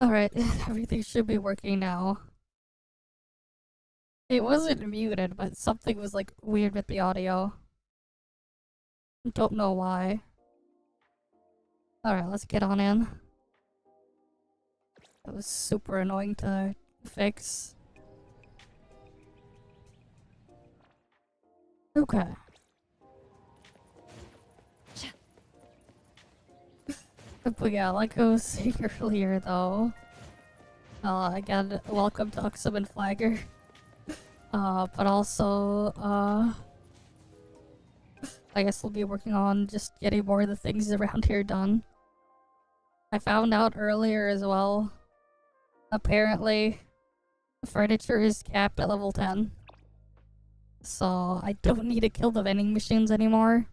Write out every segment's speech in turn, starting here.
Alright, everything should be working now. It wasn't muted, but something was like weird with the audio. Don't know why. Alright, let's get on in. That was super annoying to fix. Okay. But yeah, like I was saying earlier though, again, welcome to Uxum and Flagger. But also, I guess we'll be working on just getting more of the things around here done. I found out earlier as well, apparently, the furniture is capped at level 10. So I don't need to kill the vending machines anymore.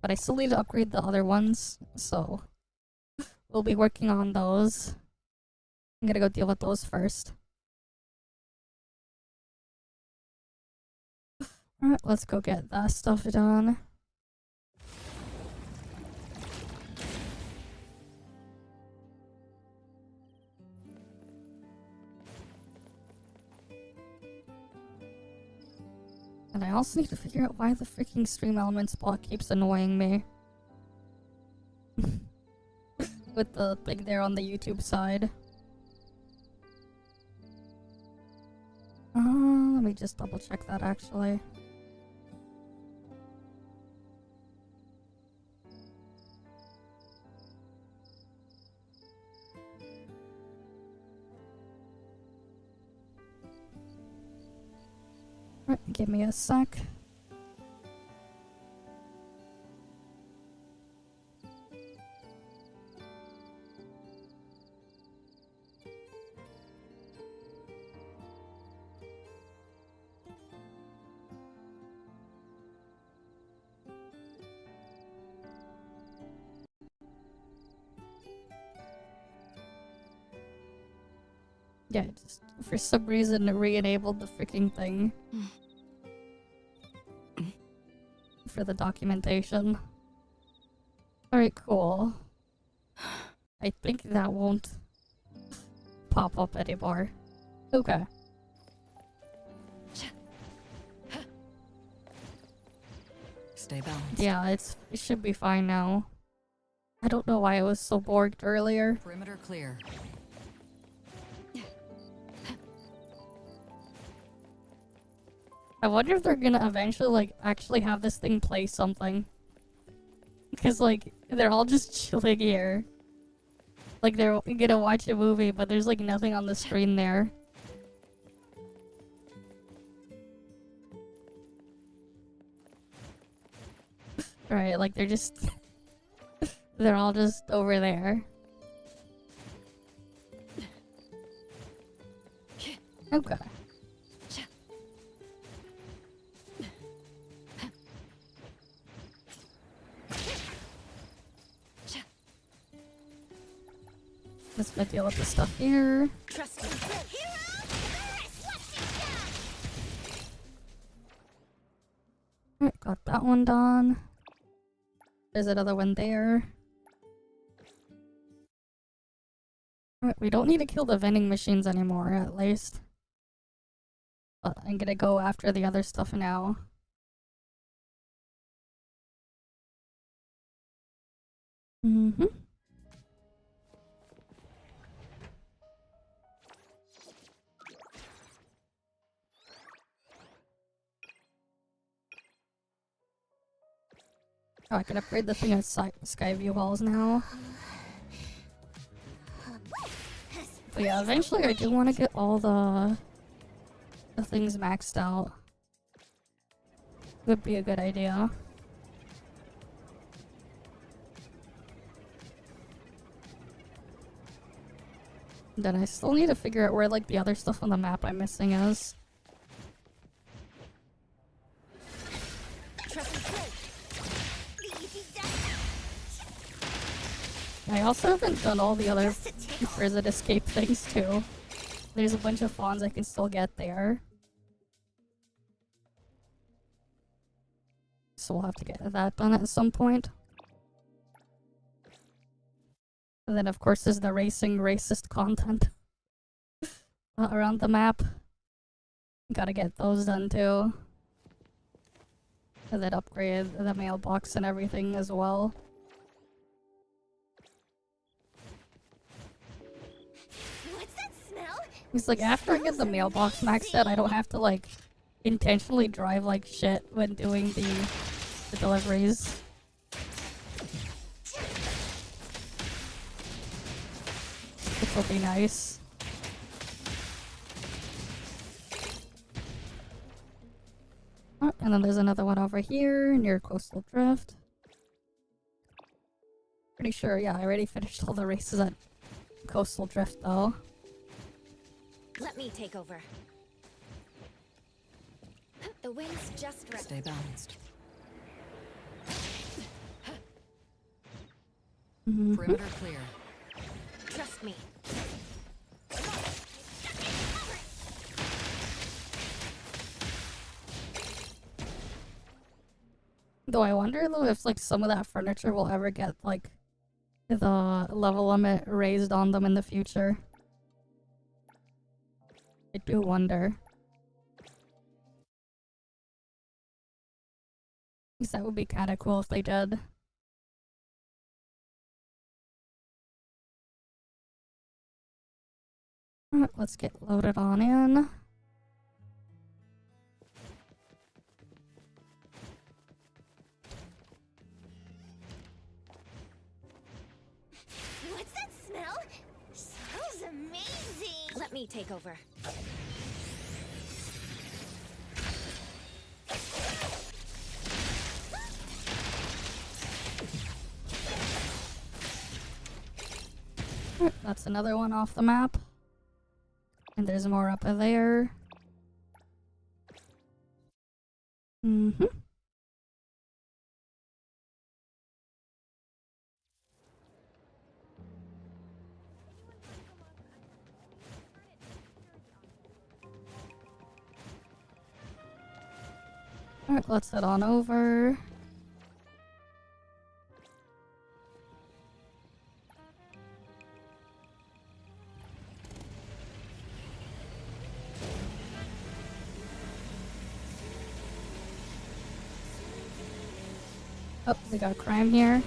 But I still need to upgrade the other ones, so we'll be working on those. I'm gonna go deal with those first. Alright, let's go get that stuff done. And I also need to figure out why the freaking stream elements block keeps annoying me. With the thing there on the YouTube side. Let me just double check that actually. Right, give me a sec. Yeah, just for some reason it re-enabled the freaking thing. For the documentation. Alright, cool. I think that won't pop up anymore. Okay. Stay balanced. Yeah, it should be fine now. I don't know why it was so borged earlier. Perimeter clear. I wonder if they're gonna eventually, like, actually have this thing play something. Because, like, they're all just chilling here. Like, they're gonna watch a movie, but there's, like, nothing on the screen there. Right, like, they're just... they're all just over there. Okay. Let's go deal with the stuff here. Alright, got that one done. There's another one there. Alright, we don't need to kill the vending machines anymore, at least. But I'm gonna go after the other stuff now. Mm-hmm. Oh, I can upgrade the thing at Skyview Halls now. But yeah, eventually I do want to get all the things maxed out. Would be a good idea. Then I still need to figure out where, like, the other stuff on the map I'm missing is. I also haven't done all the other prison escape things too. There's a bunch of fawns I can still get there. So we'll have to get that done at some point. And then, of course, there's the racing racist content around the map. Gotta get those done too. And then upgrade the mailbox and everything as well. What's that smell? It's like after I get the mailbox maxed out, I don't have to like intentionally drive like shit when doing the deliveries. Which will be nice. Oh, and then there's another one over here near Coastal Drift. Pretty sure, yeah, I already finished all the races at Coastal Drift though. Let me take over. The wind's just right. Stay balanced. Perimeter clear. Trust me. Though I wonder though if like some of that furniture will ever get like the level limit raised on them in the future. I do wonder. Because that would be kinda cool if they did. Alright, let's get loaded on in. What's that smell? Smells amazing. Let me take over. Alright, that's another one off the map. And there's more up there. Mm-hmm. Alright, let's head on over. Oh, we got crime here.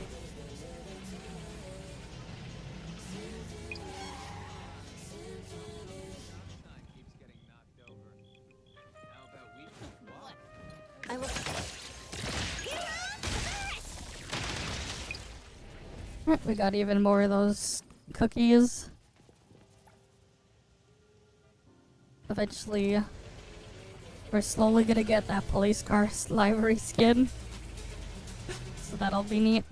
I will. Alright, we got even more of those cookies. Eventually, we're slowly gonna get that police car livery skin. So that'll be neat.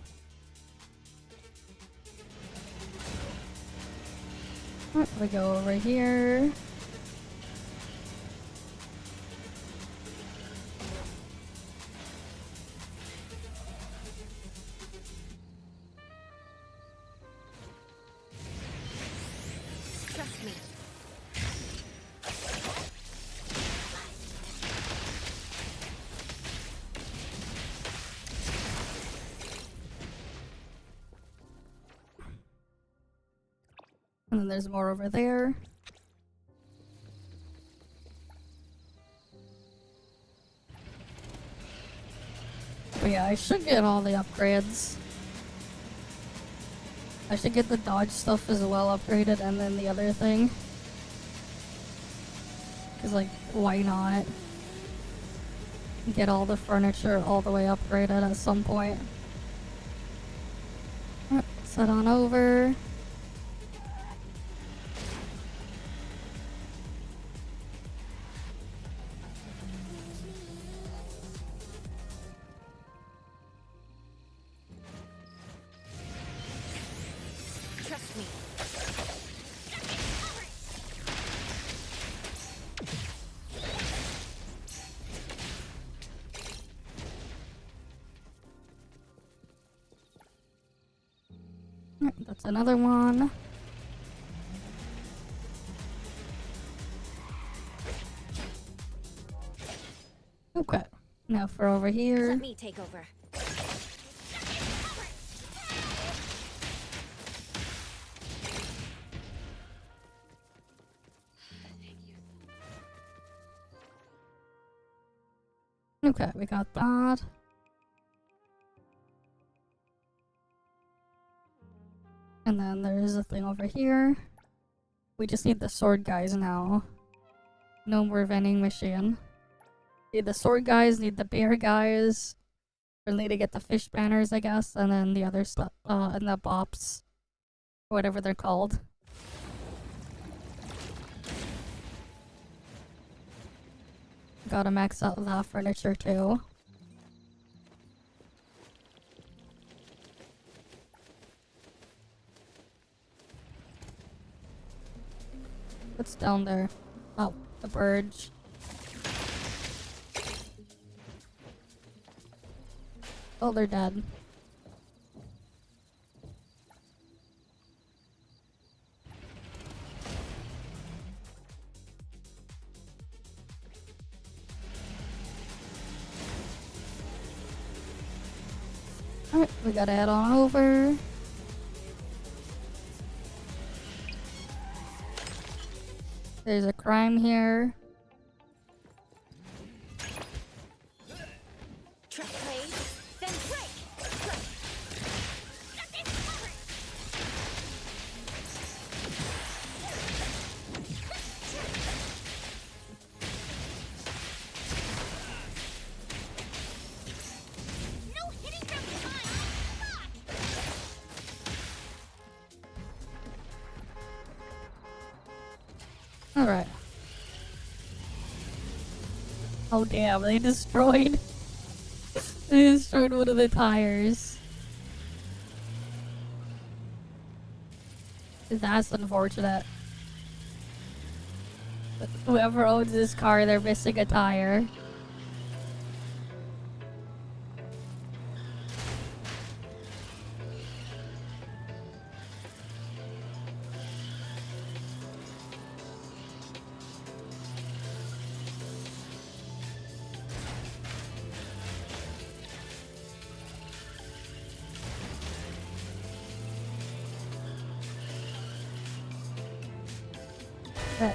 Alright, we go over here. Trust me. And then there's more over there. But yeah, I should get all the upgrades. I should get the dodge stuff as well upgraded and then the other thing. Cause like, why not? Get all the furniture all the way upgraded at some point. Alright, let's head on over. Trust me. Alright, that's another one. Okay, now for over here. Let me take over. Okay, we got that. And then there's a thing over here. We just need the sword guys now. No more vending machine. Need the sword guys, need the bear guys. We'll need to get the fish banners, I guess, and then the other stuff, and the bops. Whatever they're called. Gotta max out that furniture too. What's down there? Oh, the birds. Oh, they're dead. Alright, we gotta head on over. There's a crime here. Truck blade, then break. No hitting from behind. Alright. Oh damn, they destroyed. They destroyed one of the tires. That's unfortunate. Whoever owns this car, they're missing a tire.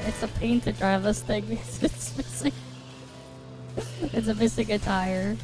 It's a pain to drive this thing because it's missing. It's missing a tire.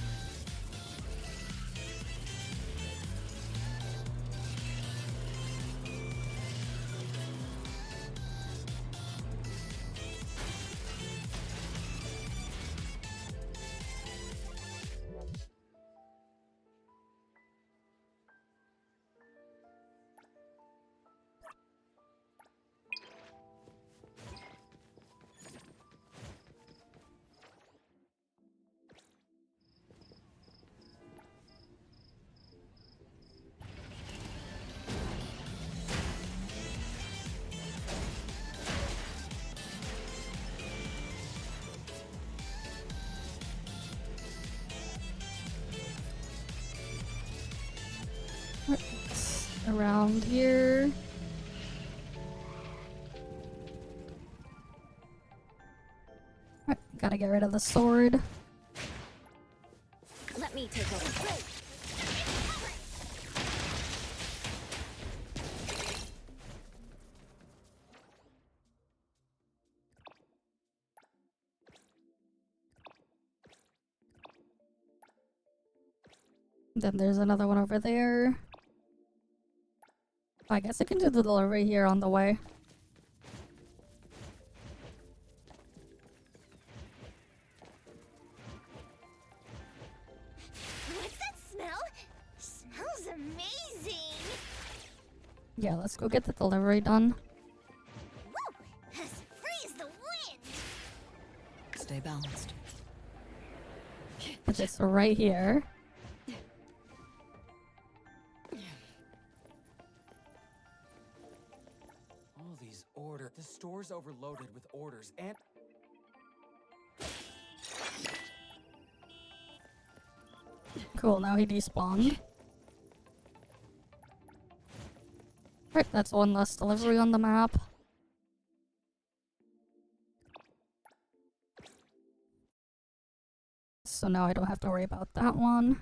It's around here. Alright, gotta get rid of the sword. Let me take over. Then there's another one over there. I guess I can do the delivery here on the way. What's that smell? Smells amazing. Yeah, let's go get the delivery done. Woo! Freeze the wind. Stay balanced. It's right here. All these orders. The store's overloaded with orders and... Cool, now he despawned. Right, that's one less delivery on the map. So now I don't have to worry about that one.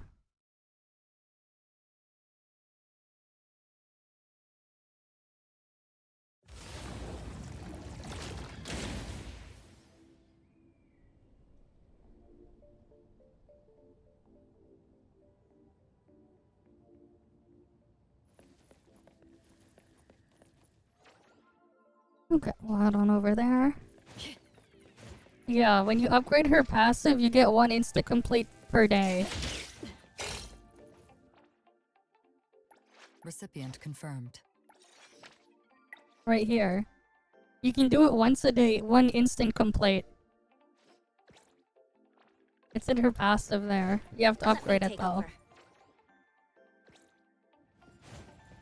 Okay, we'll head on over there. Yeah, when you upgrade her passive, you get 1 instant complete per day. Recipient confirmed. Right here. You can do it once a day, 1 instant complete. It's in her passive there. You have to upgrade it though.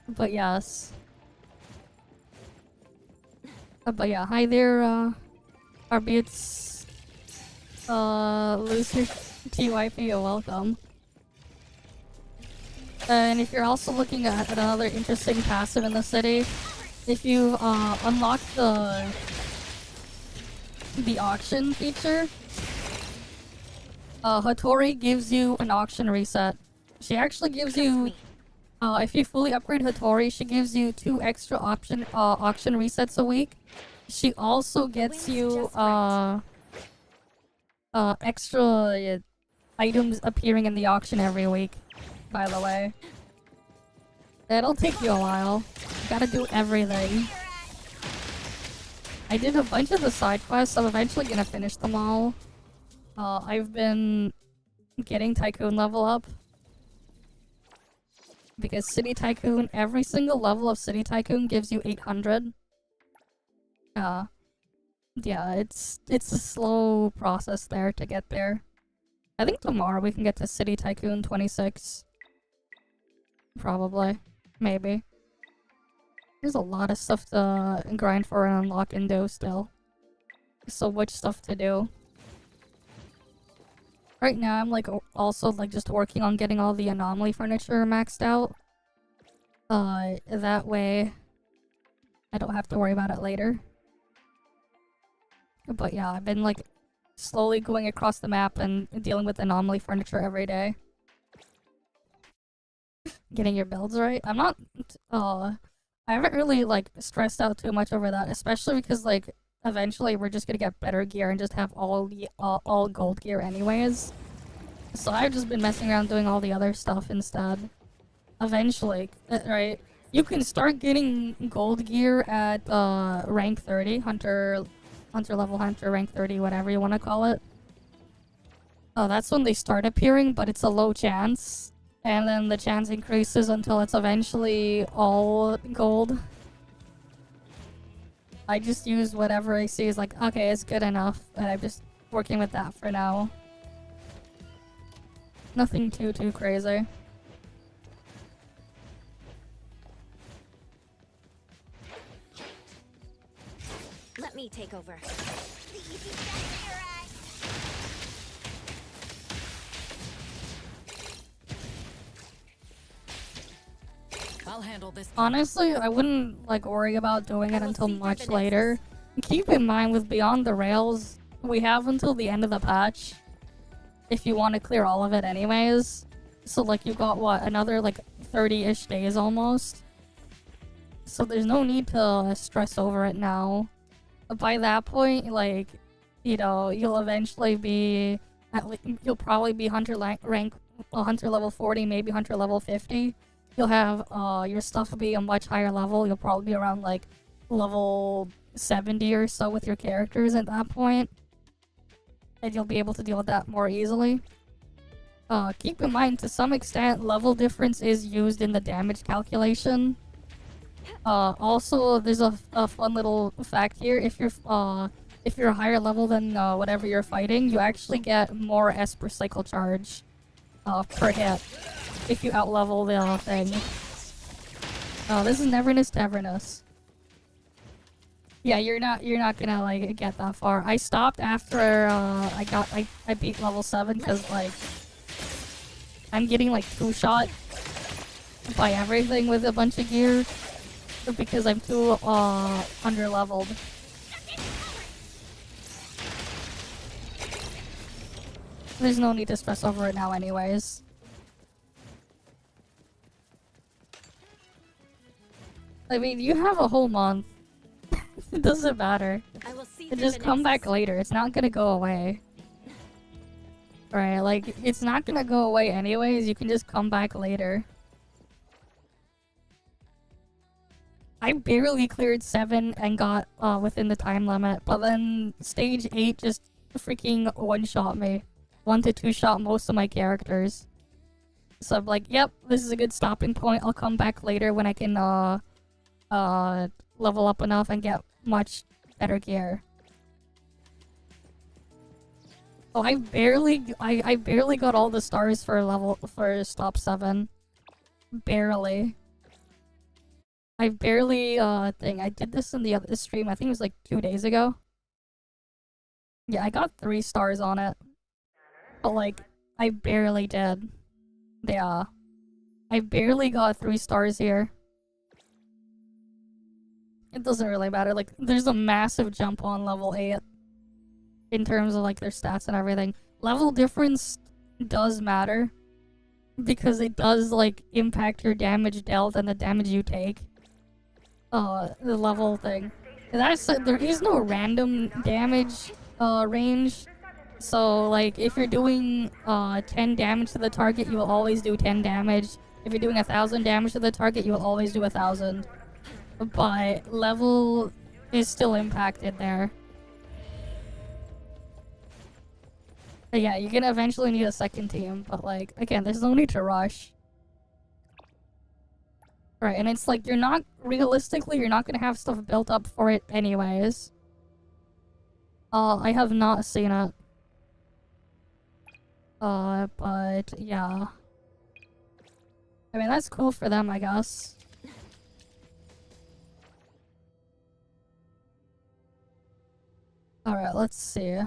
But yes. But yeah, hi there, Arbits. Loser TYP, you're welcome. And if you're also looking at another interesting passive in the city, if you unlock the auction feature, Hattori gives you an auction reset. She actually gives you, if you fully upgrade Hattori, she gives you 2 extra auction resets a week. She also gets you extra items appearing in the auction every week, by the way. It'll take you a while. You gotta do everything. I did a bunch of the side quests, I'm eventually gonna finish them all. I've been getting Tycoon level up. Because City Tycoon, every single level of City Tycoon gives you 800. Yeah, it's a slow process there to get there. I think tomorrow we can get to City Tycoon 26. Probably. Maybe. There's a lot of stuff to grind for and unlock and do still. So much stuff to do. Right now I'm like also like just working on getting all the Anomaly Furniture maxed out. That way I don't have to worry about it later. But yeah, I've been like slowly going across the map and dealing with Anomaly Furniture every day. Getting your builds right. I'm not, I haven't really like stressed out too much over that, especially because like eventually we're just gonna get better gear and just have all gold gear anyways. So I've just been messing around doing all the other stuff instead. Eventually, right? You can start getting gold gear at rank 30, hunter level hunter, rank 30, whatever you want to call it. That's when they start appearing, but it's a low chance. And then the chance increases until it's eventually all gold. I just use whatever I see is like, okay, it's good enough, and I'm just working with that for now. Nothing too crazy. Let me take over. I'll handle this. Honestly, I wouldn't like worry about doing it until much later. Keep in mind with Beyond the Rails, we have until the end of the patch. If you want to clear all of it anyways. So like you got what, another like 30-ish days almost. So there's no need to stress over it now. By that point, like, you know, you'll eventually be you'll probably be hunter level 40, maybe hunter level 50. You'll have your stuff be a much higher level. You'll probably be around like level 70 or so with your characters at that point. And you'll be able to deal with that more easily. Keep in mind, to some extent, level difference is used in the damage calculation. Also, there's a fun little fact here. If you're a higher level than whatever you're fighting, you actually get more Esper cycle charge per hit if you outlevel the thing. This is Neverness to Everness. Yeah, you're not gonna like get that far. I stopped after I beat level 7 because like I'm getting like 2-shot by everything with a bunch of gear because I'm too under-leveled. There's no need to stress over it now anyways. I mean, you have a whole month. It doesn't matter. Just come back later. It's not gonna go away. Right, like, it's not gonna go away anyways. You can just come back later. I barely cleared 7 and got within the time limit, but then stage 8 just freaking one-shot me. 1 to 2 shot most of my characters. So I'm like, yep, this is a good stopping point. I'll come back later when I can level up enough and get much better gear. Oh, I barely got all the stars for stop 7. Barely. I did this in the other stream, I think it was like 2 days ago. Yeah, I got 3 stars on it. But like, I barely did. Yeah. I barely got 3 stars here. It doesn't really matter, like, there's a massive jump on level 8. In terms of like their stats and everything. Level difference does matter. Because it does like impact your damage dealt and the damage you take. The level thing. There is no random damage range. So like if you're doing 10 damage to the target, you will always do 10 damage. If you're doing 1,000 damage to the target, you will always do 1,000. But level is still impacted there. But yeah, you're gonna eventually need a second team, but like, again, there's no need to rush. Right, and it's like, realistically, you're not gonna have stuff built up for it anyways. I have not seen it. But yeah. I mean, that's cool for them, I guess. Alright, let's see.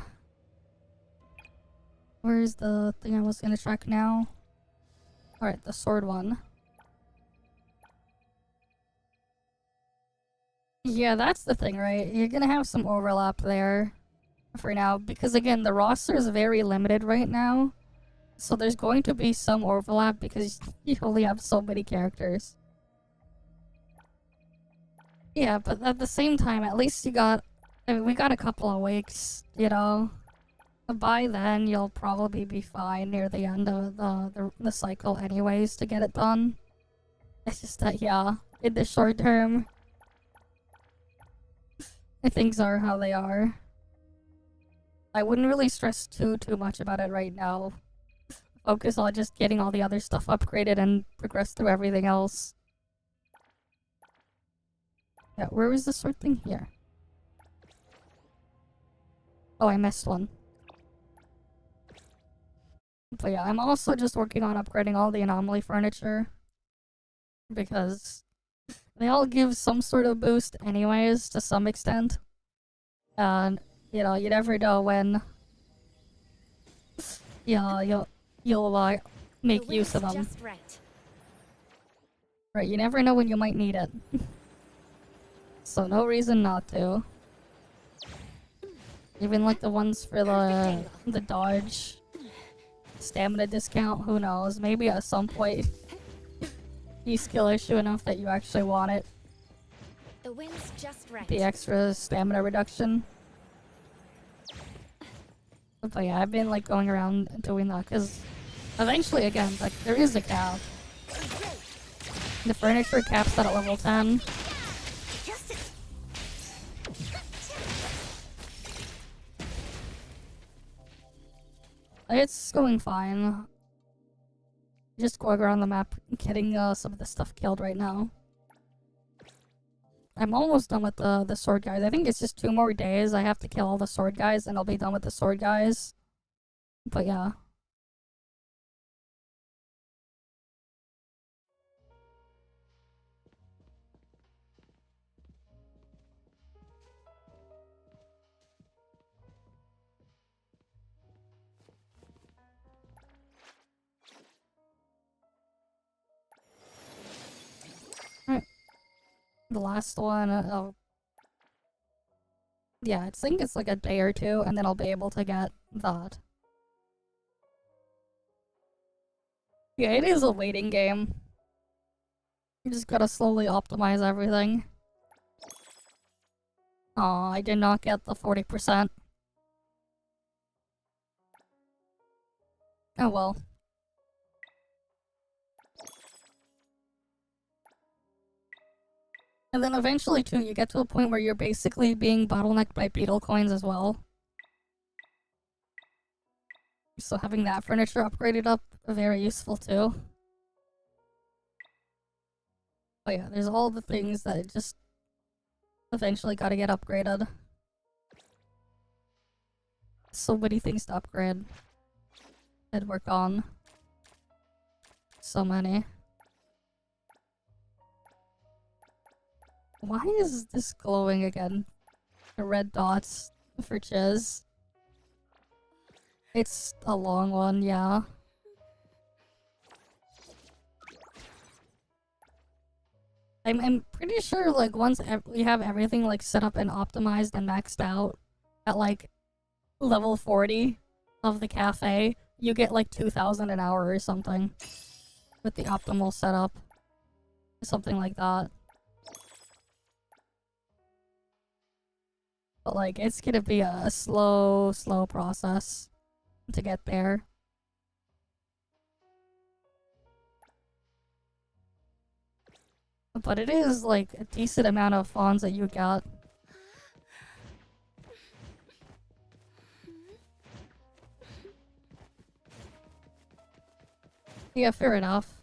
Where's the thing I was gonna track now? Alright, the sword one. Yeah, that's the thing, right? You're gonna have some overlap there for now, because again, the roster is very limited right now. So there's going to be some overlap because you only have so many characters. Yeah, but at the same time, at least we got a couple of weeks, you know? By then, you'll probably be fine near the end of the cycle anyways to get it done. It's just that, yeah, in the short term, things are how they are. I wouldn't really stress too much about it right now. Focus on just getting all the other stuff upgraded and progress through everything else. Yeah, where was the sword thing? Here. Oh, I missed one. But yeah, I'm also just working on upgrading all the Anomaly Furniture. Because they all give some sort of boost anyways, to some extent. And, you know, you never know when... Yeah, you'll make use of them. Right, you never know when you might need it. So no reason not to. Even like the ones for the dodge stamina discount, who knows? Maybe at some point you skill issue enough that you actually want it. The wind's just right. The extra stamina reduction. But yeah, I've been like going around doing that because eventually, again, like there is a cap. The furniture caps at level 10. It's going fine. Just going around the map, getting some of the stuff killed right now. I'm almost done with the sword guys. I think it's just 2 more days. I have to kill all the sword guys, and I'll be done with the sword guys. But yeah. Alright. The last one, yeah, I think it's like a day or 2, and then I'll be able to get that. Yeah, it is a waiting game. You just gotta slowly optimize everything. Aw, I did not get the 40%. Oh well. And then eventually, too, you get to a point where you're basically being bottlenecked by beetle coins as well. So having that furniture upgraded up, very useful too. But yeah, there's all the things that just eventually gotta get upgraded. So many things to upgrade and work on. So many. Why is this glowing again? The red dots for Chiz. It's a long one, yeah. I'm pretty sure, like, once we have everything, like, set up and optimized and maxed out at, like, level 40 of the cafe, you get, like, 2,000 an hour or something with the optimal setup. Something like that. But, like, it's gonna be a slow process to get there. But it is, like, a decent amount of fawns that you got. Yeah, fair enough.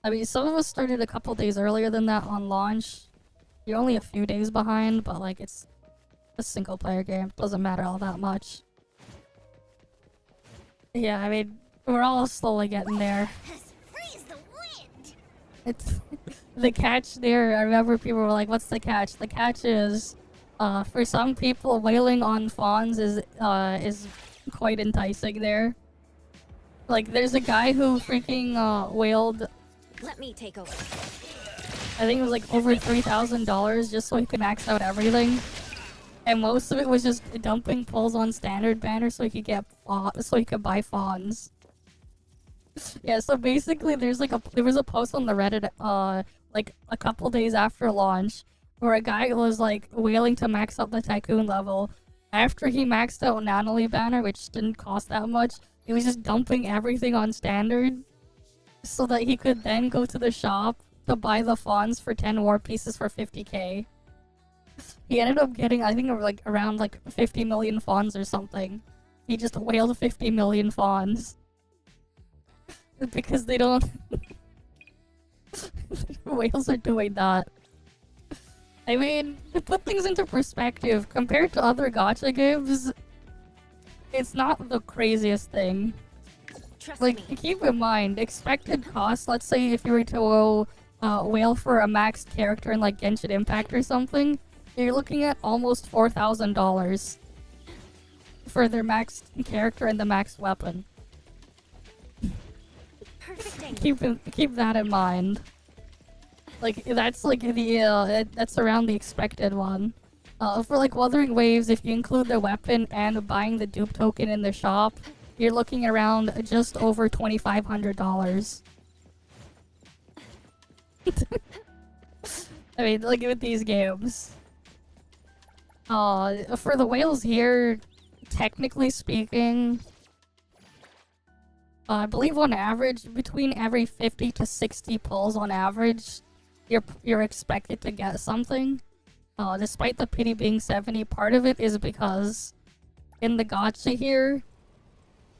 I mean, some of us started a couple days earlier than that on launch. You're only a few days behind, but, like, it's a single-player game. Doesn't matter all that much. Yeah, I mean, we're all slowly getting there. Freeze the wind! It's the catch there. I remember people were like, "What's the catch?" The catch is, for some people, wailing on fawns is quite enticing. There, like, there's a guy who freaking wailed. Let me take over. I think it was like over $3,000 just so he could max out everything, and most of it was just dumping pulls on standard banner so he could get so he could buy fawns. Yeah, so basically there was a post on the Reddit like a couple days after launch where a guy was like wailing to max out the tycoon level. After he maxed out Anomaly banner, which didn't cost that much, he was just dumping everything on standard so that he could then go to the shop to buy the fawns for 10 war pieces for 50k. He ended up getting, I think, like around like 50 million fawns or something. He just whaled 50 million fawns. Because they don't... Whales are doing that. I mean, to put things into perspective, compared to other gacha games, it's not the craziest thing. Trust Like, me. keep in mind, expected cost, let's say if you were to whale for a maxed character in like Genshin Impact or something, you're looking at almost $4,000 for their maxed character and the maxed weapon. Keep that in mind. Like, that's like the that's around the expected one. For like Wuthering Waves, if you include the weapon and buying the dupe token in the shop, you're looking around just over $2,500. I mean, look at these games. For the whales here, technically speaking, I believe on average, between every 50 to 60 pulls on average, you're expected to get something. Despite the pity being 70, part of it is because in the gacha here,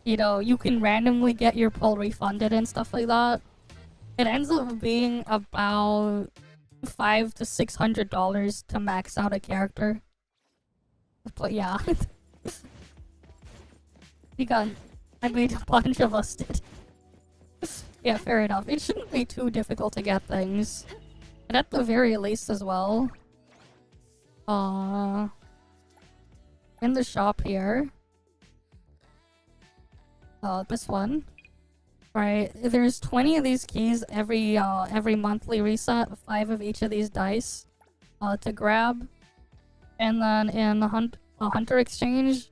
you know, you can randomly get your pull refunded and stuff like that. It ends up being about $500 to $600 to max out a character. But yeah. I made a bunch of us did. Yeah, fair enough. It shouldn't be too difficult to get things. And at the very least as well, in the shop here, this one, right, there's 20 of these keys every monthly reset, 5 of each of these dice, to grab. And then in the Hunter Exchange,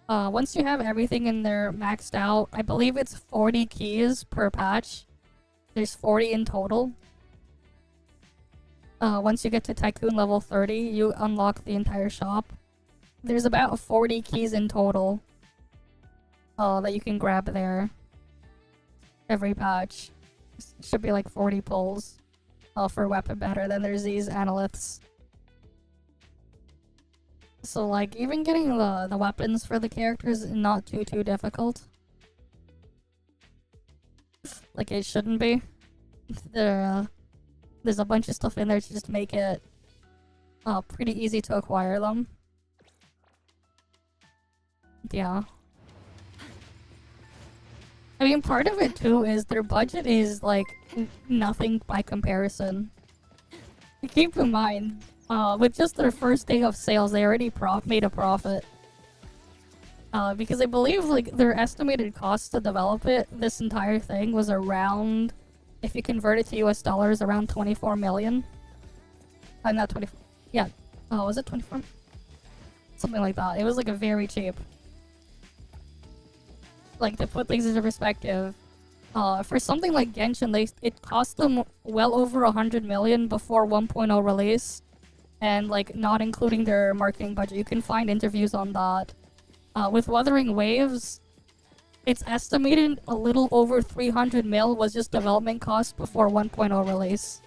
once you have everything in there maxed out, I believe it's 40 keys per patch. There's 40 in total. Once you get to Tycoon level 30, you unlock the entire shop. There's about 40 keys in total that you can grab there. Every patch. Should be like 40 pulls. for weapon better. Then there's these analysts. So like even getting the weapons for the characters is not too difficult. Like it shouldn't be. There's a bunch of stuff in there to just make it pretty easy to acquire them. Yeah. I mean, part of it too is their budget is like nothing by comparison. Keep in mind, with just their first day of sales, they already made a profit. Because I believe like their estimated cost to develop this entire thing was around, if you convert it to US dollars, around 24 million. Not 24. Yeah. Oh, was it 24? Something like that. It was like a very cheap. Like to put things into perspective, for something like Genshin, it cost them well over 100 million before 1.0 release, and like not including their marketing budget. You can find interviews on that. With Wuthering Waves, it's estimated a little over 300 mil was just development cost before 1.0 release.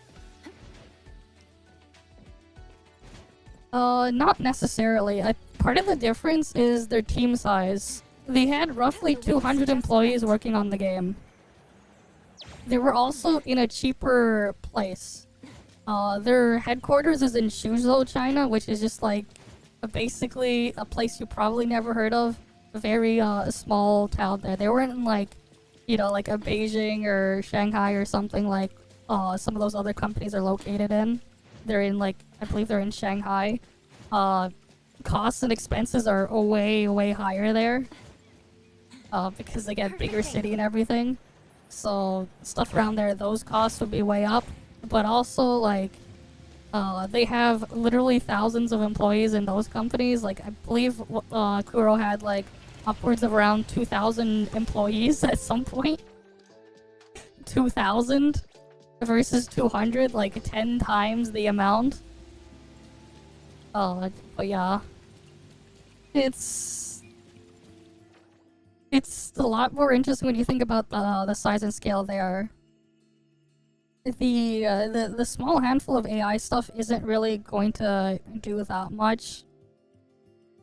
Not necessarily. Part of the difference is their team size. They had roughly 200 employees working on the game. They were also in a cheaper place. Their headquarters is in Suzhou, China, which is just like basically a place you probably never heard of. A very small town there. They weren't in like, you know, like a Beijing or Shanghai or something like some of those other companies are located in. They're in like, I believe they're in Shanghai. Costs and expenses are way higher there. Because they get bigger city and everything. So stuff around there, those costs would be way up. But also like, they have literally thousands of employees in those companies. Like I believe Kuro had like upwards of around 2,000 employees at some point. 2,000 versus 200, like 10 times the amount. But yeah. It's a lot more interesting when you think about the size and scale they are. The small handful of AI stuff isn't really going to do that much.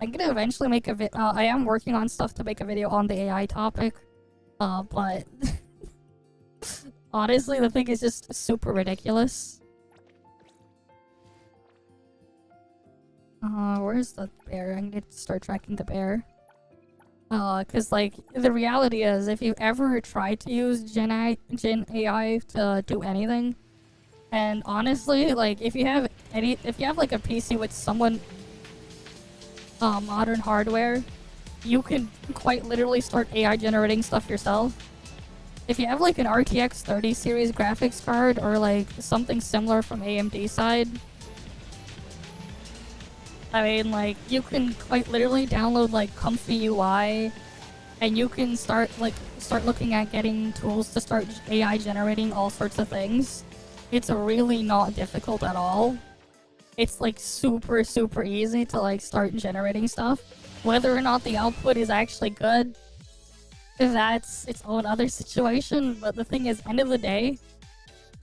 I'm gonna eventually make a I am working on stuff to make a video on the AI topic. But honestly, the thing is just super ridiculous. Where's the bear? I need to start tracking the bear. Cause like, the reality is, if you ever try to use Gen AI to do anything, and honestly, like, if you have like a PC with someone, modern hardware, you can quite literally start AI generating stuff yourself. If you have like an RTX 30 series graphics card, or like something similar from AMD side, I mean, like, you can quite literally download, like, comfy UI, and you can start looking at getting tools to start AI generating all sorts of things. It's really not difficult at all. It's, like, super easy to, like, start generating stuff. Whether or not the output is actually good, that's its own other situation, but the thing is, end of the day,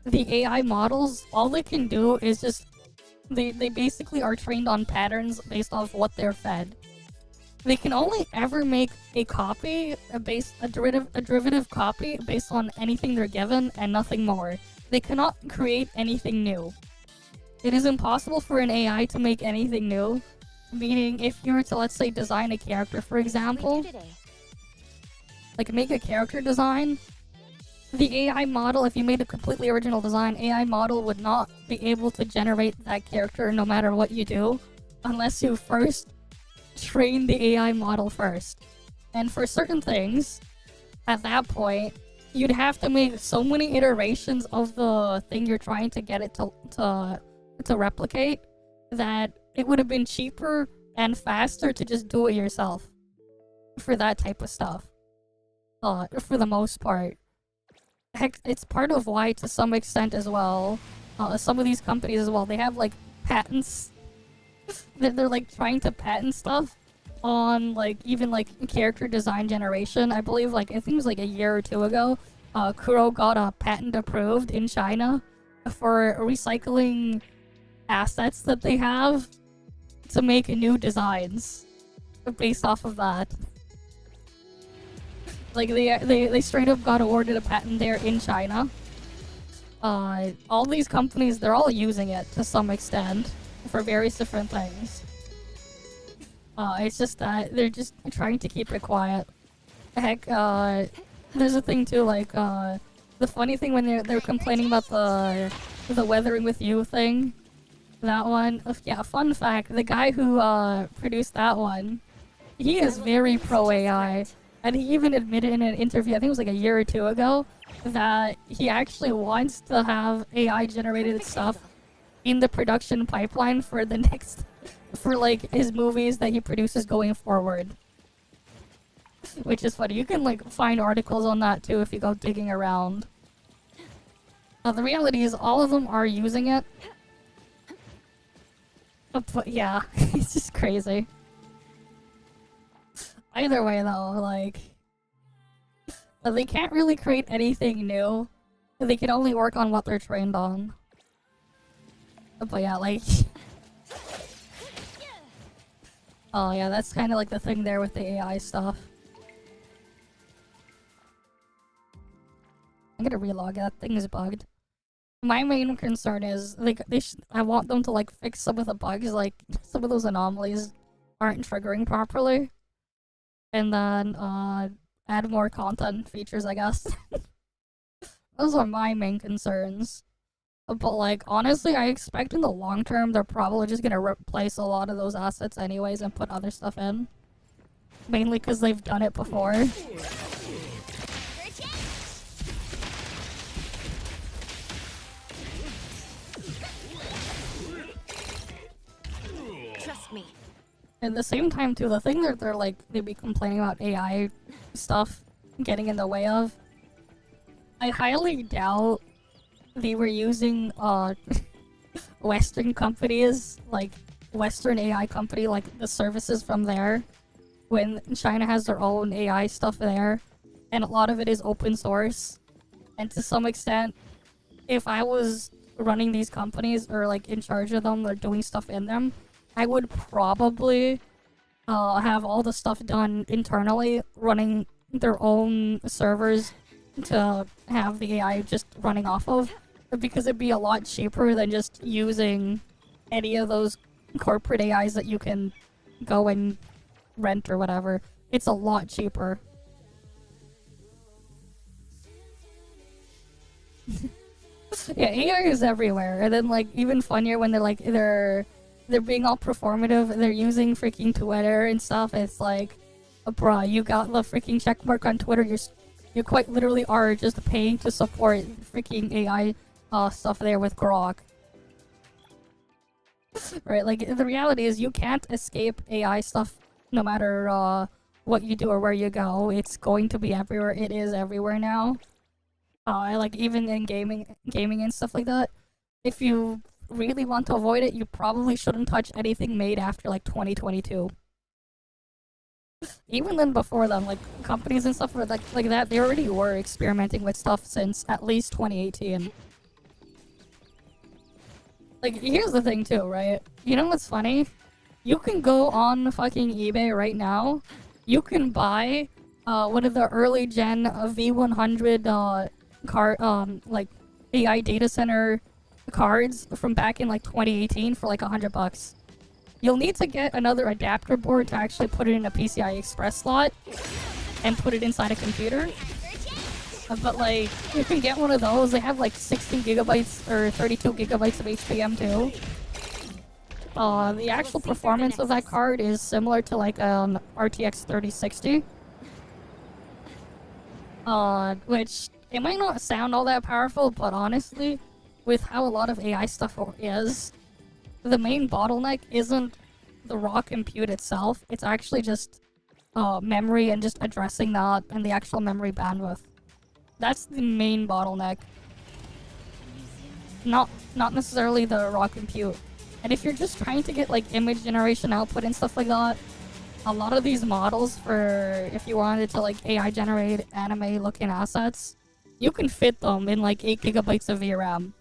the AI models, all they can do is just They basically are trained on patterns based off what they're fed. They can only ever make a copy, a derivative copy based on anything they're given and nothing more. They cannot create anything new. It is impossible for an AI to make anything new. Meaning, if you were to, let's say, design a character, for example, like make a character design, the AI model, if you made a completely original design, AI model would not be able to generate that character no matter what you do, unless you first train the AI model first. And for certain things, at that point, you'd have to make so many iterations of the thing you're trying to get it to replicate, that it would have been cheaper and faster to just do it yourself for that type of stuff. For the most part. Heck, it's part of why, to some extent as well, some of these companies as well, they have like patents. They're like trying to patent stuff on like even like character design generation. I believe like, I think it was like a year or two ago, Kuro got a patent approved in China for recycling assets that they have to make new designs based off of that. Like they straight up got awarded a patent there in China. All these companies, they're all using it to some extent for various different things. It's just that they're just trying to keep it quiet. Heck, there's a thing too, like, the funny thing when they're complaining about the weathering with you thing, that one, yeah, fun fact, the guy who, produced that one, he is very pro-AI, and he even admitted in an interview, I think it was like a year or two ago, that he actually wants to have AI-generated stuff in the production pipeline for the next, for like his movies that he produces going forward. Which is funny. You can like find articles on that too if you go digging around. The reality is all of them are using it. But yeah, it's just crazy. Either way though, like, they can't really create anything new. They can only work on what they're trained on. But yeah, like... oh yeah, that's kind of like the thing there with the AI stuff. I'm gonna relog, that thing is bugged. My main concern is, like, I want them to, like, fix some of the bugs, like, some of those anomalies aren't triggering properly. And then, add more content features, I guess. Those are my main concerns. But, like, honestly, I expect in the long term they're probably just gonna replace a lot of those assets anyways and put other stuff in. Mainly because they've done it before. Trust me. At the same time, too, the thing that they be complaining about AI stuff getting in the way of, I highly doubt they were using, Western companies, like, Western AI company, like, the services from there, when China has their own AI stuff there, and a lot of it is open source, and to some extent, if I was running these companies, or, like, in charge of them, or doing stuff in them, I would probably have all the stuff done internally, running their own servers to have the AI just running off of, because it'd be a lot cheaper than just using any of those corporate AIs that you can go and rent or whatever. It's a lot cheaper. Yeah, AI is everywhere, and then like even funnier when they're being all performative, they're using freaking Twitter and stuff. It's like, bruh, you got the freaking checkmark on Twitter, you quite literally are just paying to support freaking AI stuff there with Grok. Right, like, the reality is you can't escape AI stuff no matter what you do or where you go. It's going to be everywhere. It is everywhere now. Like, even in gaming and stuff like that. If you really want to avoid it, you probably shouldn't touch anything made after, like, 2022. Even then before then, like, companies and stuff like that, they already were experimenting with stuff since at least 2018. Like, here's the thing too, right? You know what's funny? You can go on fucking eBay right now. You can buy one of the early gen V100 like AI data center cards from back in like 2018 for like $100. You'll need to get another adapter board to actually put it in a PCI Express slot and put it inside a computer. But like, you can get one of those. They have like 16 gigabytes or 32 gigabytes of HBM too. The actual performance of that card is similar to like an RTX 3060. Which, it might not sound all that powerful, but honestly, with how a lot of AI stuff is, the main bottleneck isn't the raw compute itself, it's actually just memory and just addressing that and the actual memory bandwidth. That's the main bottleneck. Not necessarily the raw compute. And if you're just trying to get like image generation output and stuff like that, a lot of these models for if you wanted to like AI generate anime looking assets, you can fit them in like 8 gigabytes of VRAM.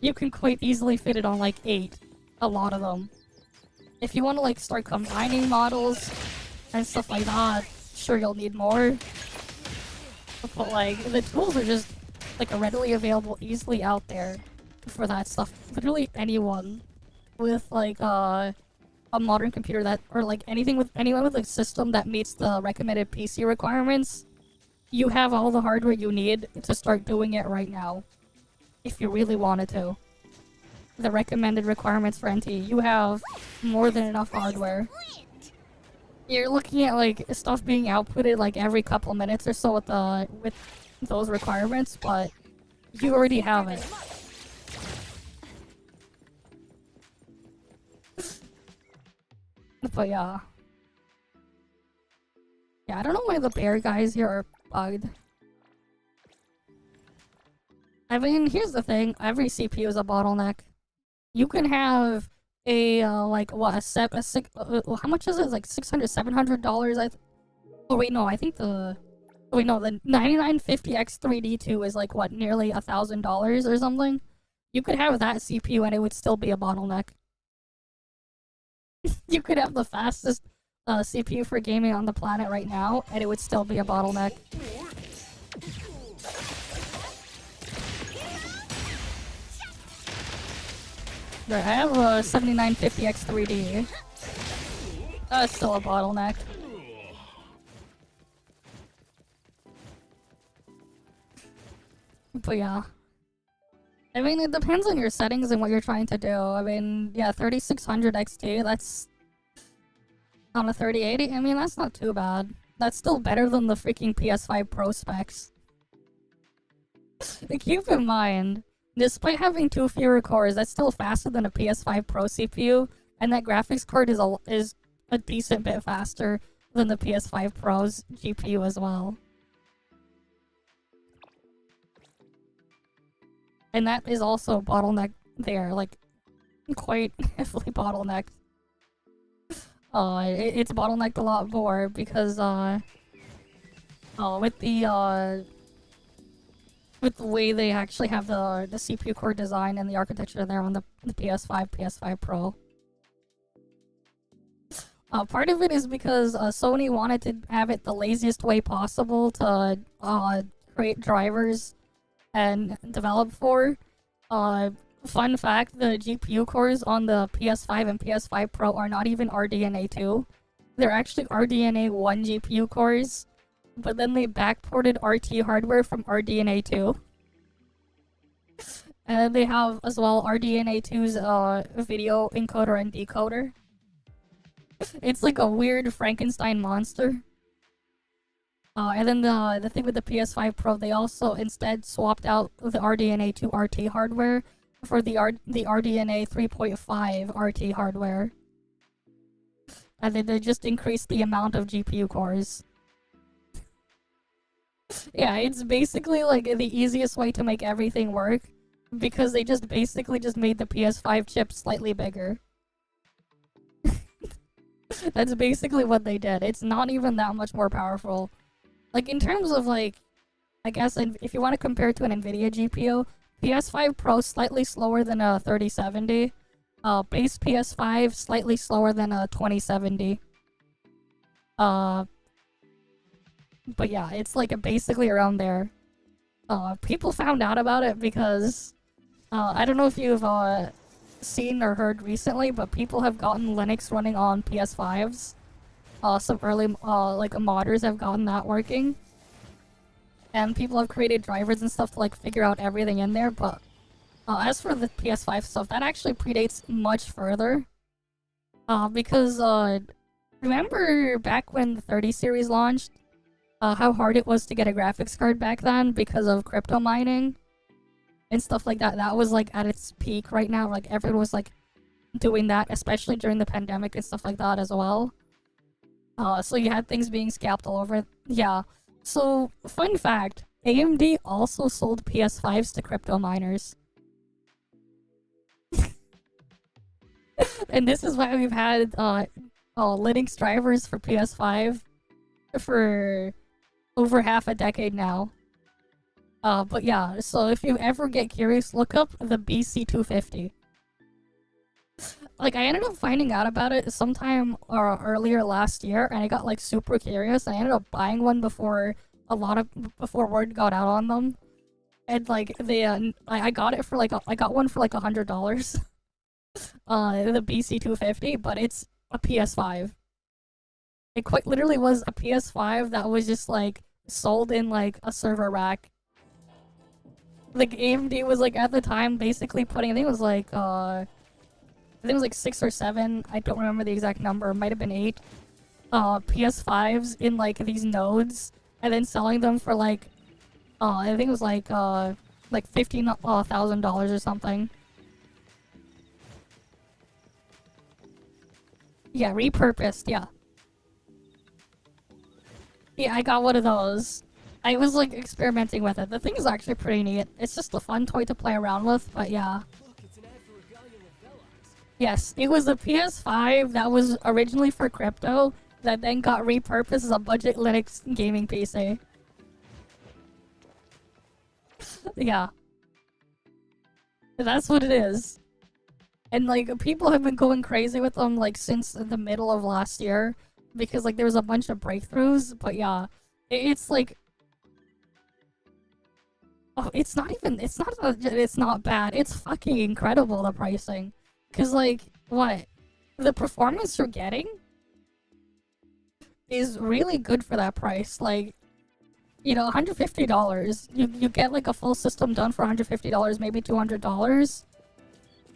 you can quite easily fit it on like 8. A lot of them. If you want to like start combining models and stuff like that, sure you'll need more. But like the tools are just like readily available, easily out there for that stuff. Literally anyone with like a modern computer that, or like anyone with a system that meets the recommended PC requirements, you have all the hardware you need to start doing it right now. If you really wanted to. The recommended requirements for NTE, you have more than enough hardware. You're looking at like stuff being outputted like every couple minutes or so with those requirements, but you already have it. But yeah. Yeah, I don't know why the bear guys here are bugged. I mean, here's the thing. Every CPU is a bottleneck. You can have a, like, what, how much is it? Like $600, $700? Oh, wait, no, I think the 9950X 3D2 is like, what, nearly $1,000 or something? You could have that CPU and it would still be a bottleneck. You could have the fastest CPU for gaming on the planet right now, and it would still be a bottleneck. Right, I have a 7950X 3D. That's still a bottleneck. But yeah. I mean, it depends on your settings and what you're trying to do. I mean, yeah, 3600 XT, that's on a 3080. I mean, that's not too bad. That's still better than the freaking PS5 Pro specs. Keep in mind, despite having 2 fewer cores, that's still faster than a PS5 Pro CPU, and that graphics card is a decent bit faster than the PS5 Pro's GPU as well. And that is also bottleneck there, like, quite heavily bottlenecked. It's bottlenecked a lot more because, with the way they actually have the CPU core design and the architecture there on the PS5 Pro. Part of it is because Sony wanted to have it the laziest way possible to create drivers and develop for. Fun fact, the GPU cores on the PS5 and PS5 Pro are not even RDNA 2. They're actually RDNA 1 GPU cores, but then they backported RT hardware from RDNA 2. And they have as well RDNA 2's video encoder and decoder. It's like a weird Frankenstein monster. And then the thing with the PS5 Pro, they also instead swapped out the RDNA 2 RT hardware for the RDNA 3.5 RT hardware. And then they just increased the amount of GPU cores. Yeah, it's basically like the easiest way to make everything work, because they just basically just made the PS5 chip slightly bigger. That's basically what they did. It's not even that much more powerful. Like, in terms of, like, I guess if you want to compare it to an NVIDIA GPU, PS5 Pro slightly slower than a 3070. Base PS5 slightly slower than a 2070. But yeah, it's like basically around there. People found out about it because, I don't know if you've seen or heard recently, but people have gotten Linux running on PS5s. Some early, like, modders have gotten that working. And people have created drivers and stuff to, like, figure out everything in there, but as for the PS5 stuff, that actually predates much further. Because, remember back when the 30 series launched? How hard it was to get a graphics card back then because of crypto mining? And stuff like that. That was, like, at its peak right now. Like, everyone was, like, doing that, especially during the pandemic and stuff like that as well. So you had things being scalped all over. Yeah. So, fun fact, AMD also sold PS5s to crypto miners. And this is why we've had Linux drivers for PS5 for over half a decade now. But yeah, so if you ever get curious, look up the BC250. Like, I ended up finding out about it sometime earlier last year, and I got like super curious. I ended up buying one before before word got out on them, and like I got it for like I got one for like $100. The BC250, but it's a PS5. It quite literally was a PS5 that was just like sold in like a server rack. Like AMD was like at the time basically putting, I think it was like 6 or 7, I don't remember the exact number, it might have been 8 PS5s in like these nodes, and then selling them for like I think it was like $15,000 or something. Yeah, repurposed, yeah. Yeah, I got one of those. I was like experimenting with it. The thing is actually pretty neat. It's just a fun toy to play around with, but yeah. Yes, it was a PS5 that was originally for crypto that then got repurposed as a budget Linux gaming PC. Yeah. That's what it is. And like people have been going crazy with them like since the middle of last year because like there was a bunch of breakthroughs, but yeah. It's like oh, it's not bad. It's fucking incredible, the pricing. Cause like what? The performance you're getting is really good for that price. Like, you know, $150. You get like a full system done for $150, maybe $200.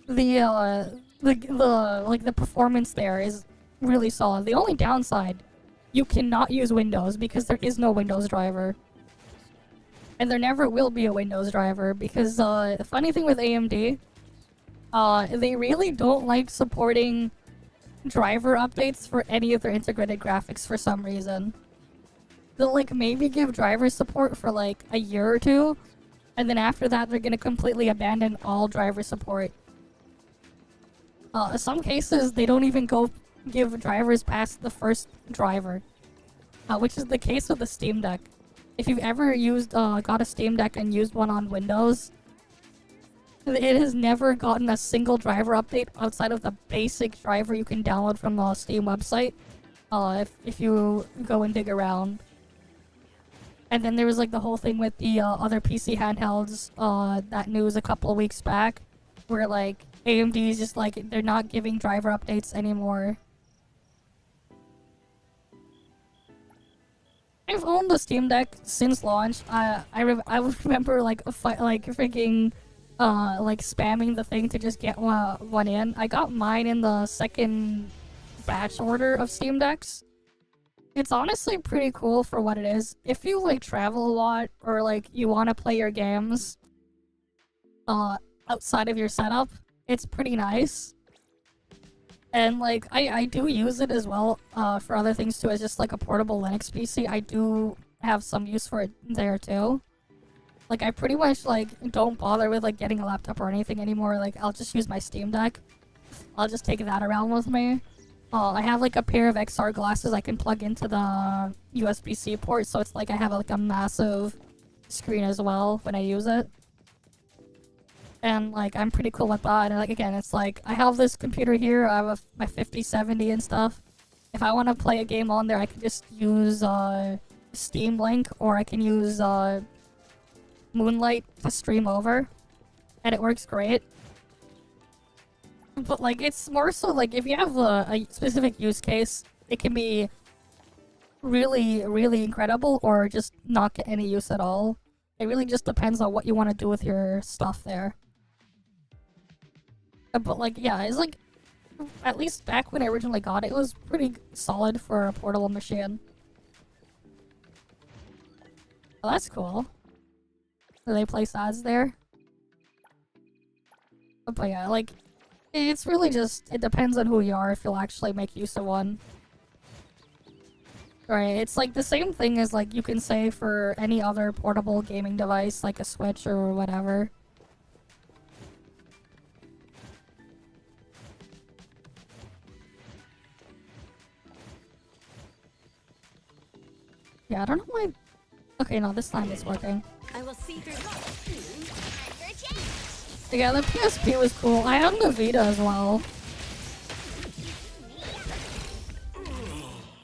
The performance there is really solid. The only downside, you cannot use Windows because there is no Windows driver. And there never will be a Windows driver because the funny thing with AMD, they really don't like supporting driver updates for any of their integrated graphics for some reason. They'll like maybe give driver support for like a year or two, and then after that they're gonna completely abandon all driver support. Some cases they don't even go give drivers past the first driver, which is the case with the Steam Deck. If you've ever got a Steam Deck and used one on Windows, it has never gotten a single driver update outside of the basic driver you can download from the Steam website, if you go and dig around. And then there was like the whole thing with the other PC handhelds, that news a couple of weeks back, where like AMD is just like, they're not giving driver updates anymore. I've owned the Steam Deck since launch. I remember like freaking like spamming the thing to just get one in. I got mine in the second batch order of Steam Decks. It's honestly pretty cool for what it is. If you like travel a lot or like you want to play your games outside of your setup, it's pretty nice. And like I do use it as well for other things too, as just like a portable Linux PC. I do have some use for it there too. Like I pretty much like don't bother with like getting a laptop or anything anymore. Like I'll just use my Steam Deck. I'll just take that around with me. I have like a pair of XR glasses I can plug into the USB-C port, so it's like I have like a massive screen as well when I use it. And like I'm pretty cool with that. And like again, it's like I have this computer here. I have my 5070 and stuff. If I want to play a game on there, I can just use Steam Link, or I can use Moonlight to stream over, and it works great. But like it's more so like if you have a specific use case, it can be really, really incredible, or just not get any use at all. It really just depends on what you want to do with your stuff there. But like yeah, it's like at least back when I originally got it, it was pretty solid for a portable machine. Well, that's cool. Do they place ads there? But yeah, like it's really just, it depends on who you are if you'll actually make use of one. Right, it's like the same thing as like you can say for any other portable gaming device, like a Switch or whatever. Yeah, I don't know why. Okay, no, this time it's working. I will see through the time for change. Yeah, the PSP was cool. I had the Vita as well.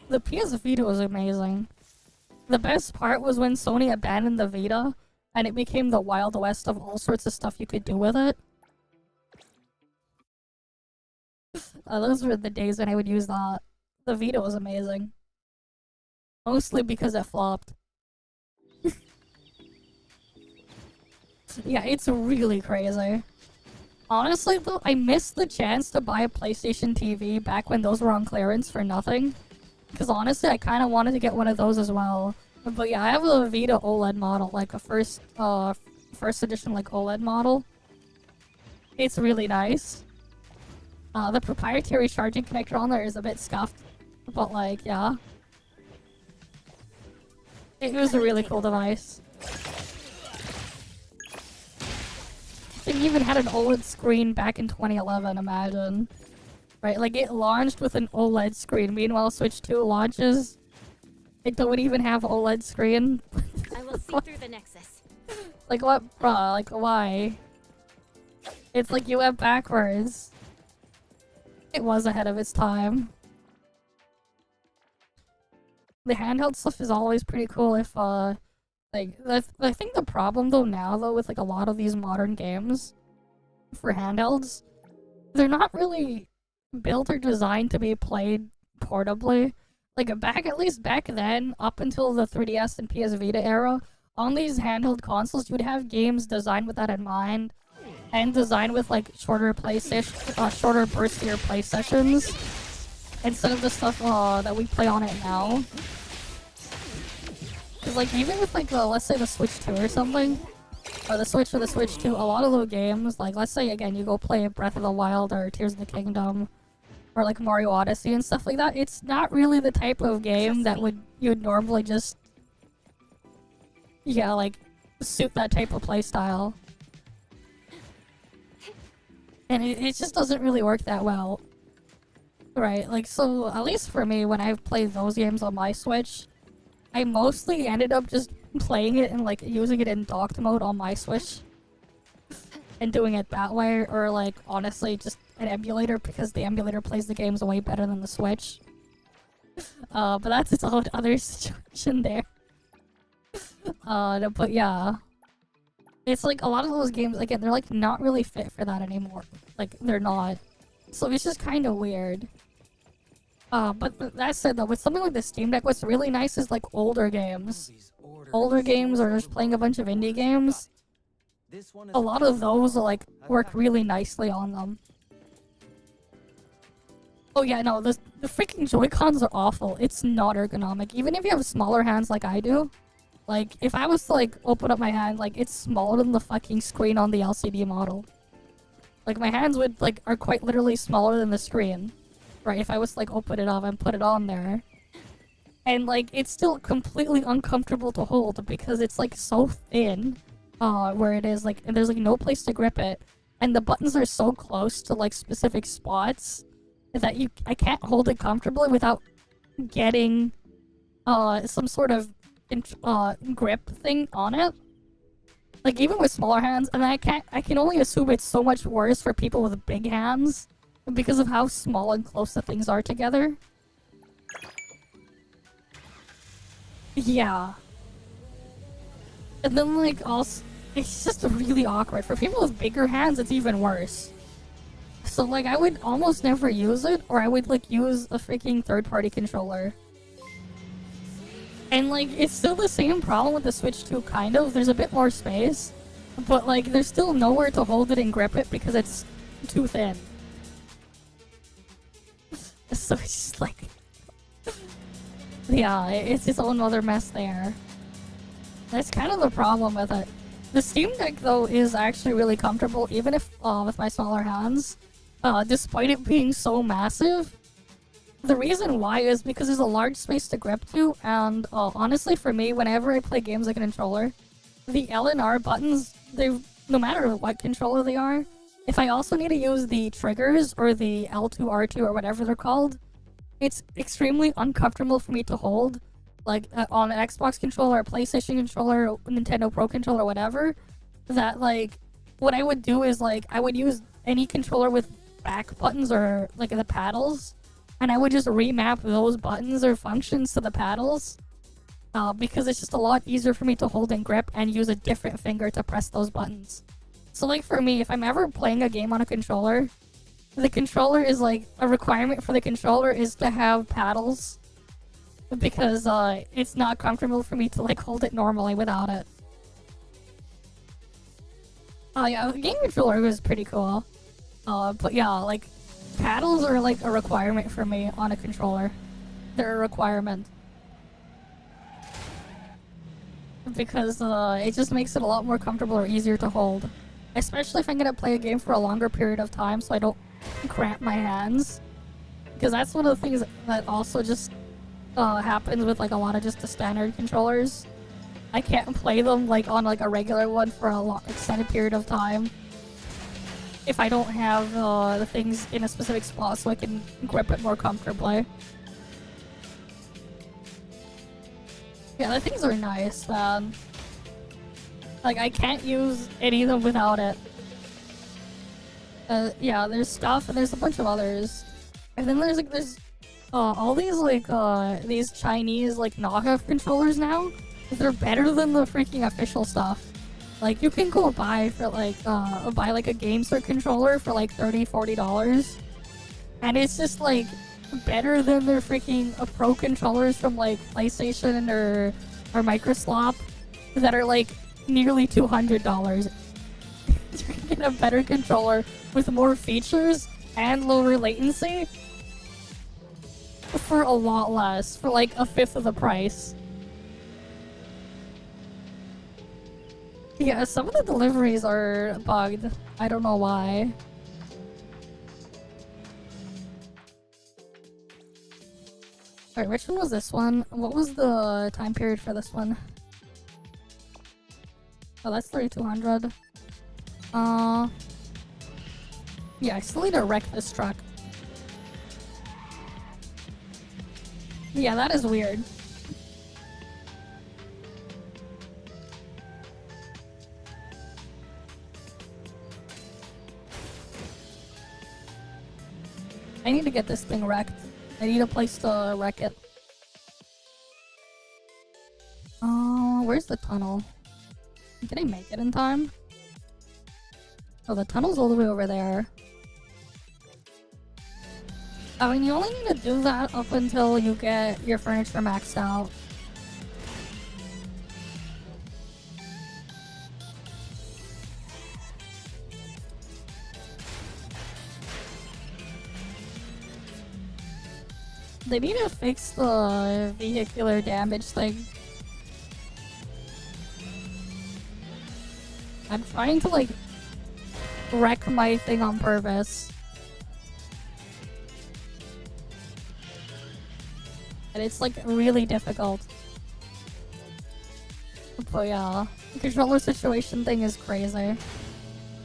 The PS Vita was amazing. The best part was when Sony abandoned the Vita and it became the Wild West of all sorts of stuff you could do with it. Those were the days when I would use that. The Vita was amazing. Mostly because it flopped. Yeah, it's really crazy. Honestly though, I missed the chance to buy a PlayStation TV back when those were on clearance for nothing. Because honestly, I kind of wanted to get one of those as well. But yeah, I have a Vita OLED model, like a first edition like OLED model. It's really nice. The proprietary charging connector on there is a bit scuffed, but like, yeah. It was a really cool device. It even had an OLED screen back in 2011, imagine. Right, like it launched with an OLED screen, meanwhile Switch 2 launches. It don't even have OLED screen. I will see through the Nexus. Like what, bruh? Like why? It's like you went backwards. It was ahead of its time. The handheld stuff is always pretty cool if, like, I think the problem though now though with like a lot of these modern games for handhelds, they're not really built or designed to be played portably. Like at least back then, up until the 3DS and PS Vita era, on these handheld consoles, you would have games designed with that in mind, and designed with like shorter burstier play sessions, instead of the stuff that we play on it now. Cause like even with like let's say the Switch 2 or something, or the Switch 2, a lot of those games, like let's say again you go play Breath of the Wild or Tears of the Kingdom, or like Mario Odyssey and stuff like that, it's not really the type of game that you'd normally just, yeah, like suit that type of playstyle. And it just doesn't really work that well. Right, like so at least for me, when I've played those games on my Switch, I mostly ended up just playing it and like using it in docked mode on my Switch. And doing it that way, or like honestly just an emulator, because the emulator plays the games way better than the Switch. But that's its own other situation there. But yeah. It's like a lot of those games, again, they're like not really fit for that anymore. Like, they're not. So it's just kind of weird. But that said though, with something like the Steam Deck, what's really nice is like older games. Older games, or just playing a bunch of indie games. A lot of those will like work really nicely on them. Oh yeah, no, the freaking Joy-Cons are awful. It's not ergonomic. Even if you have smaller hands like I do. Like, if I was to like open up my hand, like it's smaller than the fucking screen on the LCD model. Like my hands are quite literally smaller than the screen. Right, if I was to like open it up and put it on there. And like, it's still completely uncomfortable to hold because it's like so thin. Where it is like, and there's like no place to grip it, and the buttons are so close to like specific spots that I can't hold it comfortably without getting some sort of grip thing on it. Like even with smaller hands, and I can only assume it's so much worse for people with big hands because of how small and close the things are together. Yeah. And then like also, it's just really awkward. For people with bigger hands, it's even worse. So like I would almost never use it, or I would like use a freaking third-party controller. And like, it's still the same problem with the Switch 2, kind of. There's a bit more space, but like there's still nowhere to hold it and grip it because it's too thin. So it's just like... yeah, it's its own other mess there. That's kind of the problem with it. The Steam Deck, though, is actually really comfortable, even if with my smaller hands. Despite it being so massive. The reason why is because there's a large space to grip to, and honestly for me, whenever I play games like a controller, the L and R buttons, no matter what controller they are, if I also need to use the triggers, or the L2, R2, or whatever they're called, it's extremely uncomfortable for me to hold, like on an Xbox controller, a PlayStation controller, Nintendo Pro controller, whatever, that like what I would do is like I would use any controller with back buttons or like the paddles, and I would just remap those buttons or functions to the paddles, because it's just a lot easier for me to hold and grip and use a different finger to press those buttons. So like for me, if I'm ever playing a game on a controller, the controller is like a requirement for the controller is to have paddles, because it's not comfortable for me to like hold it normally without it. Oh yeah, the game controller was pretty cool. But yeah, like paddles are like a requirement for me on a controller. They're a requirement. Because it just makes it a lot more comfortable or easier to hold. Especially if I'm gonna play a game for a longer period of time so I don't cramp my hands. Because that's one of the things that also just happens with like a lot of just the standard controllers. I can't play them like on like a regular one for a long extended period of time if I don't have the things in a specific spot so I can grip it more comfortably. Yeah, the things are nice, man. Like, I can't use any of them without it. Yeah, there's stuff, and there's a bunch of others. And then there's all these, like, these Chinese, like, knockoff controllers now. They're better than the freaking official stuff. Like, you can go buy for, like, buy, like, a GameStop controller for, like, $30–40. And it's just, like, better than their freaking pro controllers from, like, PlayStation or Microsoft that are, like, nearly $200. You can get a better controller with more features and lower latency for a lot less, for like a fifth of the price. Yeah, some of the deliveries are bugged. I don't know why. Alright, which one was this one? What was the time period for this one? Oh, that's 3200. Yeah, I still need to wreck this truck. Yeah, that is weird. I need to get this thing wrecked. I need a place to wreck it. Where's the tunnel? Can I make it in time? Oh, the tunnel's all the way over there. I mean, you only need to do that up until you get your furniture maxed out. They need to fix the vehicular damage thing. I'm trying to, like, wreck my thing on purpose. And it's, like, really difficult. But yeah, the controller situation thing is crazy.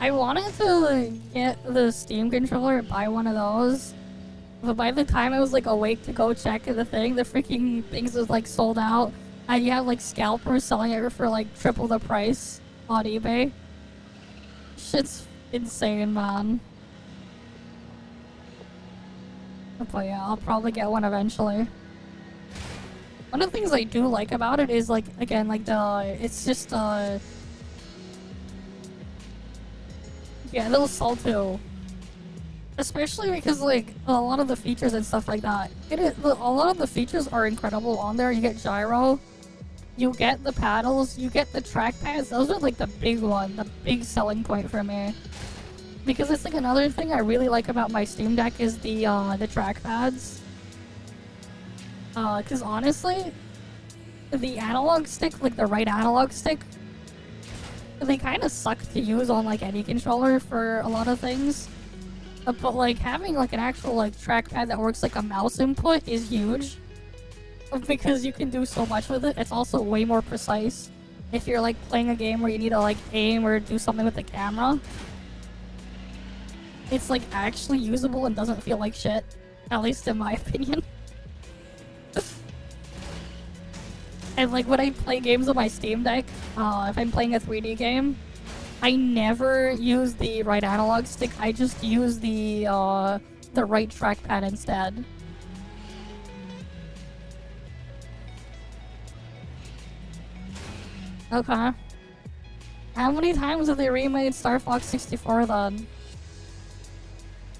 I wanted to get the Steam controller and buy one of those. But by the time I was, like, awake to go check the thing, the freaking things was, like, sold out. And you have, like, scalpers selling it for, like, triple the price on eBay. Shit's insane, man. But yeah, I'll probably get one eventually. One of the things I do like about it is, like, again, like, it's just, yeah, they'll sell too. Especially because, like, a lot of the features and stuff like that. A lot of the features are incredible on there. You get gyro, you get the paddles, you get the trackpads. Those are, like, the big one, the big selling point for me. Because it's, like, another thing I really like about my Steam Deck is the trackpads. Because honestly, the analog stick, like, the right analog stick, they kind of suck to use on, like, any controller for a lot of things. But, like, having, like, an actual, like, trackpad that works like a mouse input is huge. Because you can do so much with it. It's also way more precise if you're, like, playing a game where you need to, like, aim or do something with the camera. It's, like, actually usable and doesn't feel like shit. At least in my opinion. And like when I play games on my Steam Deck, if I'm playing a 3D game, I never use the right analog stick. I just use the right trackpad instead. Okay. How many times have they remade Star Fox 64 then?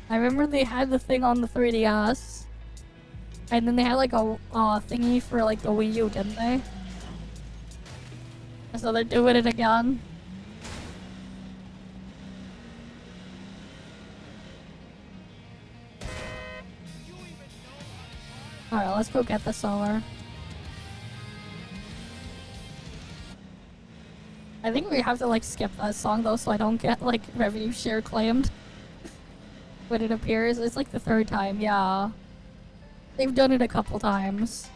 I remember they had the thing on the 3DS. And then they had like a thingy for like the Wii U, didn't they? So they're doing it again. Alright, let's go get the solar. I think we have to like skip that song though so I don't get like revenue share claimed when it appears. It's like the 3rd time, yeah. They've done it a couple times.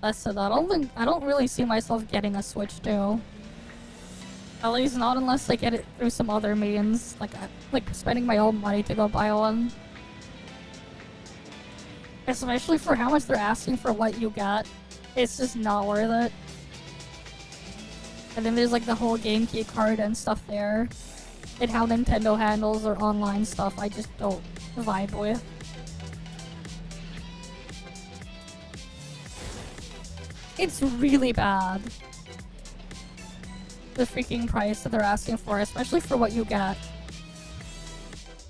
Less said that. I don't really see myself getting a Switch 2. At least not unless I get it through some other means. Like spending my own money to go buy one. Especially for how much they're asking for what you get. It's just not worth it. And then there's like the whole game key card and stuff there. And how Nintendo handles their online stuff, I just don't vibe with. It's really bad. The freaking price that they're asking for, especially for what you get.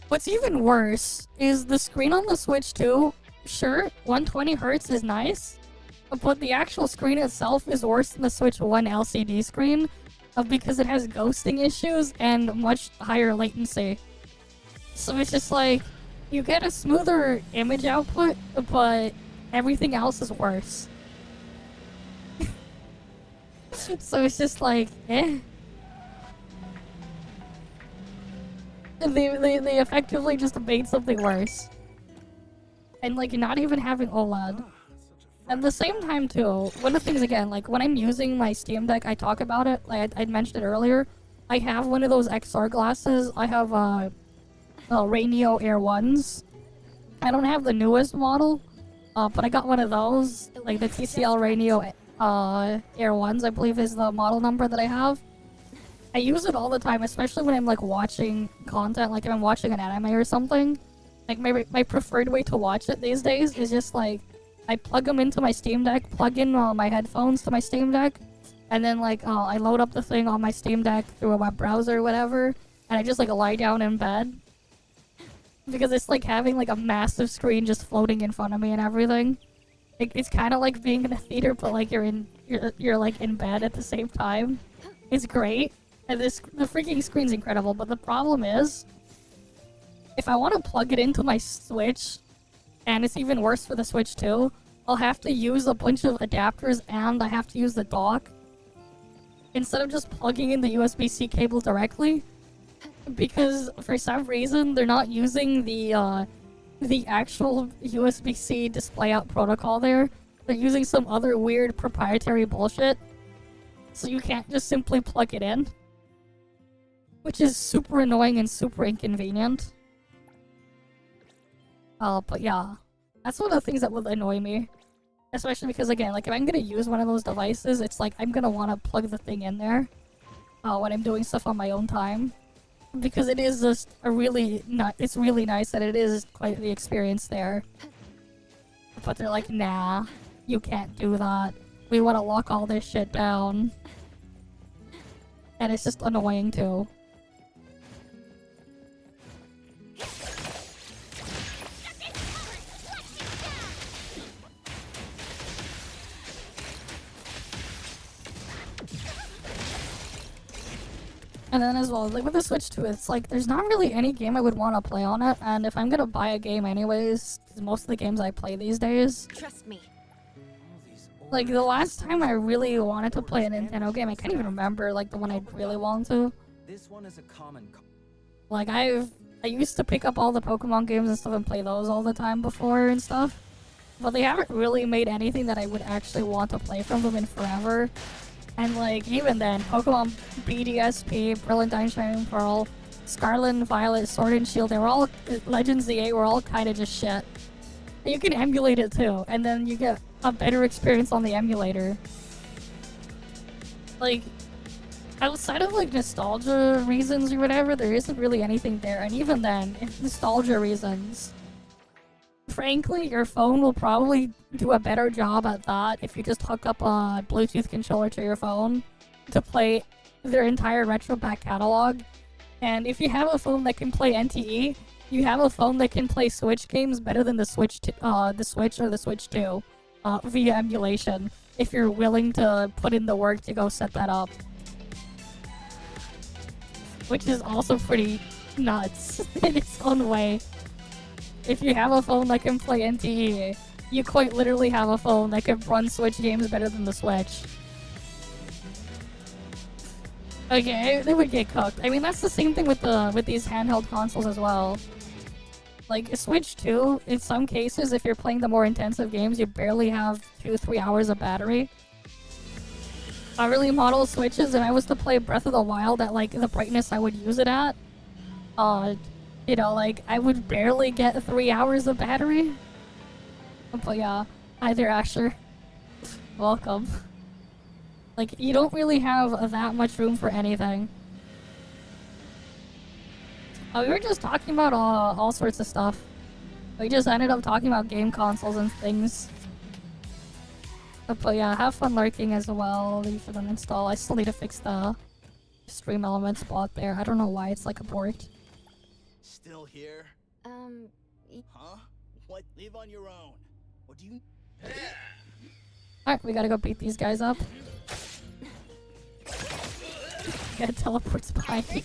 What's even worse is the screen on the Switch 2. Sure, 120 Hz is nice, but the actual screen itself is worse than the Switch 1 LCD screen because it has ghosting issues and much higher latency. So it's just like, you get a smoother image output, but everything else is worse. So it's just like, eh. They effectively just made something worse. And like not even having OLED. At the same time too, one of the things again, like when I'm using my Steam Deck, I talk about it, like I'd mentioned it earlier, I have one of those XR glasses. I have Rainio Air 1s. I don't have the newest model, but I got one of those, like the TCL Rainio Air 1s, I believe is the model number that I have. I use it all the time, especially when I'm like watching content, like if I'm watching an anime or something. Like my preferred way to watch it these days is just like, I plug them into my Steam Deck, plug in my headphones to my Steam Deck, and then like I load up the thing on my Steam Deck through a web browser or whatever, and I just like lie down in bed. Because it's like having like a massive screen just floating in front of me and everything. It's kind of like being in a theater, but like you're like in bed at the same time. It's great, and the freaking screen's incredible. But the problem is, if I want to plug it into my Switch, and it's even worse for the Switch too, I'll have to use a bunch of adapters and I have to use the dock instead of just plugging in the USB-C cable directly, because for some reason they're not using the actual USB-C display out protocol there. They're using some other weird proprietary bullshit, so you can't just simply plug it in, which is super annoying and super inconvenient. But yeah, that's one of the things that would annoy me. Especially because, again, like, if I'm gonna use one of those devices, it's like, I'm gonna want to plug the thing in there when I'm doing stuff on my own time. Because it is just it's really nice that it is quite the experience there. But they're like, nah, you can't do that. We want to lock all this shit down. And it's just annoying too. And then as well, like with the Switch 2, it's like, there's not really any game I would want to play on it, and if I'm gonna buy a game anyways, 'cause most of the games I play these days... Trust me. Like, the last time I really wanted to play a Nintendo game, I can't even remember, like, the one I really wanted to. This one is a common. Like, I used to pick up all the Pokemon games and stuff and play those all the time before and stuff. But they haven't really made anything that I would actually want to play from them in forever. And like, even then, Pokemon BDSP, Brilliant Diamond Shining Pearl, Scarlet and Violet, Sword and Shield, they were all, Legends ZA were all kind of just shit. You can emulate it too, and then you get a better experience on the emulator. Like, outside of like nostalgia reasons or whatever, there isn't really anything there, and even then, if nostalgia reasons, frankly, your phone will probably do a better job at that if you just hook up a Bluetooth controller to your phone to play their entire retro back catalog. And if you have a phone that can play NTE, you have a phone that can play Switch games better than the Switch or the Switch 2 via emulation, if you're willing to put in the work to go set that up. Which is also pretty nuts in its own way. If you have a phone that can play NTE, you quite literally have a phone that can run Switch games better than the Switch. Okay, they would get cooked. I mean, that's the same thing with these handheld consoles as well. Like, Switch 2, in some cases, if you're playing the more intensive games, you barely have 2-3 hours of battery. Early model Switches, if I was to play Breath of the Wild at, like, the brightness I would use it at, you know, like, I would barely get 3 hours of battery. But yeah, hi there, Asher. Welcome. Like, you don't really have that much room for anything. We were just talking about all sorts of stuff. We just ended up talking about game consoles and things. But yeah, have fun lurking as well. You should uninstall. I still need to fix the stream element spot there. I don't know why it's like abort. Still here? Huh? What? Live on your own. What do you... Alright, we gotta go beat these guys up. Gotta teleport behind me.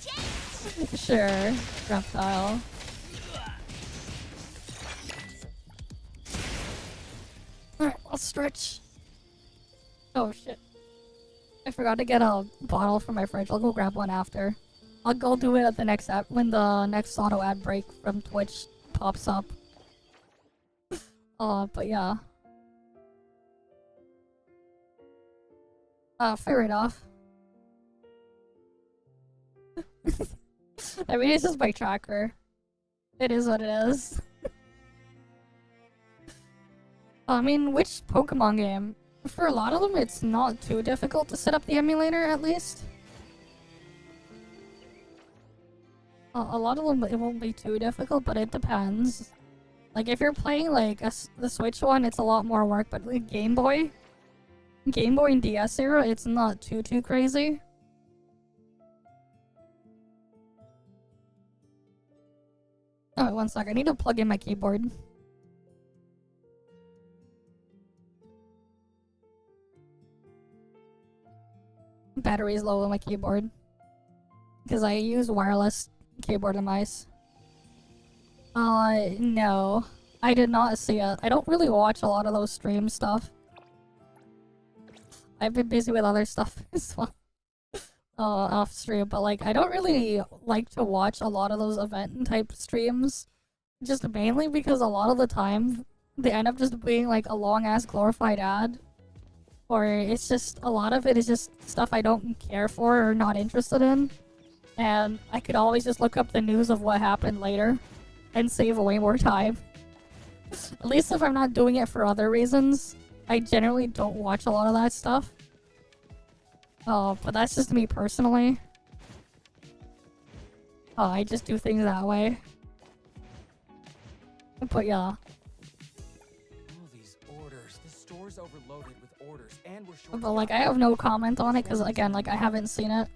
Sure, reptile. Alright, I'll stretch. Oh shit. I forgot to get a bottle from my fridge. I'll go grab one after. I'll go do it at the next app when the next auto ad break from Twitch pops up. But yeah. Fire it off. I mean, it's just my tracker. It is what it is. I mean, which Pokemon game? For a lot of them, it's not too difficult to set up the emulator, at least. A lot of them, it won't be too difficult, but it depends. Like, if you're playing, like, the Switch one, it's a lot more work, but like Game Boy and DS era, it's not too crazy. Oh, one sec, I need to plug in my keyboard. Battery's low on my keyboard. Because I use wireless keyboard and mice. No. I did not see it. I don't really watch a lot of those stream stuff. I've been busy with other stuff as well. Off stream, but like, I don't really like to watch a lot of those event type streams. Just mainly because a lot of the time, they end up just being like a long ass glorified ad. Or it's just, a lot of it is just stuff I don't care for or not interested in. And I could always just look up the news of what happened later and save way more time. At least if I'm not doing it for other reasons, I generally don't watch a lot of that stuff. But that's just me personally. I just do things that way. But yeah. All these orders. The store's overloaded with orders, and we're short. But like, I have no comment on it because again, like, I haven't seen it.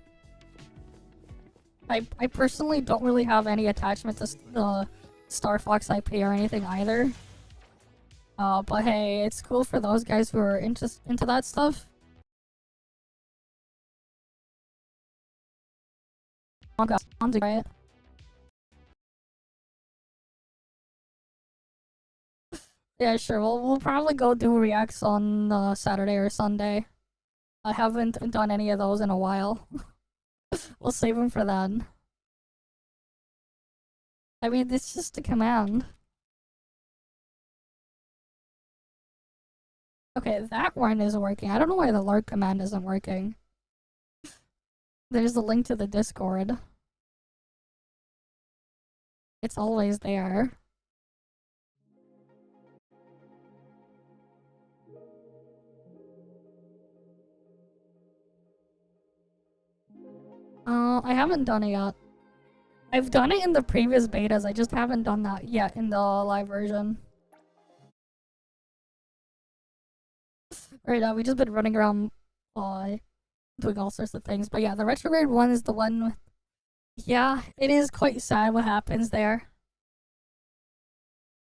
I personally don't really have any attachment to the Star Fox IP or anything either. But hey, it's cool for those guys who are into that stuff. Right? Yeah, sure. We'll probably go do reacts on Saturday or Sunday. I haven't done any of those in a while. We'll save them for then. I mean, it's just a command. Okay, that one is working. I don't know why the lurk command isn't working. There's a link to the Discord. It's always there. I haven't done it yet. I've done it in the previous betas, I just haven't done that yet in the live version. Right now, we've just been running around, doing all sorts of things. But yeah, the retrograde one is the one. Yeah, it is quite sad what happens there.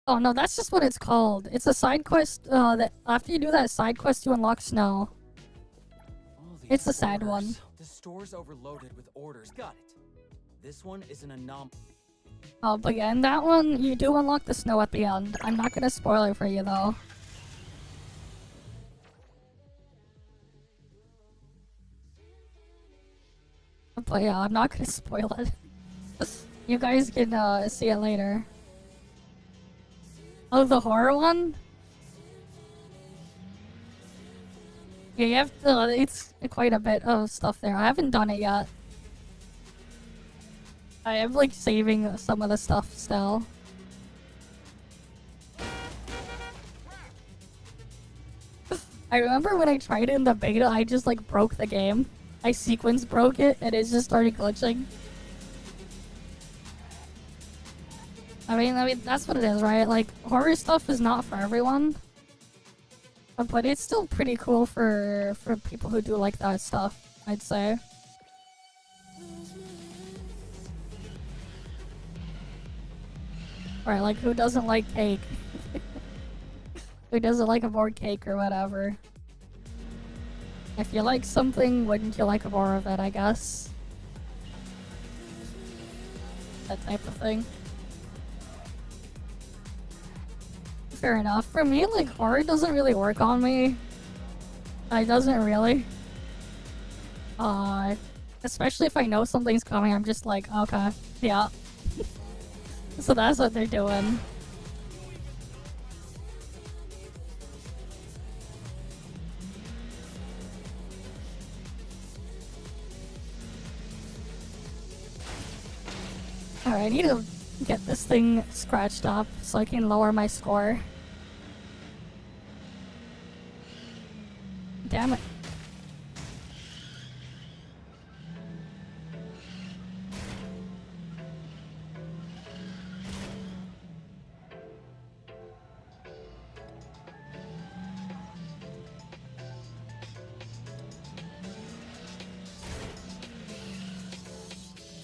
Oh no, that's just what it's called. It's a side quest, that after you do that side quest, you unlock snow. It's a sad one. The store's overloaded with orders. Got it. This one is an anomaly. Oh, but yeah, in that one, you do unlock the snow at the end. I'm not gonna spoil it for you, though. But yeah, I'm not gonna spoil it. You guys can, see it later. Oh, the horror one? Yeah, you have to, it's quite a bit of stuff there. I haven't done it yet. I am like saving some of the stuff still. I remember when I tried it in the beta, I just like broke the game. I sequence broke it and it just started glitching. I mean that's what it is, right? Like horror stuff is not for everyone. But it's still pretty cool for people who do like that stuff, I'd say. Right, like who doesn't like cake? Who doesn't like a board cake or whatever? If you like something, wouldn't you like more of it, I guess? That type of thing. Fair enough. For me, like, horror doesn't really work on me. It doesn't really. Especially if I know something's coming, I'm just like, okay, yeah. So that's what they're doing. Alright, I need to get this thing scratched up so I can lower my score. Damn it.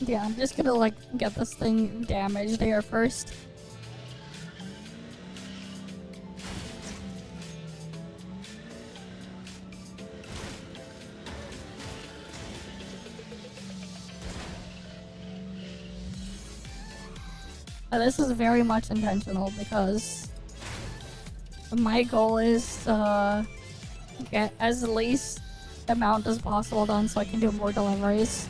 Yeah, I'm just gonna like get this thing damaged here first. This is very much intentional because my goal is to get as least amount as possible done so I can do more deliveries.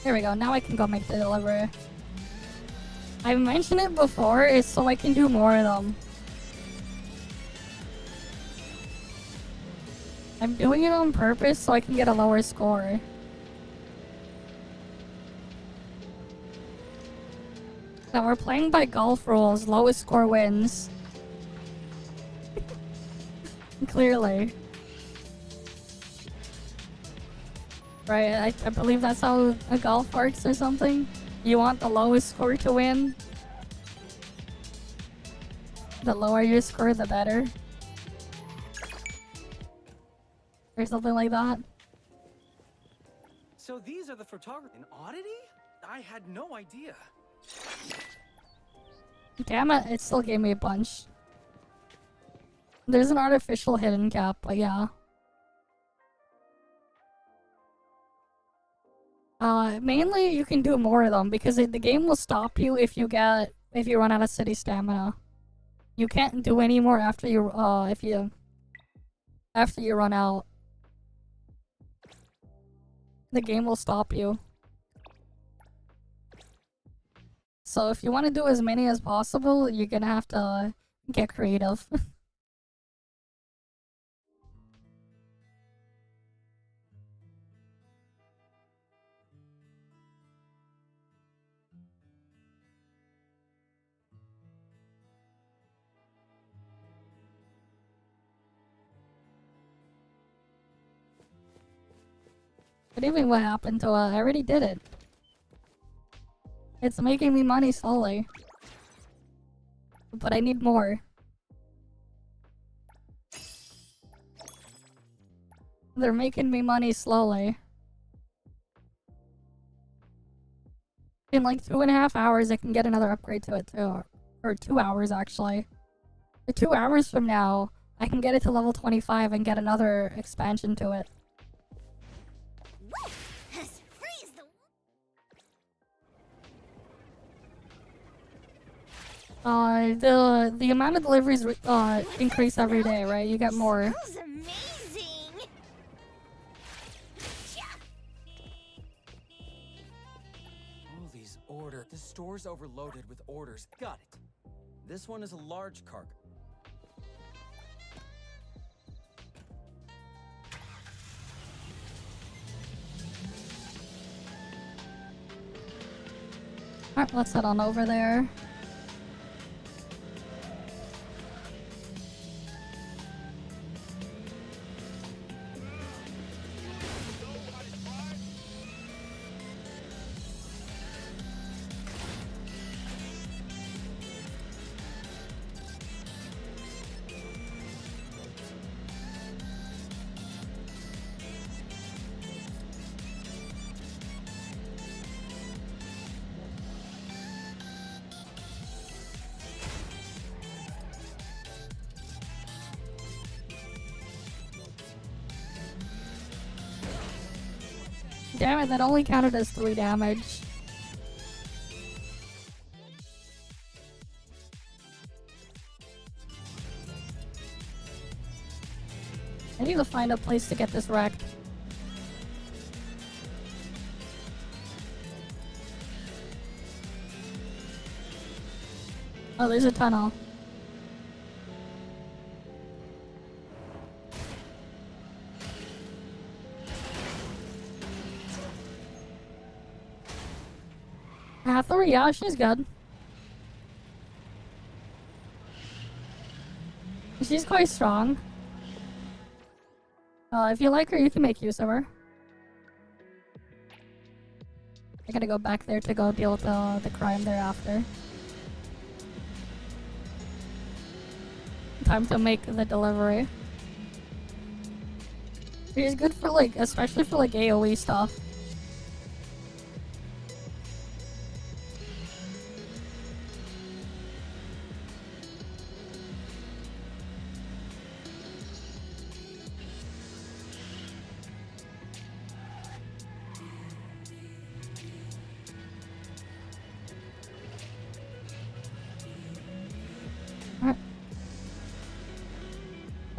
There we go, now I can go make the delivery. I've mentioned it before, it's so I can do more of them. I'm doing it on purpose so I can get a lower score. Now we're playing by golf rules, lowest score wins. Clearly. Right, I believe that's how a golf works or something. You want the lowest score to win. The lower your score, the better. Or something like that. So these are the photographers. An oddity? I had no idea. Damn it, it still gave me a bunch. There's an artificial hidden cap, but yeah. Mainly you can do more of them because the game will stop you if you run out of city stamina. You can't do any more after you run out. The game will stop you. So if you want to do as many as possible, you're gonna have to get creative. What do you mean what happened to it? I already did it. It's making me money slowly. But I need more. They're making me money slowly. In like 2.5 hours, I can get another upgrade to it too. Or 2 hours, actually. 2 hours from now, I can get it to level 25 and get another expansion to it. Freeze the The amount of deliveries increase every day, right? You get more. Smells amazing. All these orders. The store's overloaded with orders. Got it. This one is a large cargo. Alright, let's head on over there. Damn it, that only counted as 3 damage. I need to find a place to get this wrecked. Oh, there's a tunnel. Hathor, yeah, she's good. She's quite strong. If you like her, you can make use of her. I gotta go back there to go deal with the crime thereafter. Time to make the delivery. She's good for like, especially for like AoE stuff.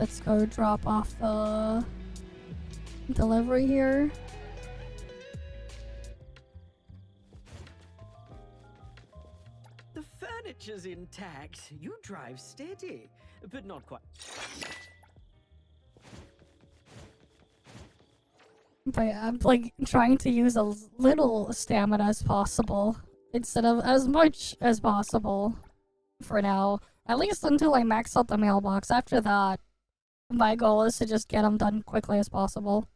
Let's go drop off the delivery here. The furniture's intact. You drive steady, but not quite. But I'm like trying to use as little stamina as possible instead of as much as possible for now. At least until I max out the mailbox. After that, my goal is to just get them done quickly as possible.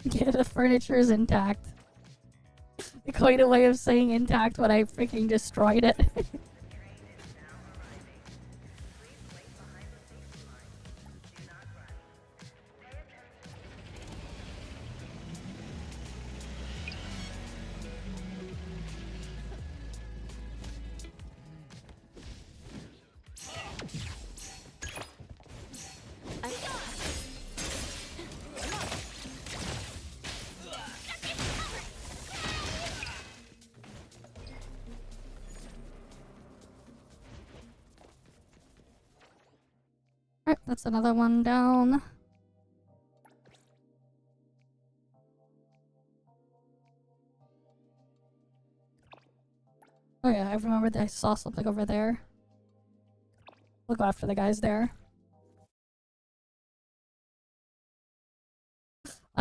Yeah, the furniture is intact. Quite a way of saying intact when I freaking destroyed it. Alright, that's another one down. Oh yeah, I remembered that I saw something over there. We'll go after the guys there.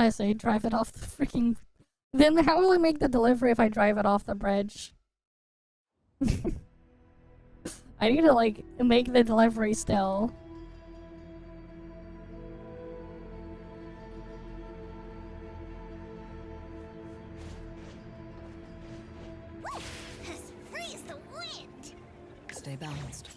I say drive it off the freaking... Then how will I make the delivery if I drive it off the bridge? I need to, like, make the delivery still. As free as the wind. Stay balanced.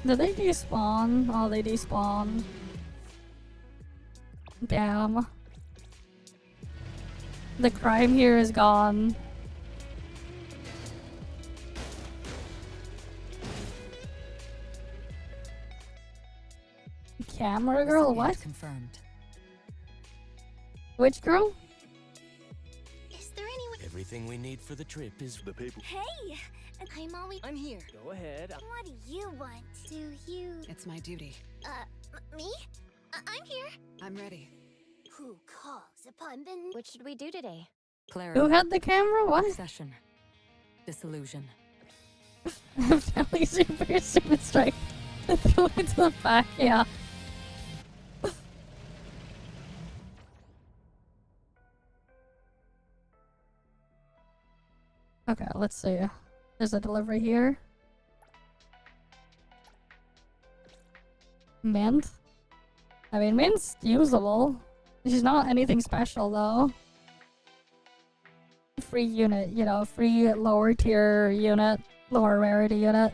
Did they despawn? Oh, they despawned. Damn. The crime here is gone. Camera girl? What? Confirmed. Which girl? Is there anyone? Everything we need for the trip is the paper. Hey, I'm here. Go ahead. What do you want? Do you? It's my duty. Me? I'm here. I'm ready. Who calls upon the? What should we do today? Clarity. Who had the camera? What? Obsession. Disillusion. Definitely super strike. Throw it to the back, yeah. Okay, let's see. There's a delivery here. Mint? I mean, Mint's usable. She's not anything special, though. Free unit, you know, free lower tier unit, lower rarity unit.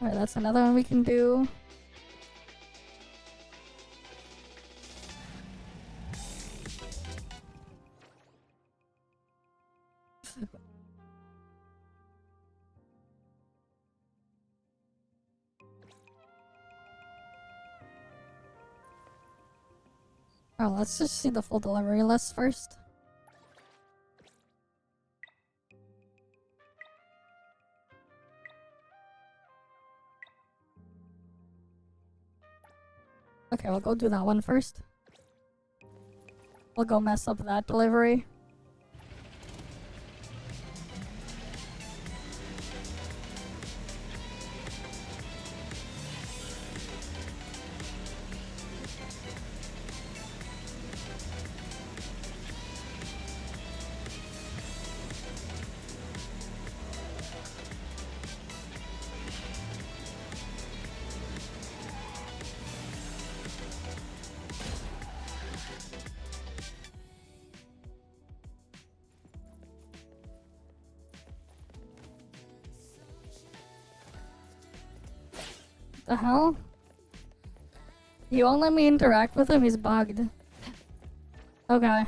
Alright, that's another one we can do. Oh, let's just see the full delivery list first. Okay, we'll go do that one first. We'll go mess up that delivery. The hell? You won't let me interact with him? He's bugged. Okay.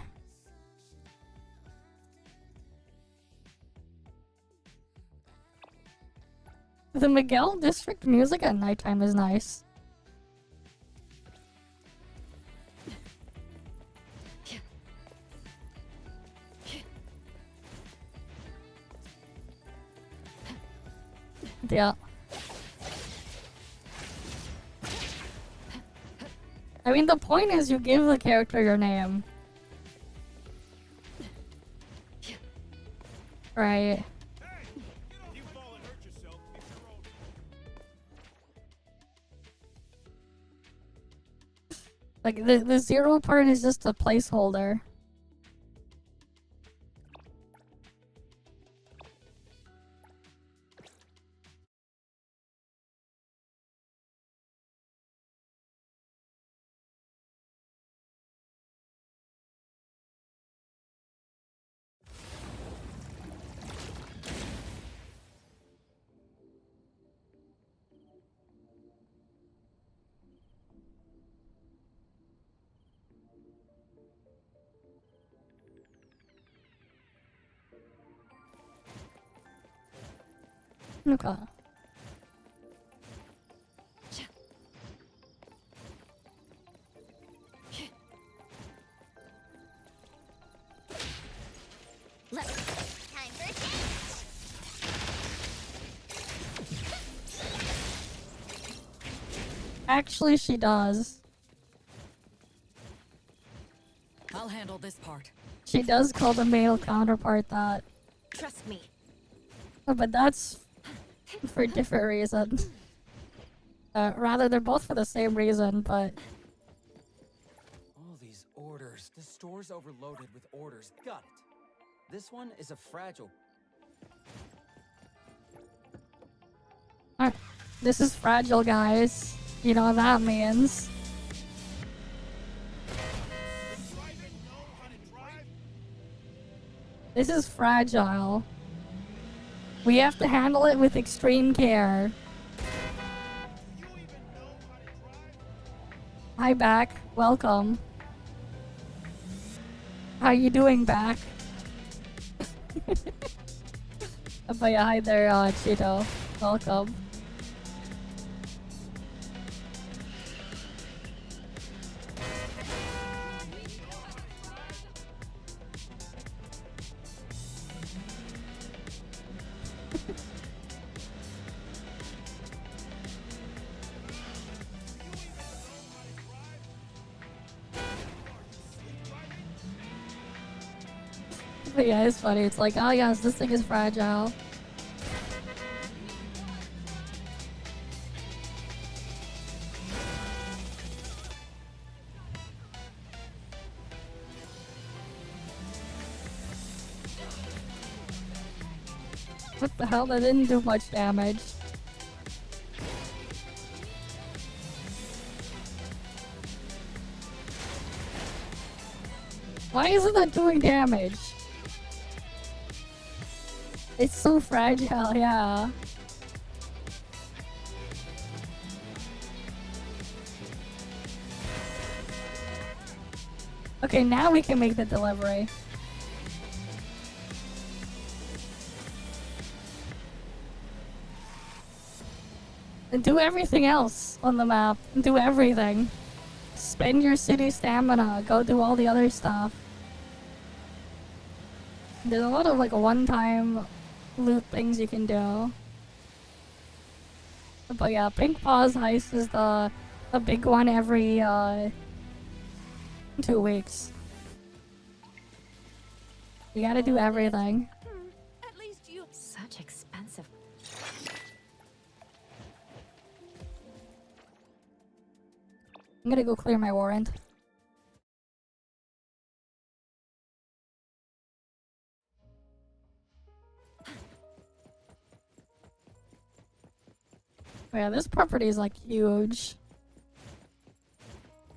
The Miguel District music at nighttime is nice. Yeah. I mean, the point is you give the character your name. Right. Like, the zero part is just a placeholder. Okay. Time for a change. Actually, she does. I'll handle this part. She does call the male counterpart that. Trust me. But that's for different reasons. Rather, they're both for the same reason, but... All these orders. The store's overloaded with orders. Got it. This one is a fragile. This is fragile, guys. You know what that means. This is fragile. We have to handle it with extreme care. Hi, Back. Welcome. How you doing, Back? But yeah, hi there, Cheeto. Welcome. But yeah, it's funny. It's like, oh yes, this thing is fragile. What the hell? That didn't do much damage. Why isn't that doing damage? It's so fragile, yeah. Okay, now we can make the delivery. And do everything else on the map. Do everything. Spend your city stamina. Go do all the other stuff. There's a lot of like one-time loot things you can do. But yeah, Pink Paws Heist is the big one every 2 weeks. You gotta do everything. At least you. Such expensive. I'm gonna go clear my warrant. Yeah, this property is like huge.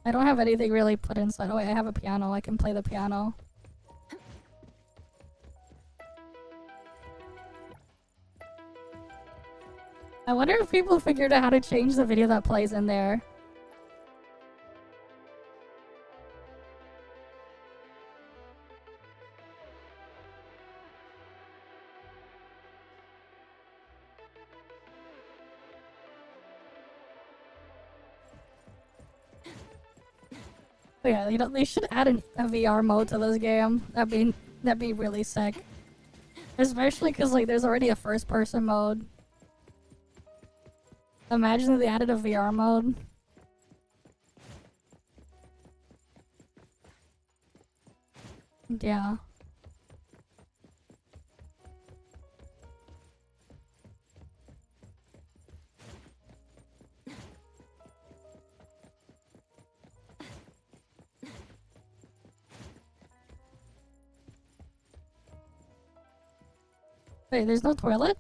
I don't have anything really put inside. Oh wait, I have a piano. I can play the piano. I wonder if people figured out how to change the video that plays in there. But yeah, you know, they should add a VR mode to this game. That'd be really sick. Especially because like there's already a first-person mode. Imagine if they added a VR mode. Yeah. Wait, there's no toilet?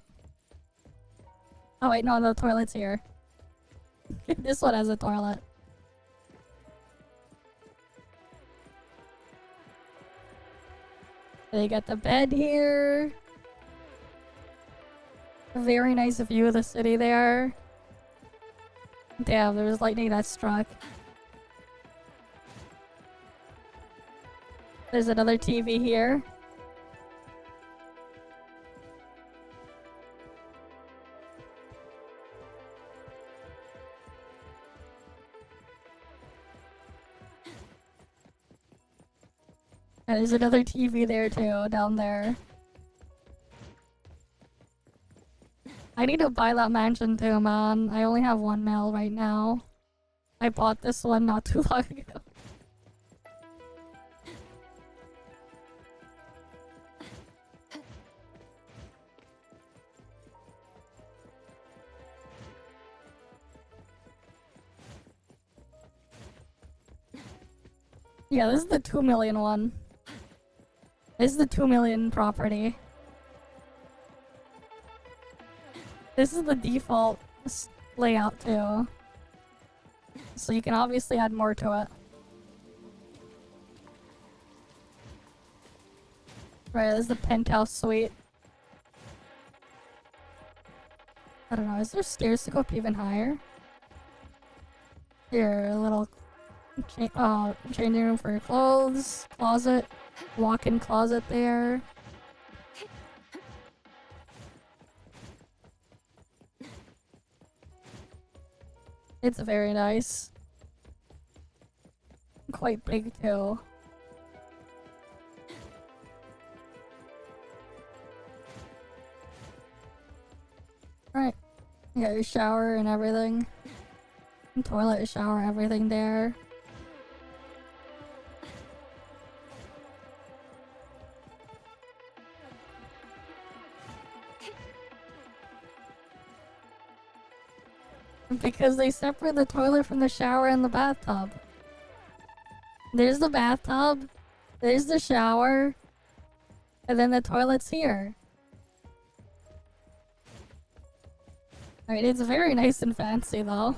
Oh wait, no, the toilet's here. This one has a toilet. They got the bed here. A very nice view of the city there. Damn, there was lightning that struck. There's another TV here. And there's another TV there too, down there. I need to buy that mansion too, man. I only have 1 mil right now. I bought this one not too long ago. Yeah, this is the 2 million one. This is the 2 million property. This is the default layout too. So you can obviously add more to it. Right, this is the penthouse suite. I don't know, is there stairs to go up even higher? Here, a little changing room for your clothes, closet, walk-in closet there. It's very nice. Quite big too. Right. You got your shower and everything. Toilet, shower, everything there. Because they separate the toilet from the shower and the bathtub. There's the bathtub, there's the shower, and then the toilet's here. I mean, it's very nice and fancy though.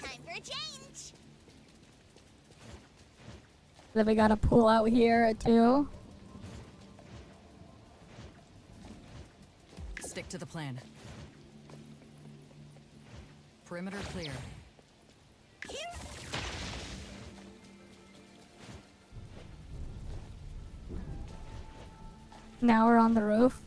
Time for a change. Then we got a pool out here too. Stick to the plan. Perimeter clear. Now we're on the roof.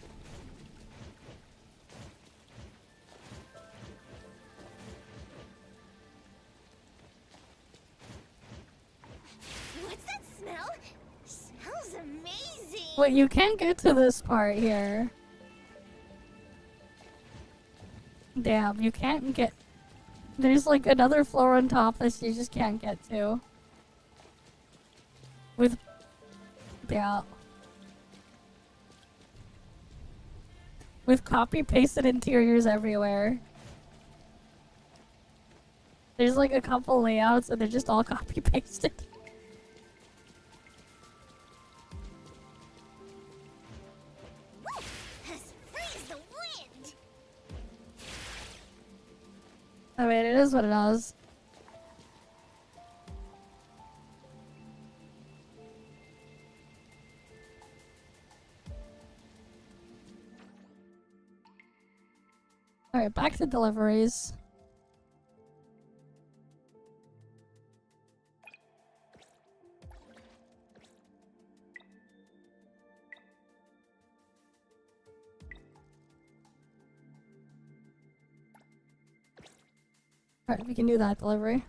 What's that smell? Smells amazing. Wait, you can't get to this part here. Damn, you can't get... There's like another floor on top that you just can't get to. With... Yeah. With copy-pasted interiors everywhere. There's like a couple layouts and they're just all copy-pasted. Freeze the wind. I mean, it is what it is. Alright, back to deliveries. Alright, we can do that delivery.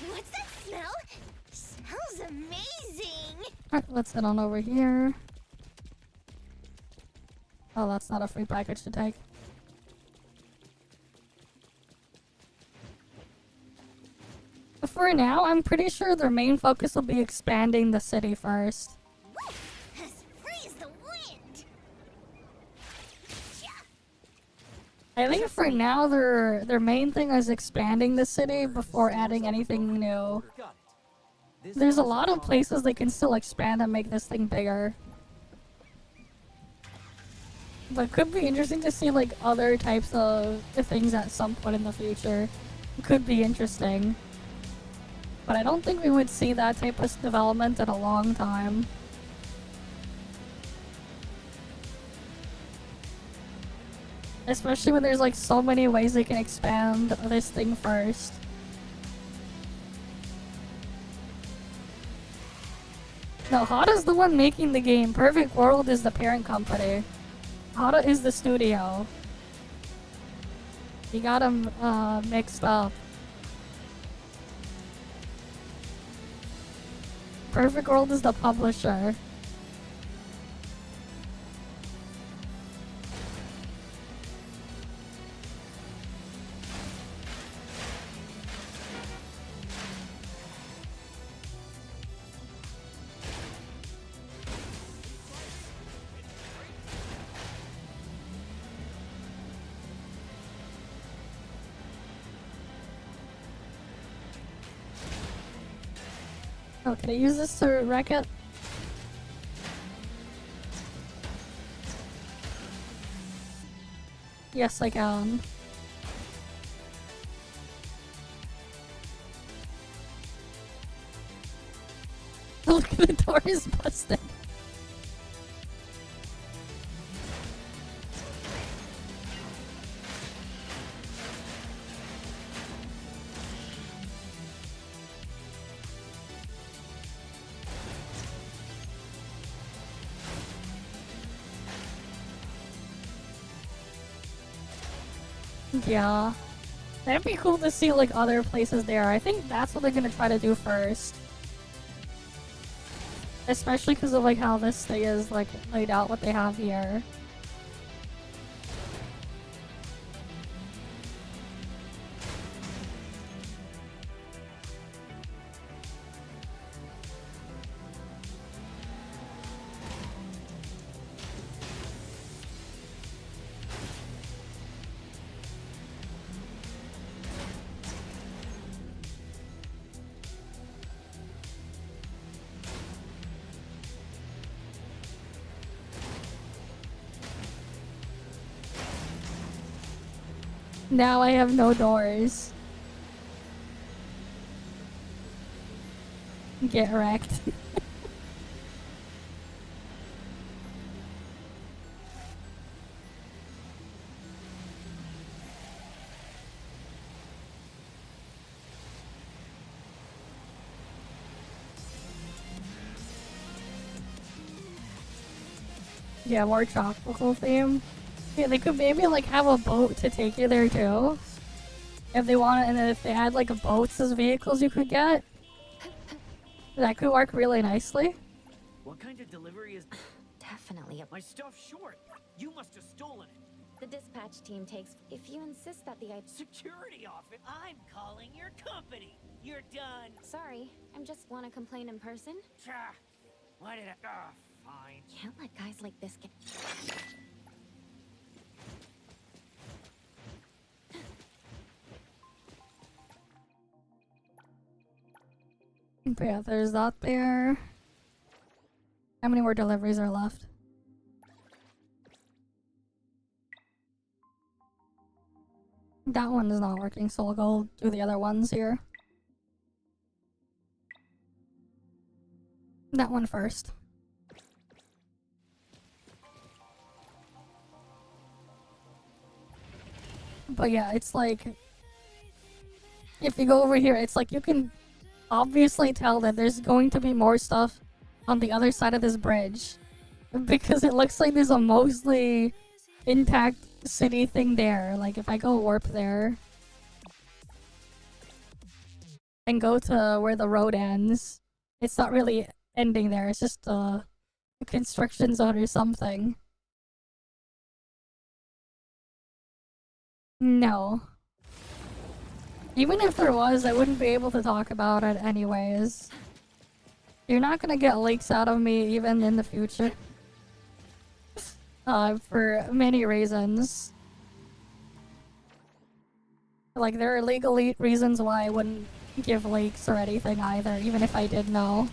What's that smell? Smells amazing. Alright, let's head on over here. Oh, that's not a free package to take. But for now, I'm pretty sure their main focus will be expanding the city first. Freeze the wind. I think for now, their main thing is expanding the city before adding anything new. Got There's a lot of places they can still expand and make this thing bigger. But it could be interesting to see like other types of things at some point in the future. It could be interesting. But I don't think we would see that type of development in a long time. Especially when there's like so many ways they can expand this thing first. No, Hada's the one making the game. Perfect World is the parent company. Hada is the studio. You got them mixed up. Perfect World is the publisher. Oh, can I use this to wreck it? Yes, I can. Look, the door is busted. Yeah. That'd be cool to see like other places there. I think that's what they're gonna try to do first. Especially because of like how this thing is like laid out, what they have here. Now I have no doors. Get wrecked. Yeah, more tropical theme. Yeah, they could maybe like have a boat to take you there too. If they want it, and then if they had like boats as vehicles you could get. That could work really nicely. What kind of delivery is... Definitely. My stuff's short. You must have stolen it. The dispatch team takes... If you insist that the... Security office? I'm calling your company. You're done. Sorry, I just want to complain in person. Tcha. Why did I... fine. Can't let guys like this get... But yeah, there's that there. How many more deliveries are left? That one is not working, so I'll go do the other ones here. That one first. But yeah, it's like... If you go over here, it's like you can obviously tell that there's going to be more stuff on the other side of this bridge. Because it looks like there's a mostly intact city thing there. Like if I go warp there and go to where the road ends, it's not really ending there. It's just a construction zone or something. No. Even if there was, I wouldn't be able to talk about it anyways. You're not gonna get leaks out of me even in the future. For many reasons. Like, there are legal reasons why I wouldn't give leaks or anything either, even if I did know.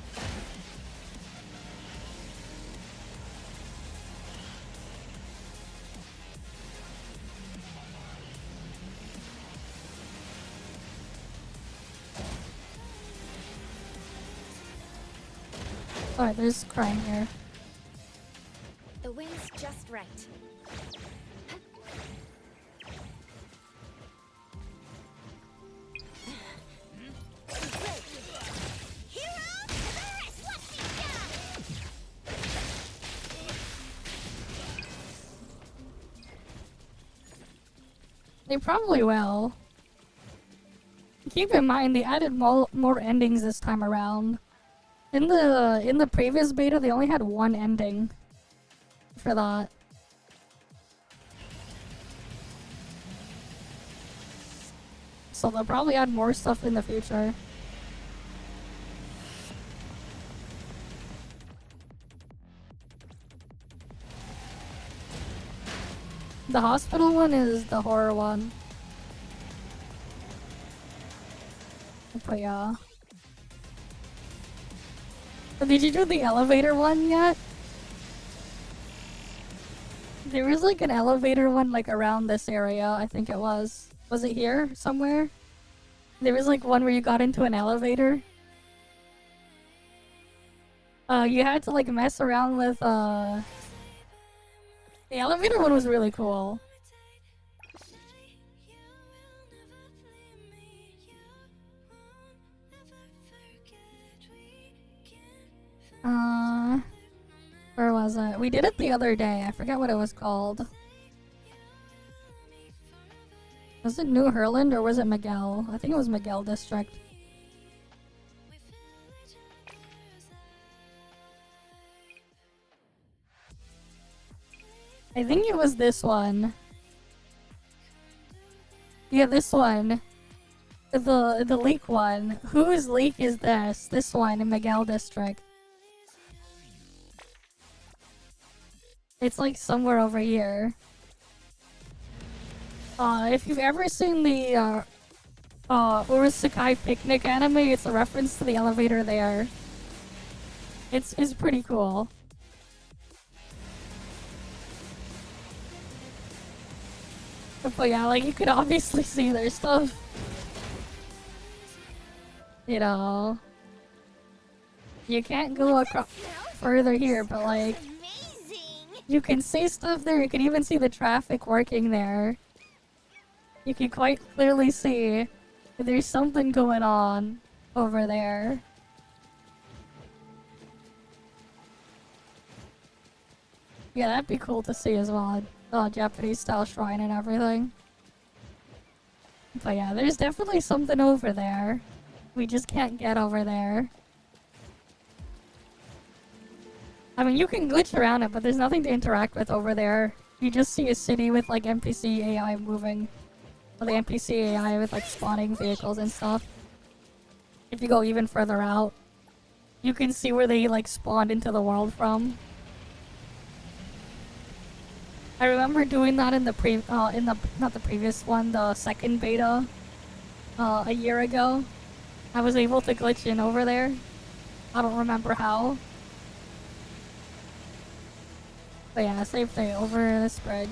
Alright, there's crime here. The wind's just right. They probably will. Keep in mind, they added more endings this time around. In the previous beta, they only had one ending for that. So they'll probably add more stuff in the future. The hospital one is the horror one. But yeah. Did you do the elevator one yet? There was like an elevator one like around this area, I think it was. Was it here somewhere? There was like one where you got into an elevator. You had to like mess around with the elevator one was really cool. Where was it? We did it the other day. I forget what it was called. Was it New Herland or was it Miguel? I think it was Miguel District. I think it was this one. Yeah, this one. The lake one. Whose lake is this? This one in Miguel District. It's like somewhere over here. If you've ever seen the Urusakai Picnic anime, it's a reference to the elevator there. It's pretty cool. But yeah, like you could obviously see their stuff. You know. You can't go across further here, but like you can see stuff there. You can even see the traffic working there. You can quite clearly see there's something going on over there. Yeah, that'd be cool to see as well. Japanese style shrine and everything. But yeah, there's definitely something over there. We just can't get over there. I mean, you can glitch around it, but there's nothing to interact with over there. You just see a city with like NPC AI moving. Well, the NPC AI with like spawning vehicles and stuff. If you go even further out, you can see where they like spawned into the world from. I remember doing that in the not the previous one, the second beta, a year ago. I was able to glitch in over there. I don't remember how. But yeah, safe day over this bridge.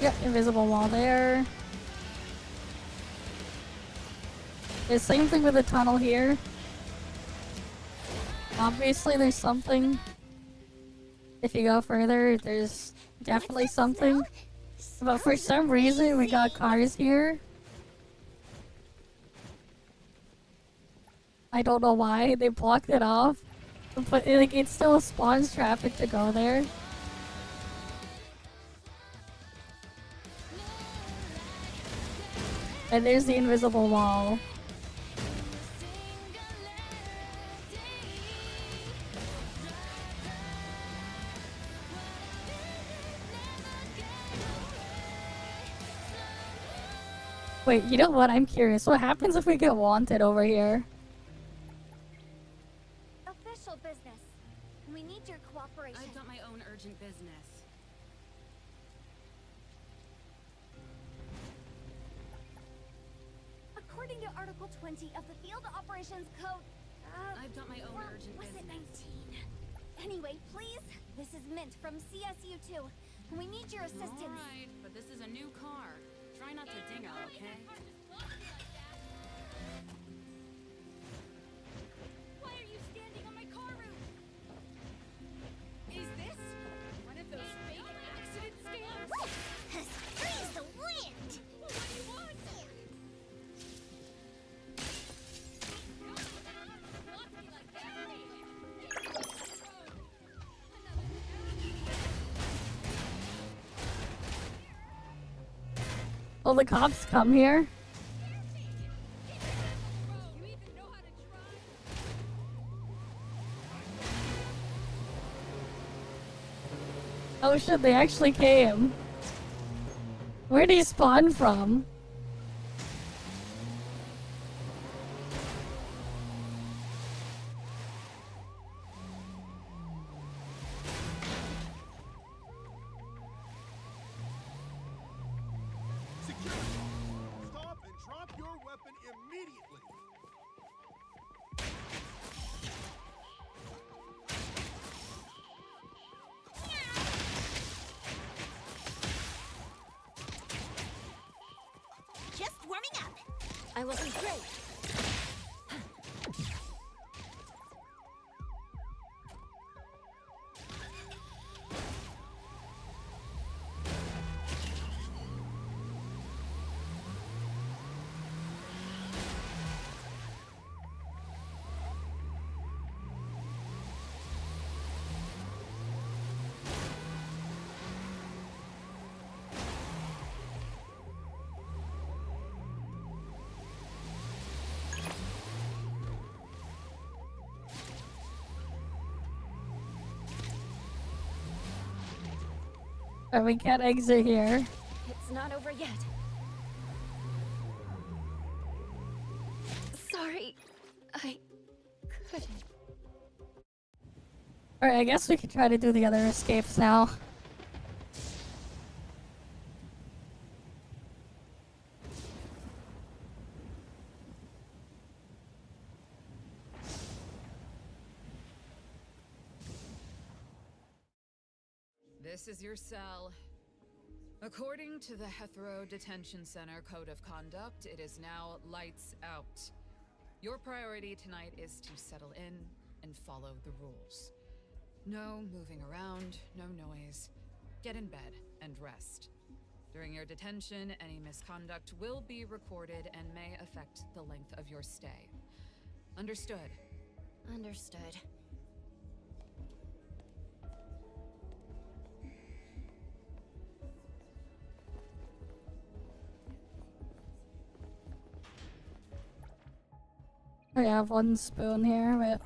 Yep, invisible wall there. The same thing with the tunnel here. Obviously there's something. If you go further, there's definitely something. But for some reason we got cars here. I don't know why they blocked it off. But it still spawns traffic to go there. And there's the invisible wall. Wait, you know what? I'm curious. What happens if we get wanted over here? need your cooperation. I've got my own urgent business. According to Article 20 of the Field Operations Code, I've got my own or urgent was business. it 19? Anyway, please. This is Mint from CSU2. We need your assistance. Alright, but this is a new car. Try not to dingo, okay? Why are you standing on my car roof? Is this one of those fake accident scams? Freeze the wind! What do you want? Will the cops come here? Oh shit, they actually came. Where'd he spawn from? Security! Stop and drop your weapon immediately! Just warming up. I will be great. Alright, we can't exit here. It's not over yet. Sorry, I couldn't. Alright, I guess we could try to do the other escapes now. This is your cell. According to the Hetero Detention Center Code of Conduct, it is now lights out. Your priority tonight is to settle in and follow the rules. No moving around, no noise. Get in bed and rest. During your detention, any misconduct will be recorded and may affect the length of your stay. Understood? Understood. I have one spoon here, but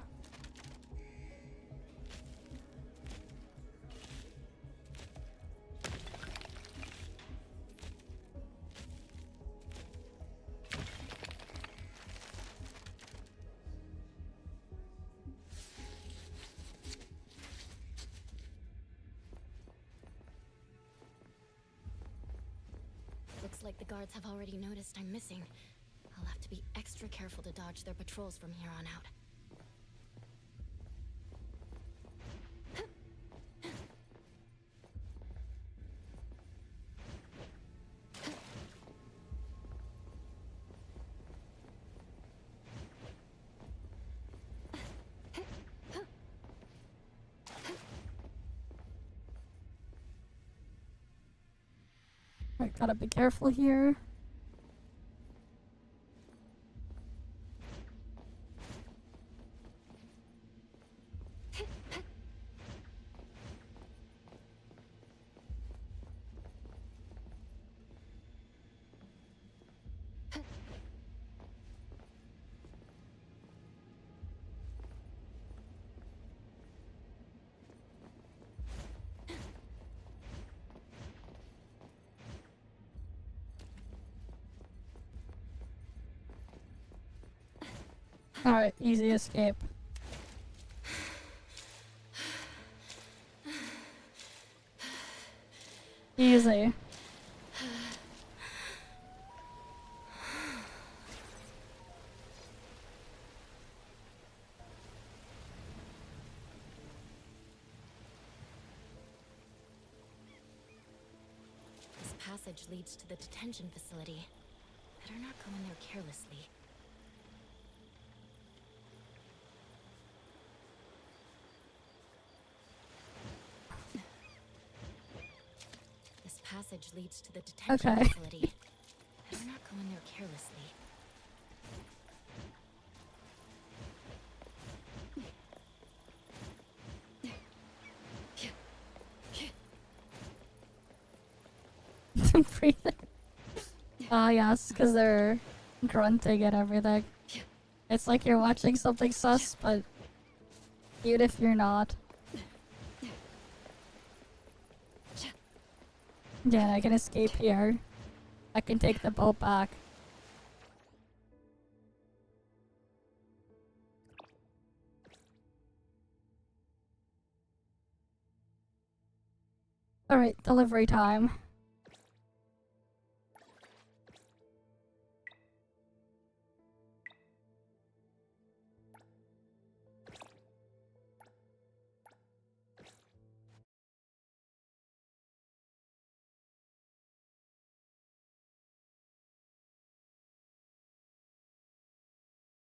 Looks like the guards have already noticed I'm missing. I'll have to be extra careful to dodge their patrols from here on out. I gotta be careful here. Alright, easy escape. crazy. This passage leads to the detention facility. Better not go in there carelessly. This passage leads to the detention Okay. facility. Better not go in there carelessly. Breathing. Ah, yes, because they're grunting and everything. It's like you're watching something sus, but even if you're not. Yeah, I can escape here. I can take the boat back. Alright, delivery time.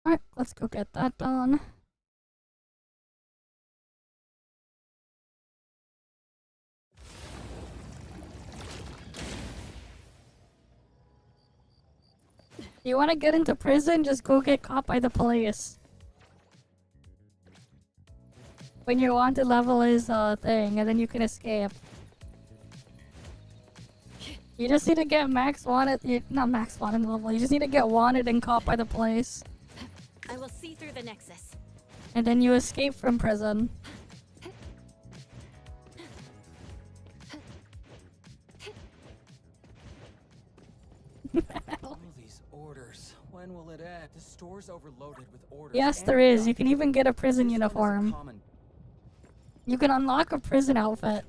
Alright, let's go get that done. You wanna get into prison? Just go get caught by the police. When your wanted level is a thing, and then you can escape. You just need to get max wanted, not max wanted level, you just need to get wanted and caught by the police. I will see through the nexus. And then you escape from prison. All these orders. When will it end? The store's overloaded with orders. Yes, and there is. guns. You can even get a prison This one is a uniform. common- You can unlock a prison outfit.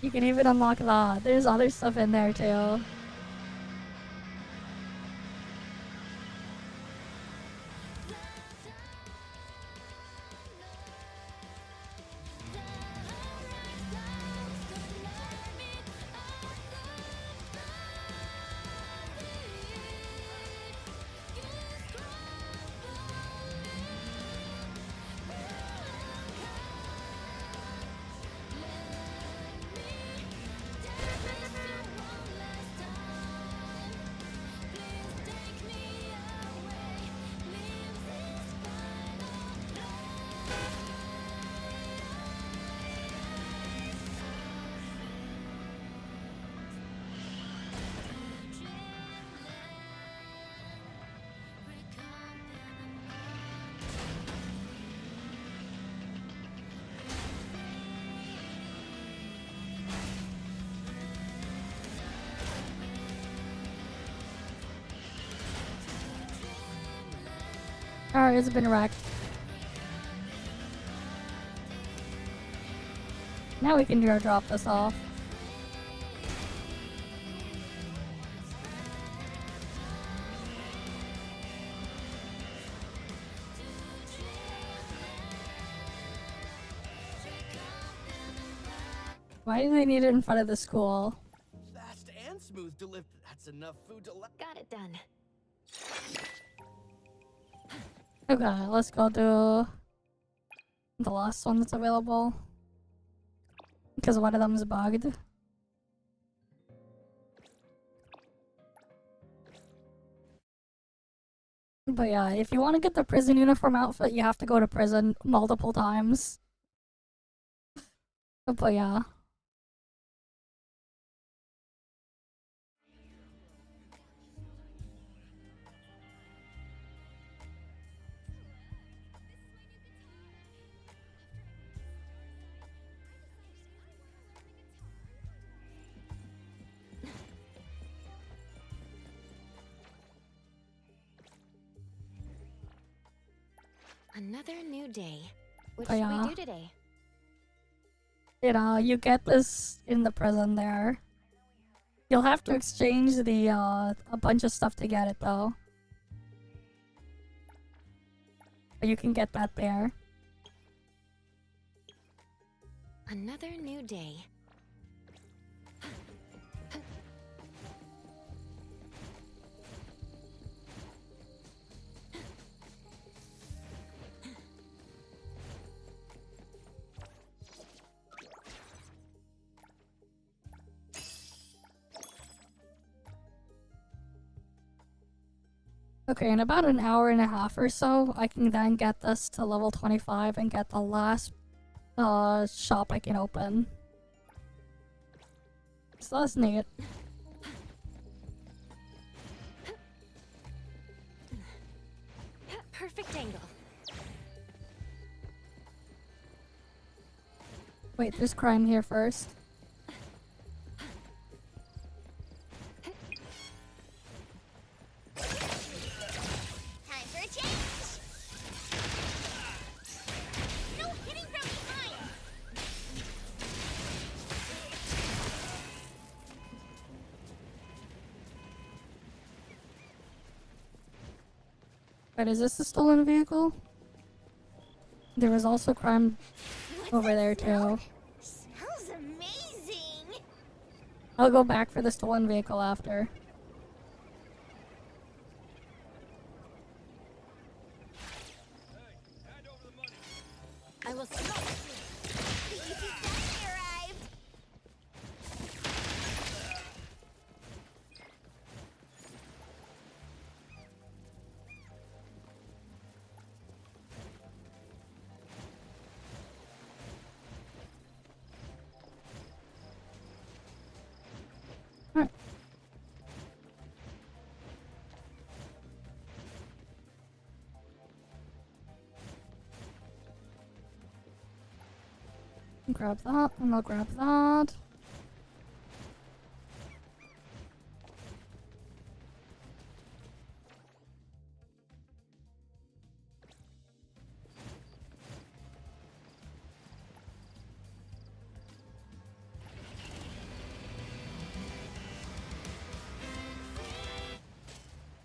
You can even unlock that. There's other stuff in there too. Alright, it's been wrecked. Now we can drop this off. Why do they need it in front of the school? Fast and smooth delivery. That's enough food to Got it done. Okay, let's go do the last one that's available. Because one of them is bugged. But yeah, if you want to get the prison uniform outfit, you have to go to prison multiple times. But yeah. Another new day. What Oh, should yeah. we do today? You know, you get this in the prison there. You'll have to exchange the, a bunch of stuff to get it, though. But you can get that there. Another new day. Okay, in about an hour and a half or so, I can then get this to level 25 and get the last shop I can open. So that's neat. Perfect angle. Wait, there's crime here first. Time for a change. No hitting from behind. Wait, is this the stolen vehicle? There was also crime over there too. Smells amazing. I'll go back for the stolen vehicle after. I will smoke. The easy stuff arrived. Alright. Grab that, and I'll grab that.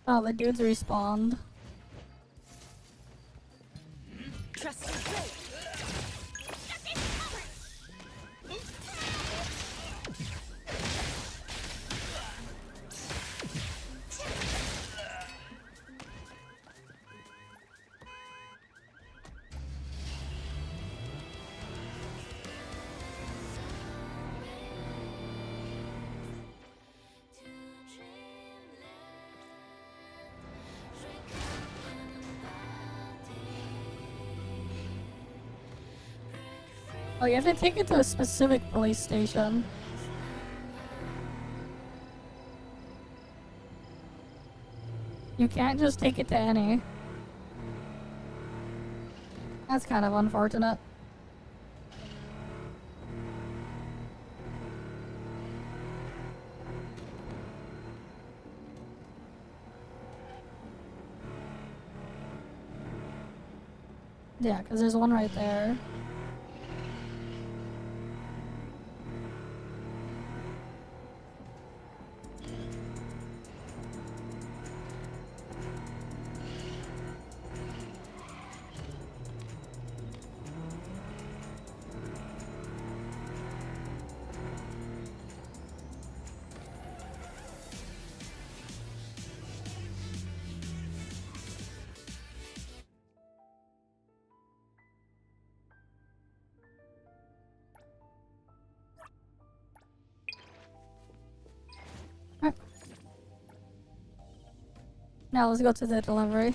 Oh, the dudes respawned. Trust me, great. Oh, you have to take it to a specific police station. You can't just take it to any. That's kind of unfortunate. Yeah, because there's one right there. Alright. Now let's go to the delivery.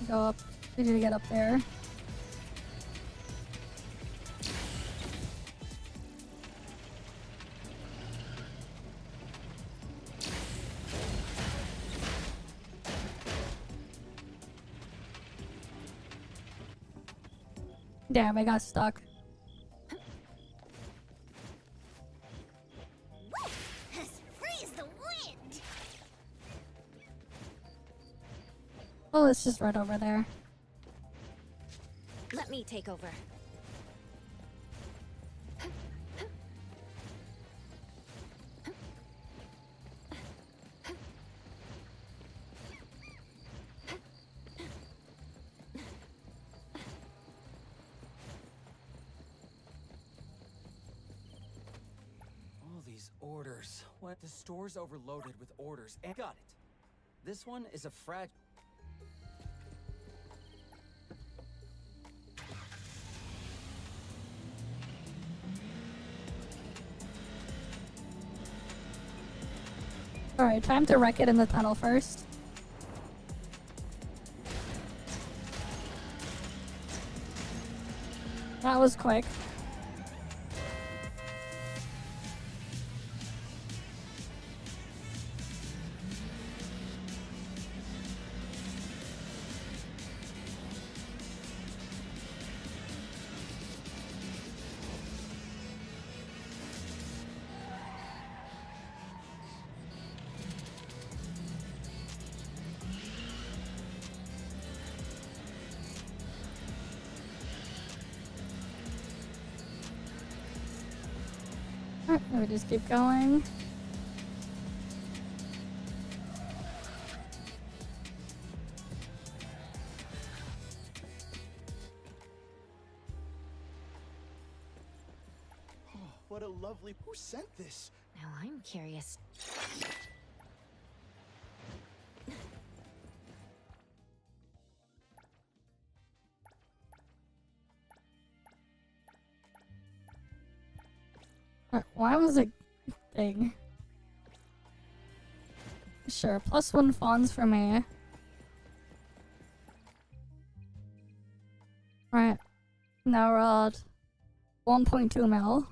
go up. We need to get up there. Damn, I got stuck. As free as the wind. Well, it's just right over there. Let me take over. All these orders. What? The store's overloaded with orders. And got it. This one is a fragile. Alright, time to wreck it in the tunnel first. That was quick. Alright, we just keep going. Oh, what a lovely... Who sent this? Now I'm curious. Alright, why was it thing? Sure, +1 fawns for me. Right. Now we're at 1.2 mil.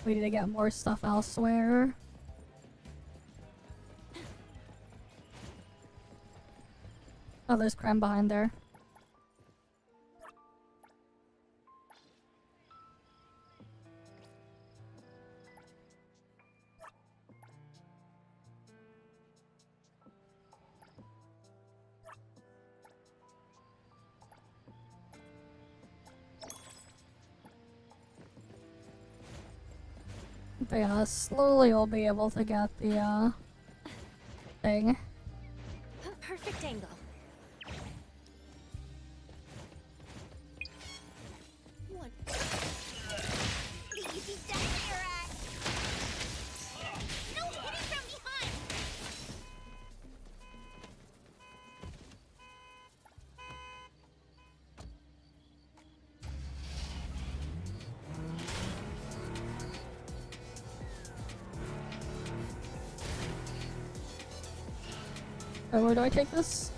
We need to get more stuff elsewhere. Oh, there's creme behind there. But yeah, slowly we'll be able to get the, thing. Perfect angle. What? The easy death era. No hitting from behind. Oh, where do I take this?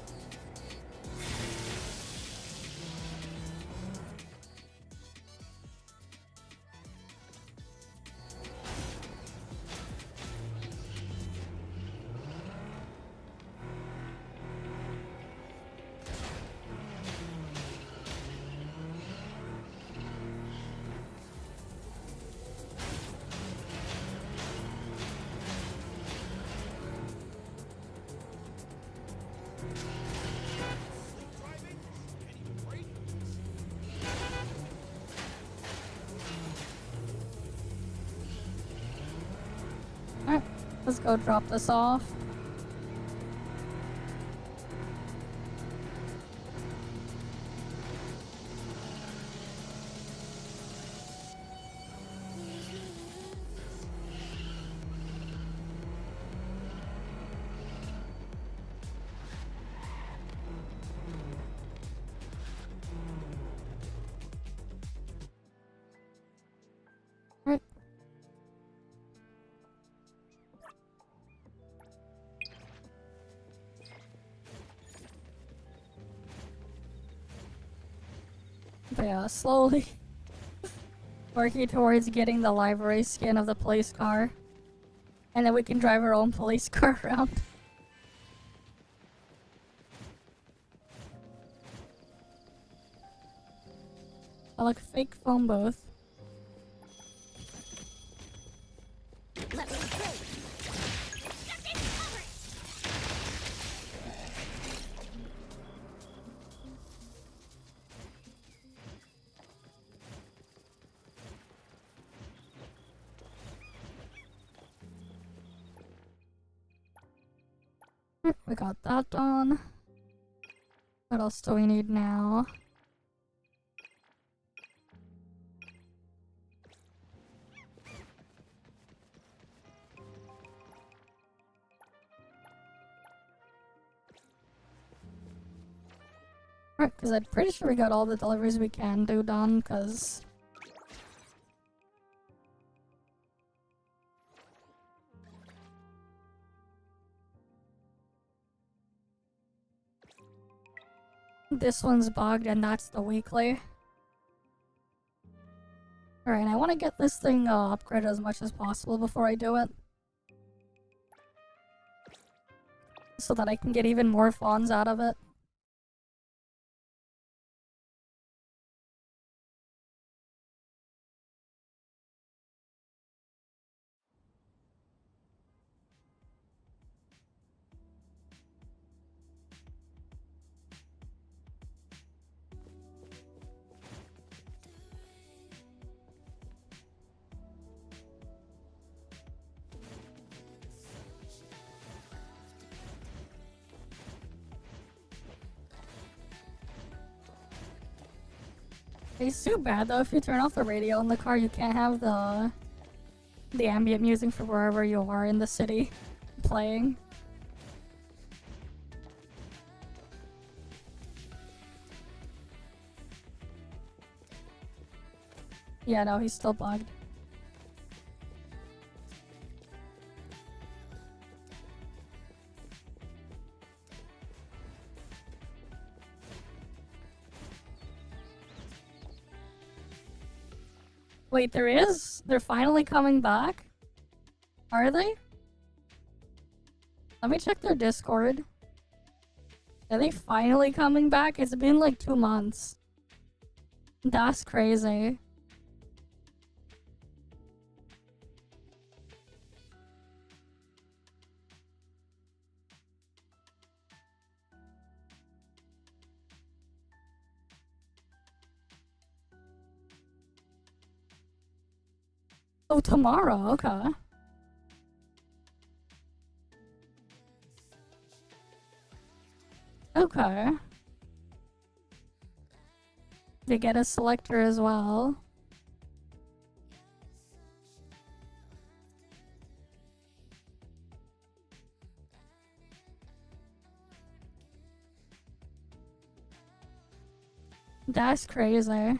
Alright, let's go drop this off. But yeah, slowly working towards getting the livery skin of the police car. And then we can drive our own police car around. I like fake phone booth. Let me go. We got that done. What else do we need now? Right, because I'm pretty sure we got all the deliveries we can do done, because... This one's bugged and that's the weekly. Alright, I want to get this thing upgraded as much as possible before I do it. So that I can get even more funds out of it. It's too bad though, if you turn off the radio in the car, you can't have the ambient music for wherever you are in the city playing. Yeah, no, he's still bugged. Wait, there is? They're finally coming back? Are they? Let me check their Discord. Are they finally coming back? It's been like 2 months. That's crazy. Oh, tomorrow, okay. Okay. They get a selector as well. That's crazy.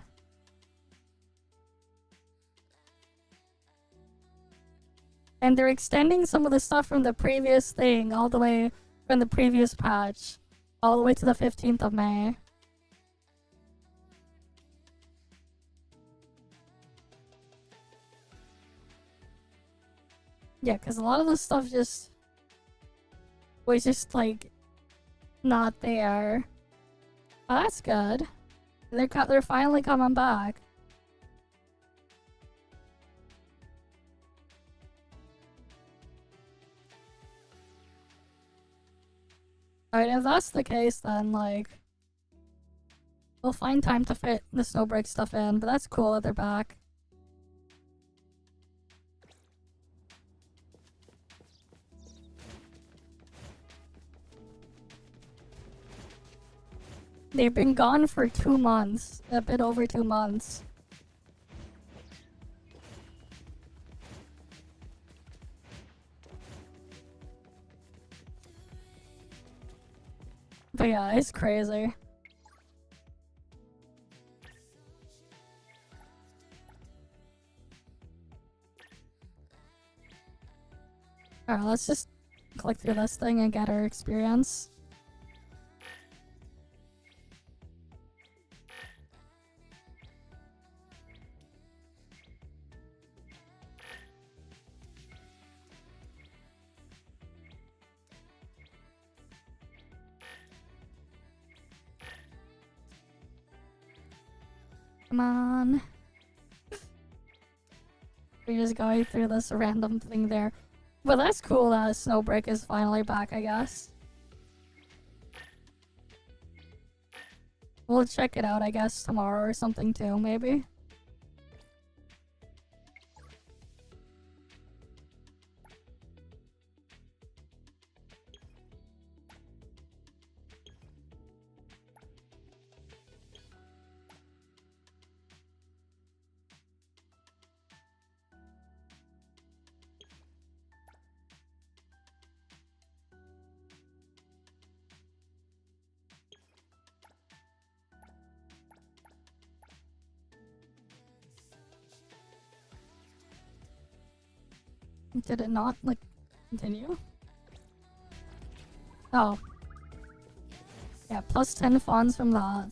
And they're extending some of the stuff from the previous thing, all the way from the previous patch, all the way to the 15th of May. Yeah, because a lot of the stuff just was just like not there. Oh, that's good. They're finally coming back. Alright, if that's the case, then, like, we'll find time to fit the snowbreak stuff in, but that's cool that they're back. They've been gone for 2 months, a bit over 2 months. But yeah, it's crazy. Alright, let's just click through this thing and get our experience. Come on. We're just going through this random thing there. But that's cool that Snowbreak is finally back, I guess. We'll check it out, I guess, tomorrow or something too, maybe. Did it not, like, continue? Oh. Yeah, plus 10 fawns from that.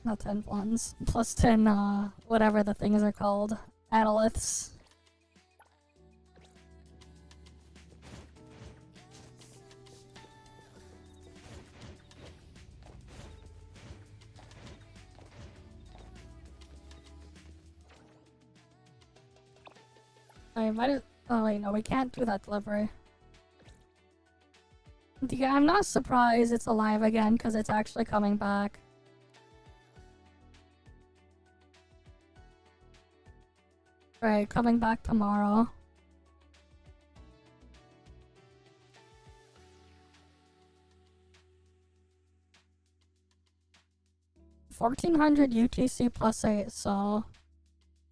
Not 10 fawns. Plus 10, whatever the things are called. Analyths. I might have. Oh, wait, no, we can't do that delivery. Yeah, I'm not surprised it's alive again because it's actually coming back. Right, coming back tomorrow. $1,400 UTC plus 8, so...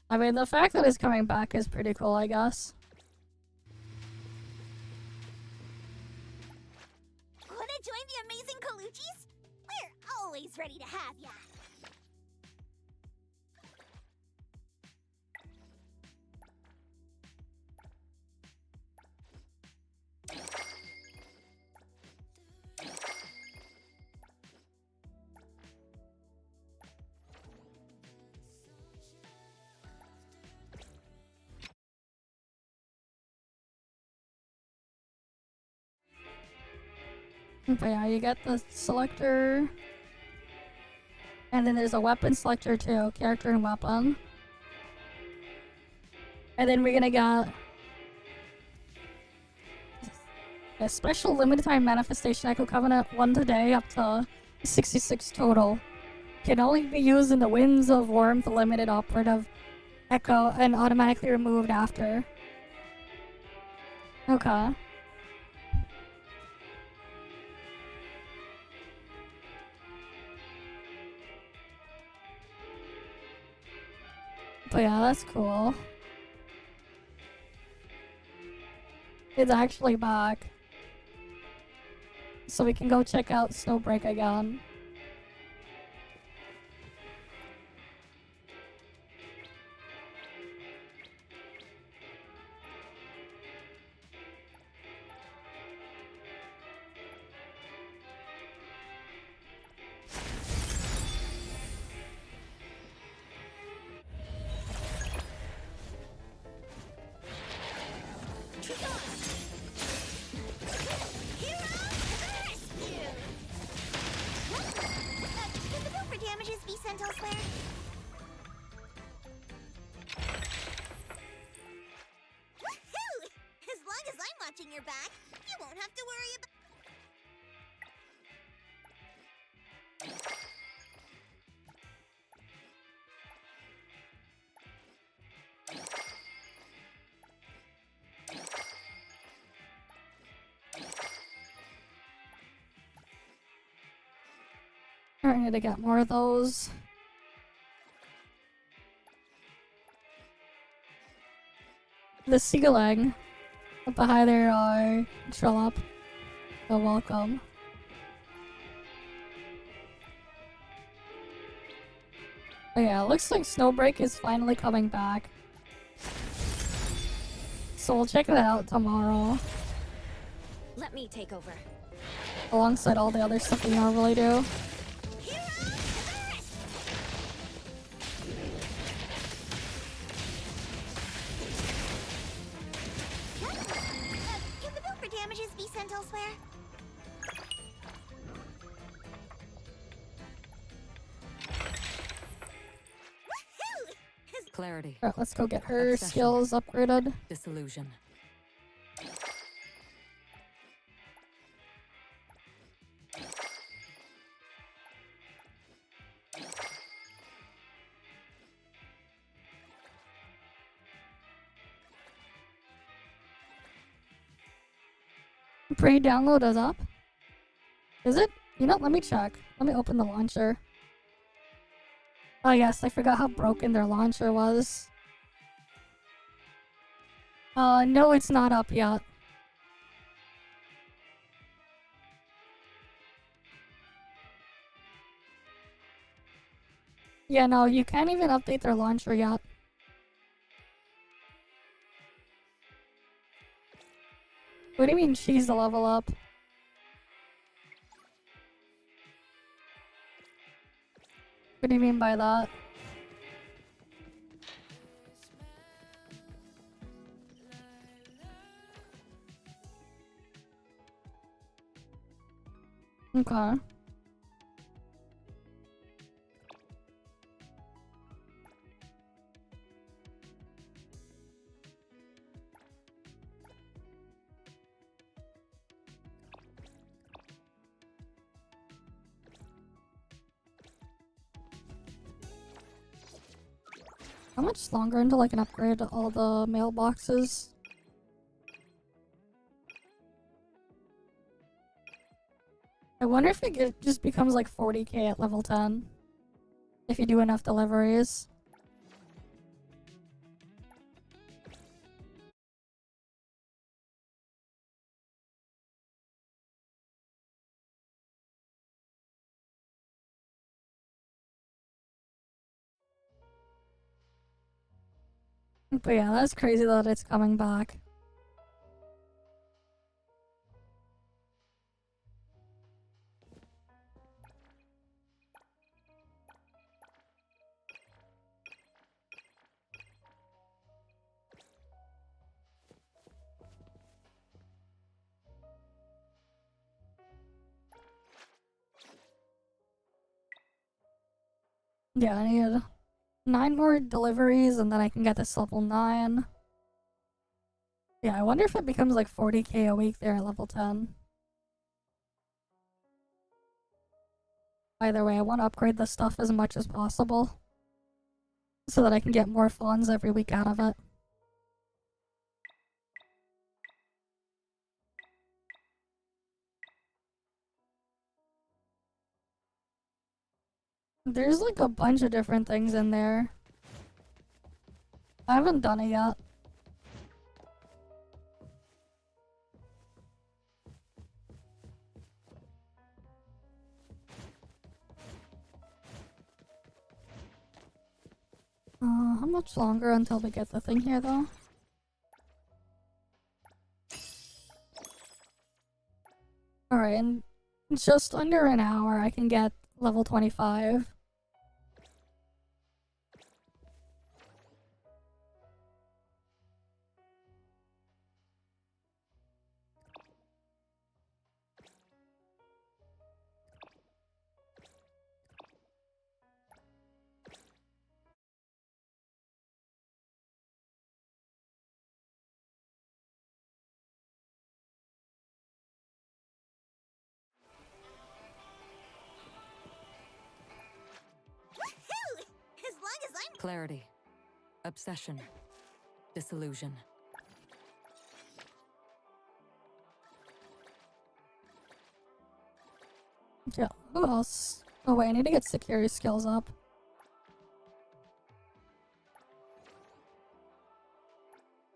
I mean, the fact that it's coming back is pretty cool, I guess. Wanna join the amazing Colucci's? We're always ready to have ya. But yeah, you get the selector. And then there's a weapon selector too, character and weapon. And then we're gonna get a special limited time manifestation Echo Covenant 1 today up to 66 total. Can only be used in the Winds of Warmth limited operative Echo and automatically removed after. Okay. But yeah, that's cool. It's actually back. So we can go check out Snowbreak again. Your back, you won't have to worry about. I need to get more of those. The seal egg. But hi there, Trillop. So welcome. But yeah, it looks like Snowbreak is finally coming back. So we'll check that out tomorrow. Let me take over. Alongside all the other stuff we normally do. Can the bill for damages be sent elsewhere? elsewhere? Woohoo! Clarity. Alright, let's go get her Obsession. skills upgraded. Disillusion. Pre-download is up. Is it? You know, let me check. Let me open the launcher. Oh yes, I forgot how broken their launcher was. No, it's not up yet. Yeah, no, you can't even update their launcher yet. What do you mean she's the level up? What do you mean by that? Okay. How much longer until I can upgrade all the mailboxes? I wonder if it just becomes like 40k at level 10. If you do enough deliveries. But yeah, that's crazy that it's coming back. Yeah, I need 9 more deliveries and then I can get this level 9. Yeah, I wonder if it becomes like 40k a week there at level 10. Either way, I want to upgrade this stuff as much as possible. So that I can get more funds every week out of it. There's like a bunch of different things in there. I haven't done it yet. How much longer until we get the thing here though? Alright, in just under an hour I can get level 25. Woohoo! As long as I'm Clarity. Obsession. Disillusion. Yeah, who else? Oh wait, I need to get security skills up.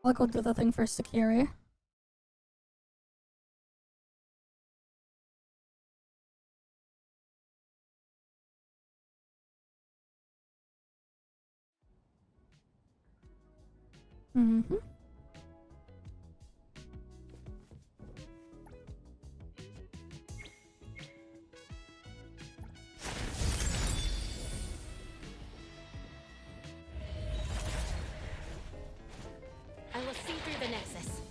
I'll go do the thing for security. Mm-hmm. I will see through the Nexus.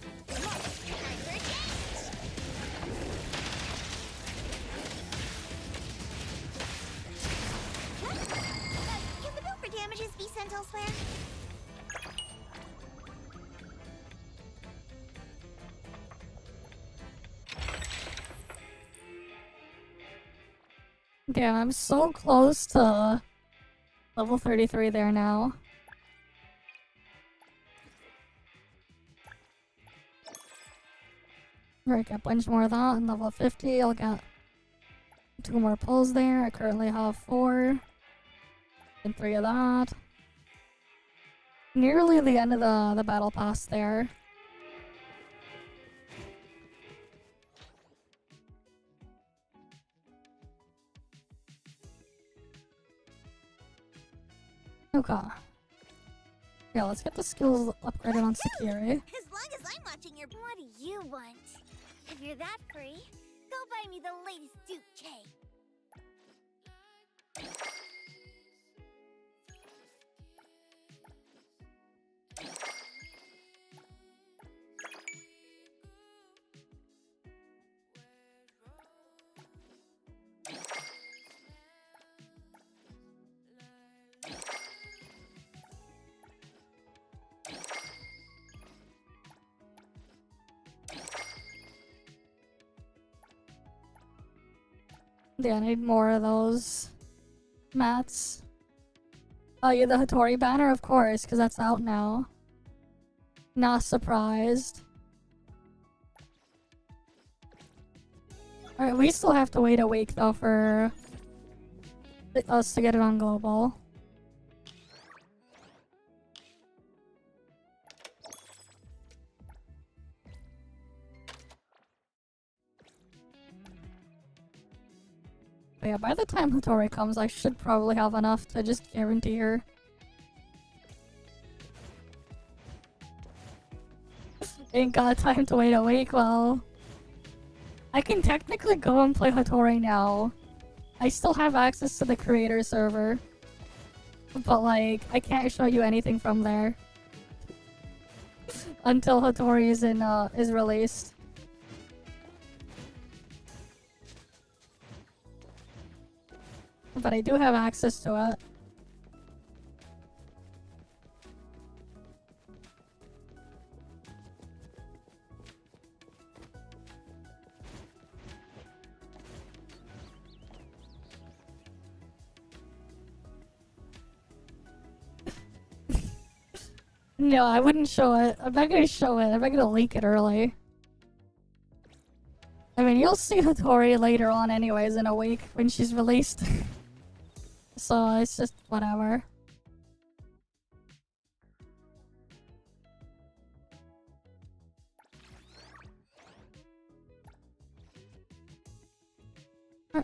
elsewhere? Okay, I'm so close to level 33 there now. Alright, get a bunch more of that, and level 50, I'll get 2 more pulls there. I currently have 4. And 3 of that. Nearly the end of the battle pass there. Okay. Yeah, let's get the skills upgraded on security. As long as I'm watching your... What do you want? If you're that free, go buy me the latest Duke cake. Yeah, I need more of those mats. Oh yeah, the Hattori banner, of course, because that's out now. Not surprised. Alright, we still have to wait a week though for us to get it on global. But yeah, by the time Hattori comes, I should probably have enough to just guarantee her. Ain't got time to wait a week, well... I can technically go and play Hattori now. I still have access to the creator server. But like, I can't show you anything from there. Until Hattori is released. But I do have access to it. No, I wouldn't show it. I'm not gonna show it. I'm not gonna link it early. I mean, you'll see Hattori later on anyways in a week when she's released. So it's just whatever. I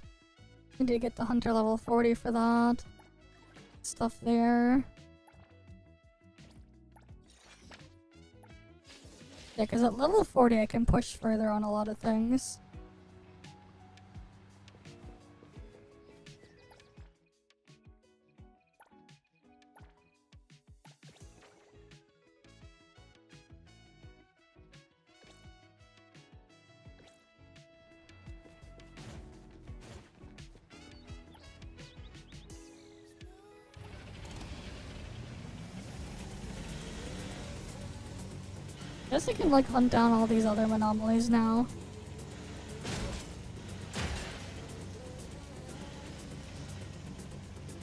need to get the hunter level 40 for that. Stuff there. Yeah, because at level 40 I can push further on a lot of things. I guess I can like hunt down all these other anomalies now.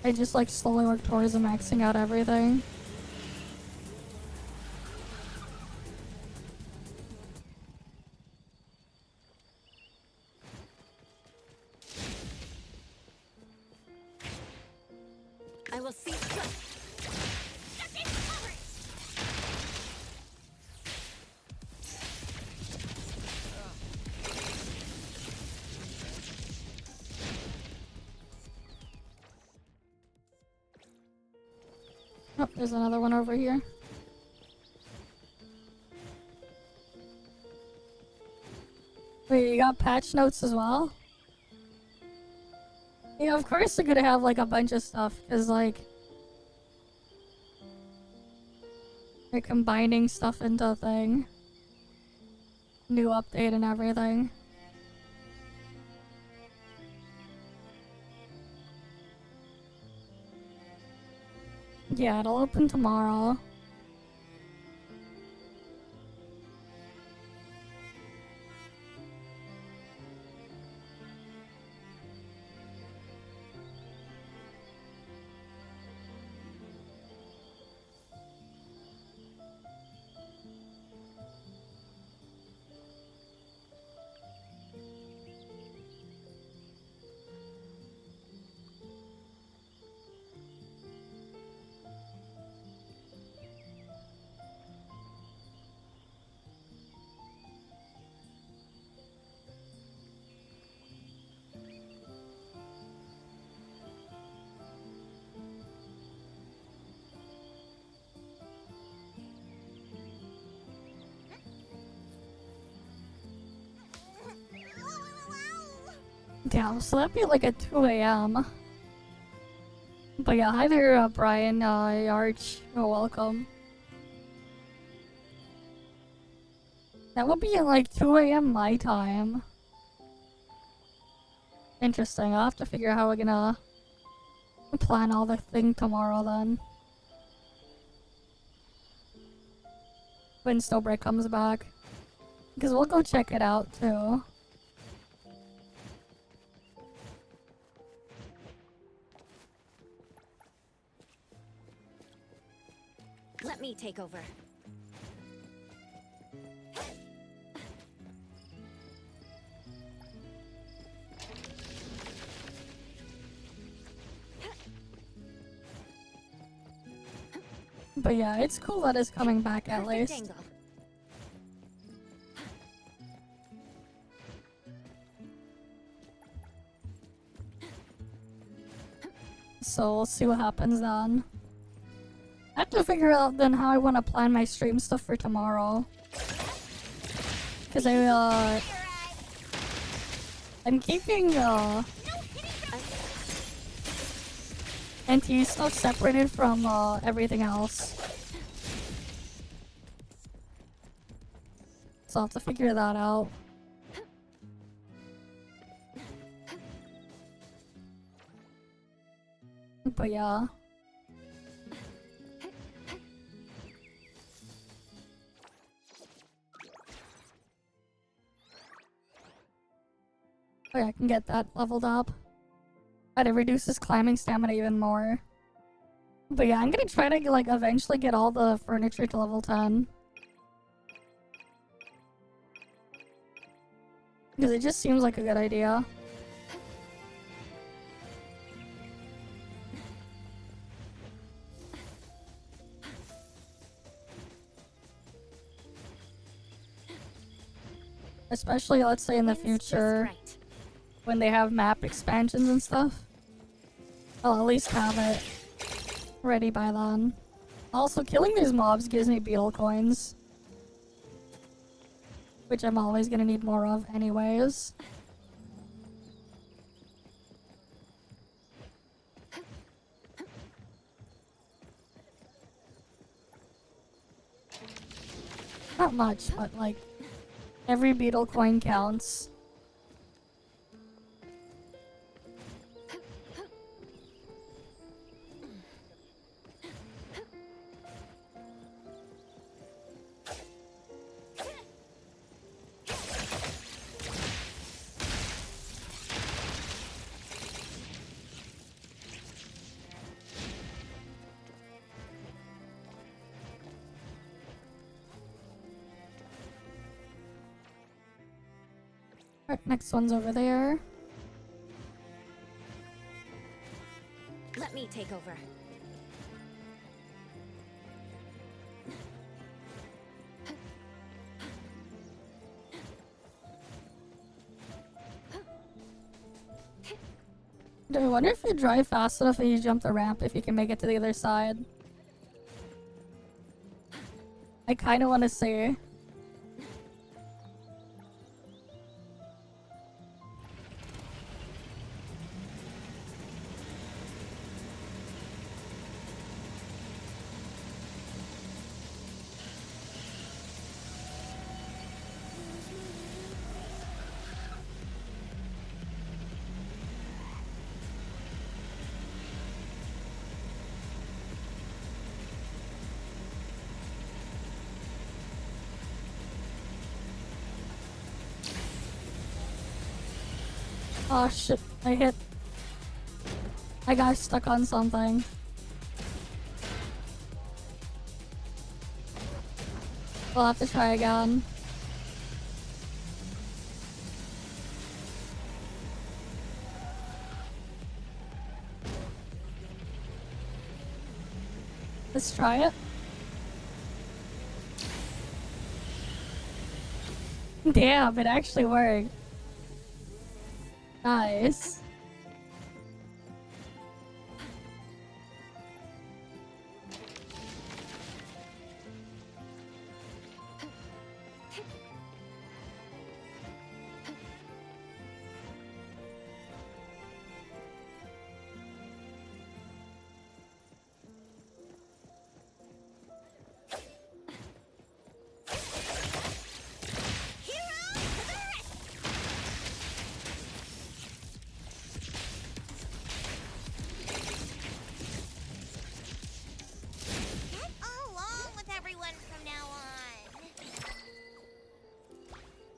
I just like slowly work towards maxing out everything. I will see. Oh, there's another one over here. Wait, you got patch notes as well? Yeah, of course they're gonna have like a bunch of stuff, cause like they're combining stuff into a thing. New update and everything. Yeah, it'll open tomorrow. Damn, so that'd be like at 2 a.m. But yeah, hi there, Brian, Arch, you're welcome. That would be at like 2 a.m. my time. Interesting, I'll have to figure out how we're gonna plan all the thing tomorrow then. When Snowbreak comes back. Because we'll go check it out too. Let me take over. But yeah, it's cool that it's coming back at least. Angle. So we'll see what happens then. I have to figure out then how I want to plan my stream stuff for tomorrow. Cause I'm keeping NTE stuff separated from everything else. So I'll have to figure that out. But yeah. Oh yeah, I can get that leveled up. But it reduces climbing stamina even more. But yeah, I'm gonna try to like eventually get all the furniture to level 10. Because it just seems like a good idea. Especially, let's say in the future, when they have map expansions and stuff. I'll at least have it ready by then. Also, killing these mobs gives me beetle coins. Which I'm always gonna need more of anyways. Not much, but like, every beetle coin counts. Alright, next one's over there. Let me take over. I wonder if you drive fast enough and you jump the ramp if you can make it to the other side. I kinda wanna see. Oh shit, I got stuck on something. We'll have to try again. Let's try it. Damn, it actually worked. Nice.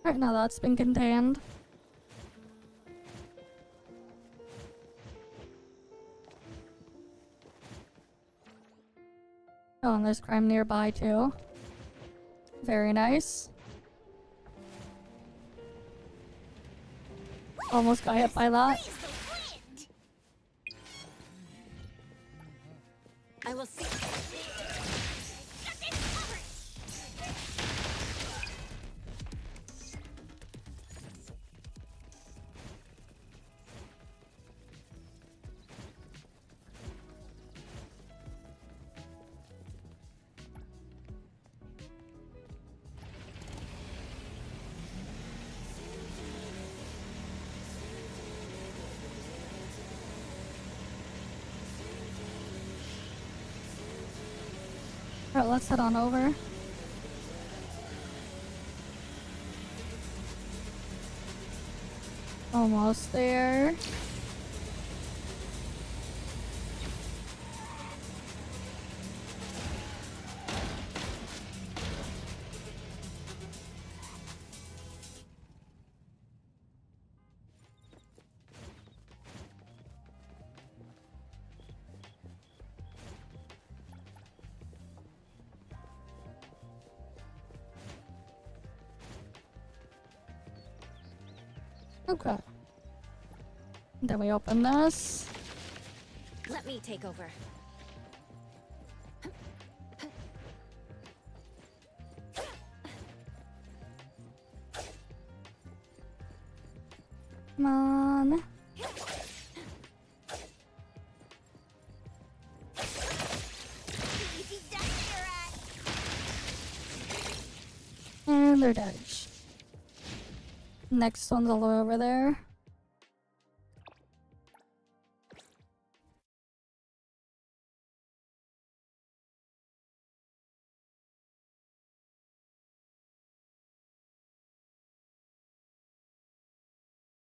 Alright, now that's been contained. Oh, and there's crime nearby too. Very nice. Almost got hit by that. I will see. Alright, let's head on over. Almost there. Okay. Then we open this. Let me take over. Come on. And they're dead. Next one's all the way over there.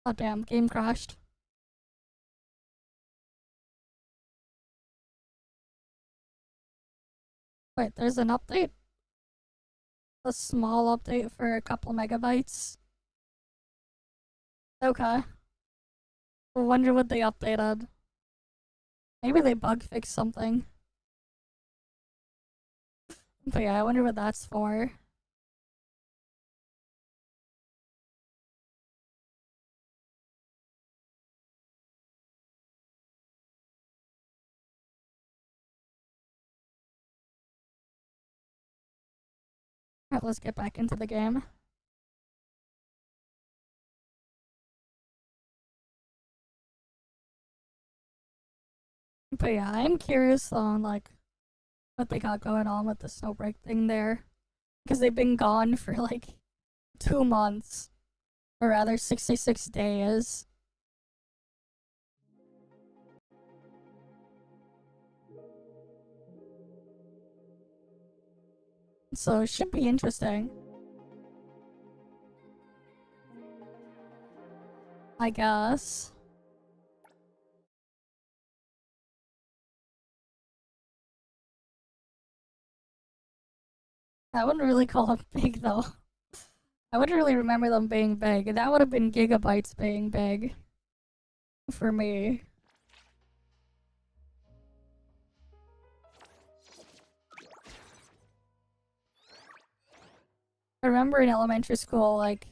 Oh damn, game crashed. Wait, there's an update? A small update for a couple megabytes. Okay. I wonder what they updated. Maybe they bug fixed something. But yeah, I wonder what that's for. Alright, let's get back into the game. But yeah, I'm curious on like what they got going on with the snowbreak thing there. Because they've been gone for like 2 months. Or rather 66 days. So it should be interesting. I guess. I wouldn't really call them big though. I wouldn't really remember them being big. That would have been gigabytes being big. for me. I remember in elementary school, like,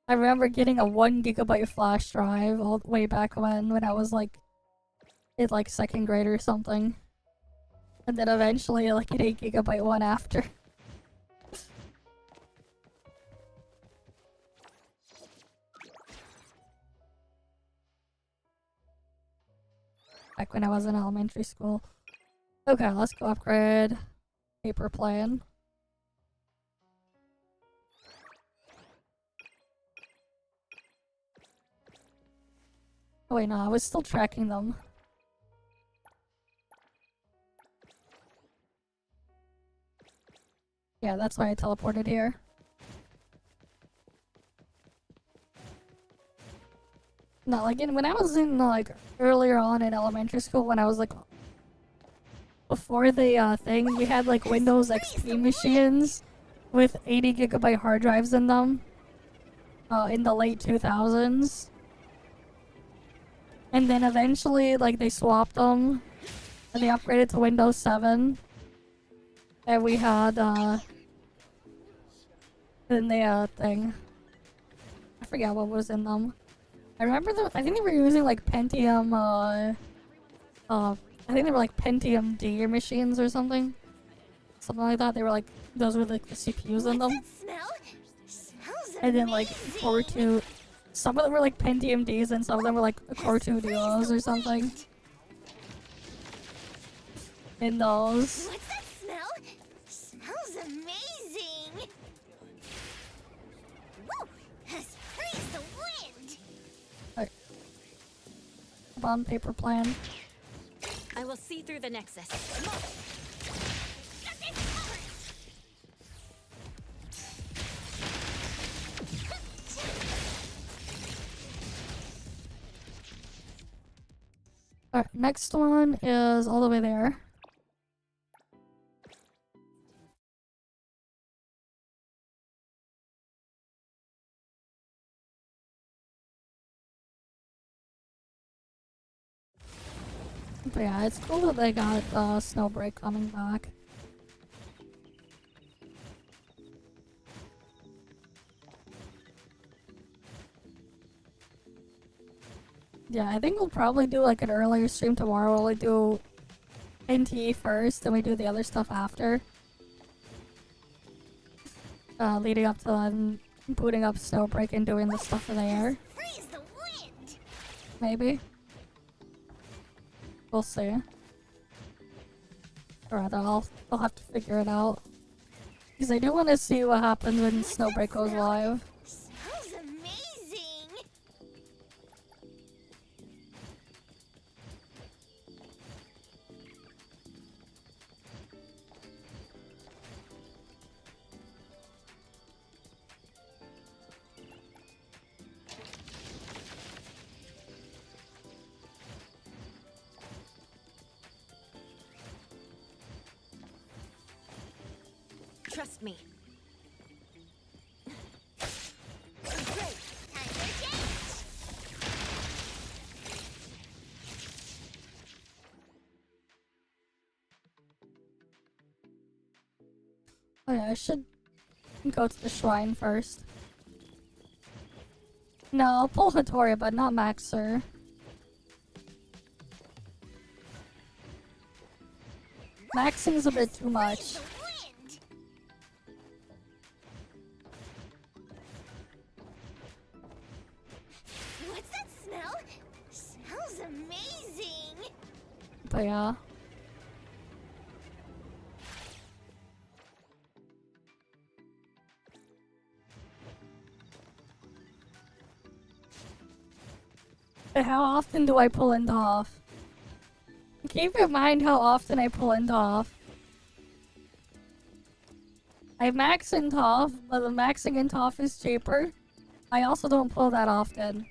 I remember getting a 1 gigabyte flash drive all the way back when I was like in like 2nd grade or something. And then eventually like an 8 gigabyte one after. Back when I was in elementary school. Okay, let's go upgrade paper plane. Oh wait, no, I was still tracking them. Yeah, that's why I teleported here. No, like when I was in like earlier on in elementary school, when I was like before the thing, we had like Windows XP machines with 80 gigabyte hard drives in them. In the late 2000s. And then eventually, like, they swapped them, and they upgraded to Windows 7. And we had, then the, thing. I forget what was in them. I remember I think they were using, like, Pentium, I think they were, like, Pentium D machines or something. Something like that. They were, like, those were, like, the CPUs in them. And then, like, Core 2. Some of them were like Pentium Ds and some of them were like Core 2 Duos or something. In those. What's that smell? Smells amazing! Woo! Has freeze the wind! Alright. Come on, paper plan. I will see through the Nexus. Alright, next one is all the way there. But yeah, it's cool that they got Snowbreak coming back. Yeah, I think we'll probably do like an earlier stream tomorrow where we do NTE first, and we do the other stuff after. Leading up to booting up Snowbreak and doing the stuff in the air. Freeze the wind! Maybe. We'll see. Or rather, I'll have to figure it out. Because I do want to see what happens when Snowbreak goes live. Smells amazing! Trust me. Great! Time for change! Oh yeah, I should go to the shrine first. No, I'll pull Hattori, but not Maxer. Maxing's a bit too much. What's that smell? Smells amazing! But yeah. But how often do I pull into off? Keep in mind how often I pull into off. I max into off, but the maxing into off is cheaper. I also don't pull that often.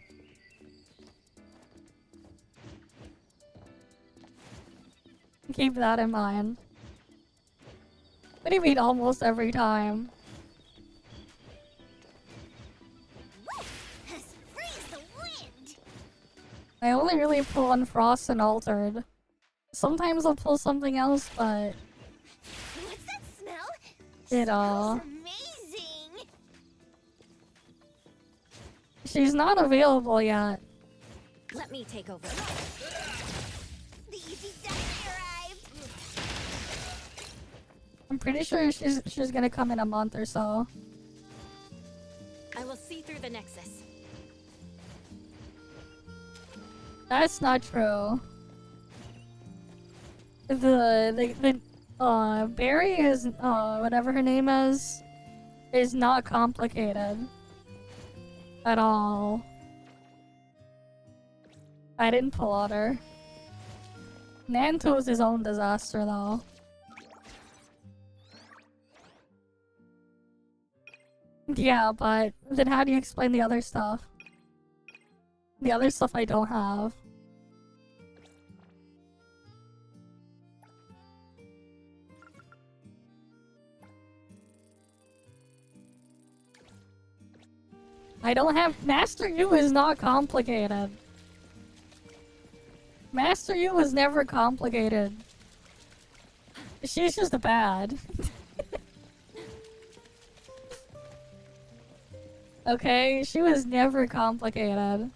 Keep that in mind. What do you mean almost every time? Woo! Has freeze the wind! I only really pull Unfrost and Altered. Sometimes I'll pull something else, but... What's that smell? You know... Amazing! She's not available yet. Let me take over. The easy stuff arrived! I'm pretty sure she's gonna come in a month or so. I will see through the Nexus. That's not true. Barry is, whatever her name is not complicated. At all. I didn't pull on her. Nanto's his own disaster, though. Yeah, but then how do you explain the other stuff? The other stuff I don't have. I don't have— Master Yu is not complicated. Master Yu was never complicated. She's just bad. Okay? She was never complicated.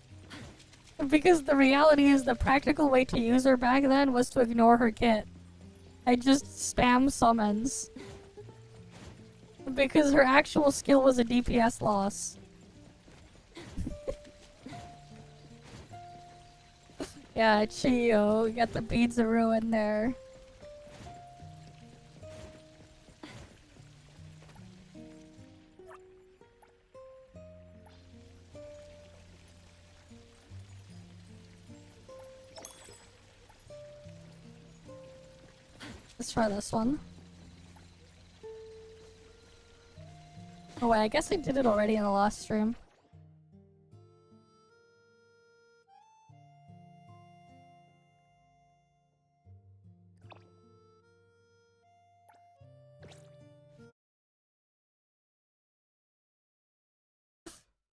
Because the reality is the practical way to use her back then was to ignore her kit. I just spam summons. Because her actual skill was a DPS loss. Yeah, Chiyo, you got the beads of ruin there. Let's try this one. Oh wait, I guess I did it already in the last stream.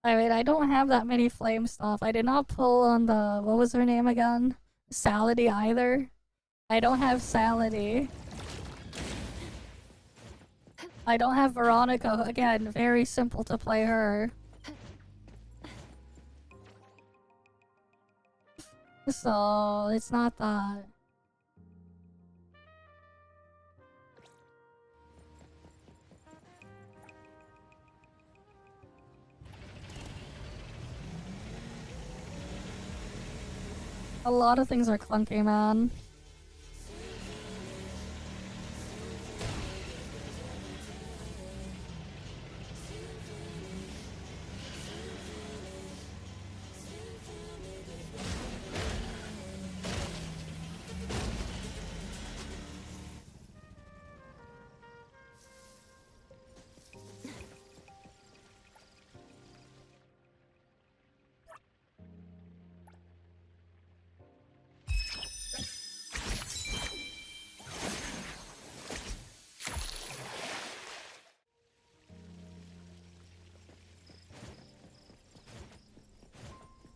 I mean, I don't have that many flame stuff. I did not pull on the— what was her name again? Salady either. I don't have Salady. I don't have Veronica. Again, very simple to play her. So, it's not that. A lot of things are clunky, man.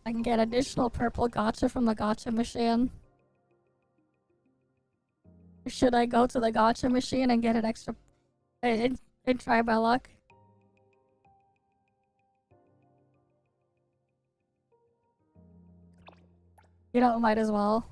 I can get additional purple gacha from the gacha machine. Should I go to the gacha machine and get an extra and try my luck? You know, might as well.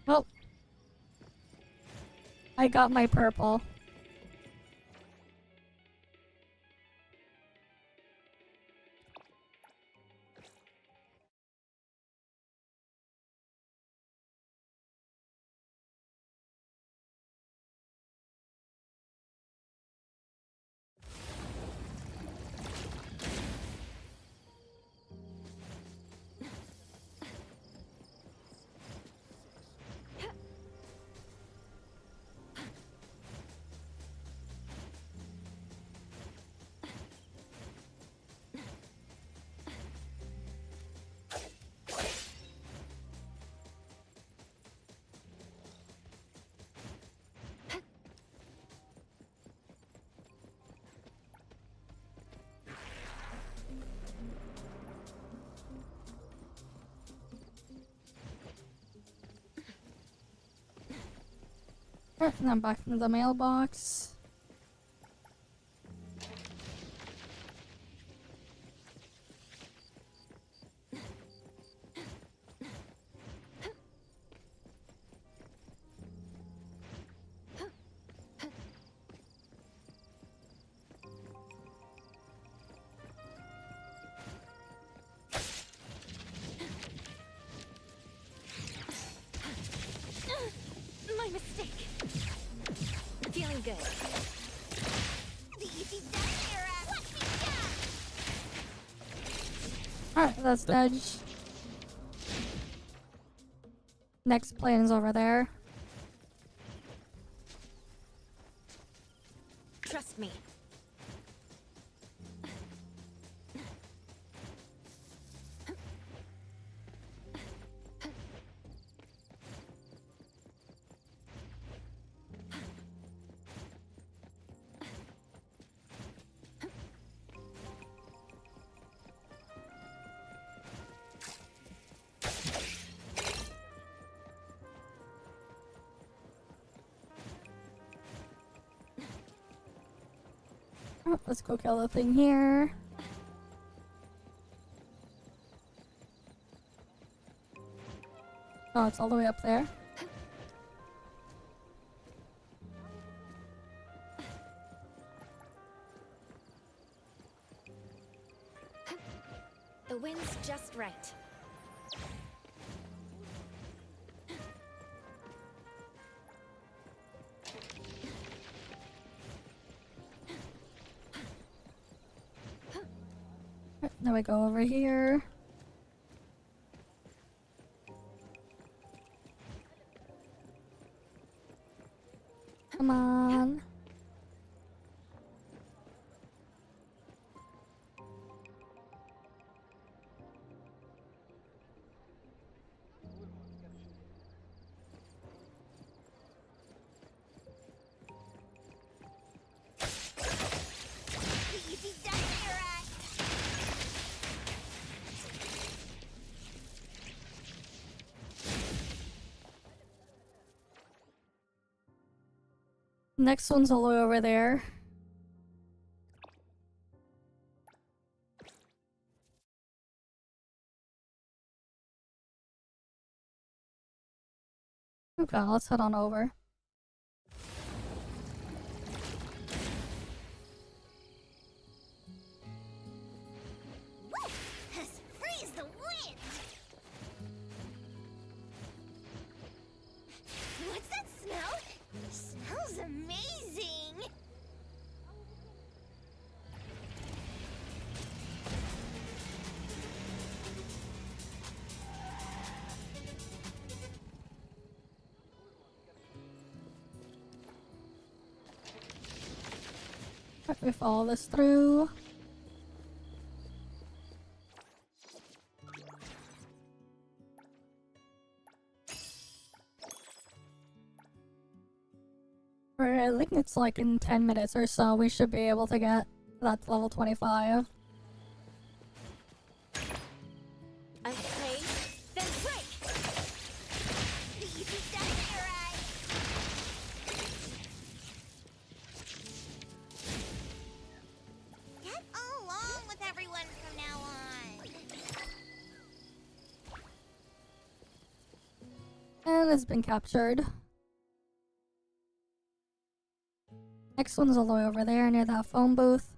Well, I got my purple. Alright, and then back into the mailbox. My mistake. Feeling good. Alright, that's Edge. Next plane's over there. Trust me. Oh, let's go kill the thing here. Oh, it's all the way up there. The wind's just right. Now we go over here. Come on. Next one's all the way over there. Okay, let's head on over. Freeze the wind! What's that smell? Smells amazing! Alright, we follow this through. I think it's like in 10 minutes or so we should be able to get that to level 25. Okay, then break! Get along with everyone from now on. And it's been captured. Next one's all the way over there near that phone booth.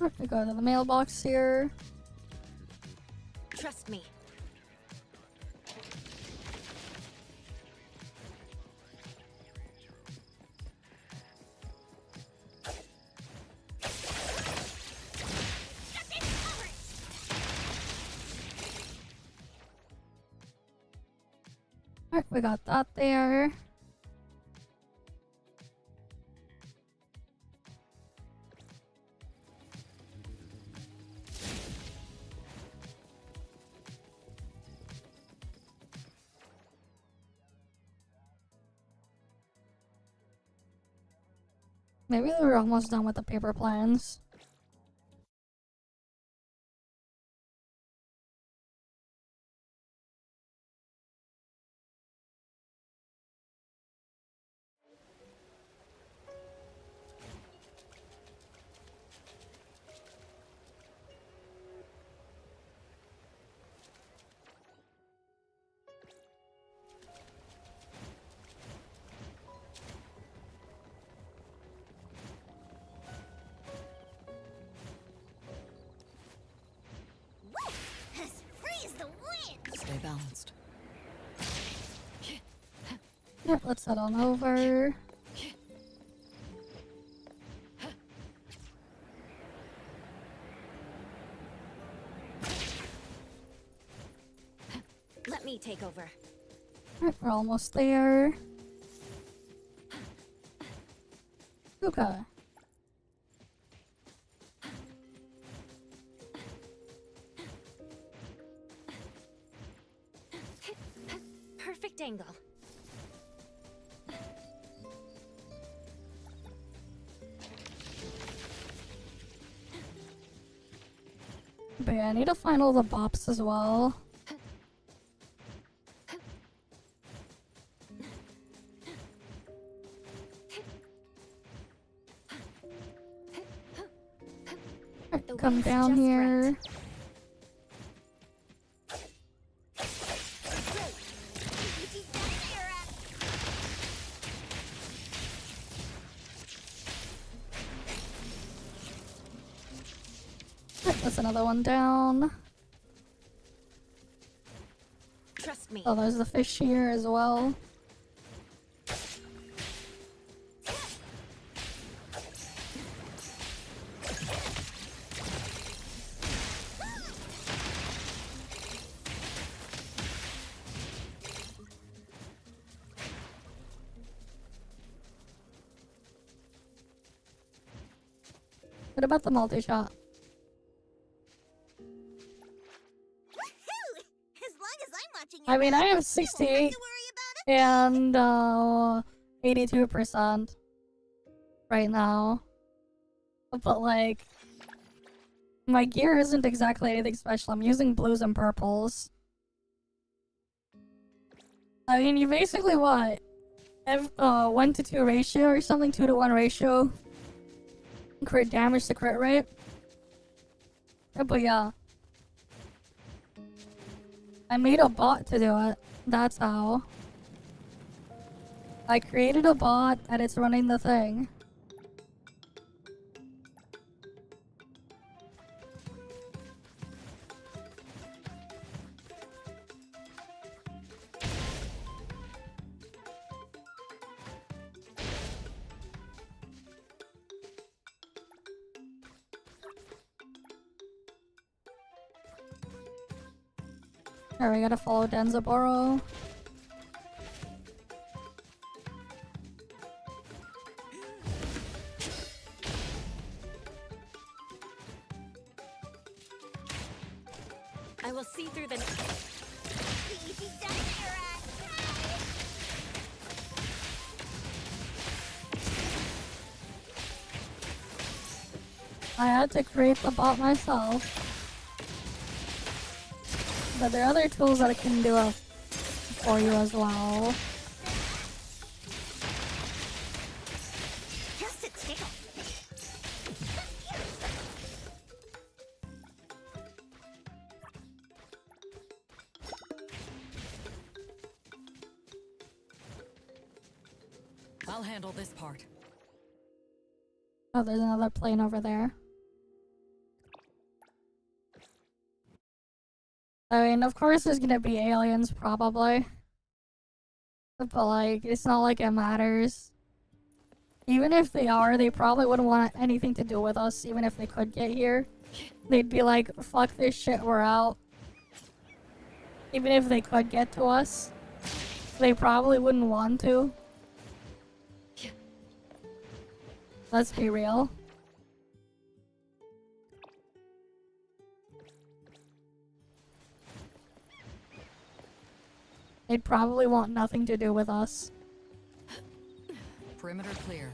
We go to the mailbox here. Trust me. Alright, we got that there. Maybe we're almost done with the paper plans. Freeze the wind! Stay balanced. Yep, let's head on over. Let me take over. Alright, we're almost there. Okay. Perfect angle. But yeah, I need to find all the bops as well. Alright, come down here. That's another one down. Trust me. Oh, there's the fish here as well. What about the multi-shot? I mean, I have 68 and 82% right now. But like, my gear isn't exactly anything special. I'm using blues and purples. I mean, you basically what? Have 1 to 2 ratio or something, 2 to 1 ratio. Crit damage to crit rate. But yeah. I made a bot to do it. That's how. I created a bot and it's running the thing. Alright, we gotta follow Denzaboro. I will see through the... I had to create the bot myself. But there are other tools that can do it for you as well. Just a tickle. I'll handle this part. Oh, there's another plane over there. I mean, of course there's gonna be aliens, probably. But, like, it's not like it matters. Even if they are, they probably wouldn't want anything to do with us, even if they could get here. They'd be like, fuck this shit, we're out. Even if they could get to us, they probably wouldn't want to. Let's be real. They'd probably want nothing to do with us. Perimeter clear.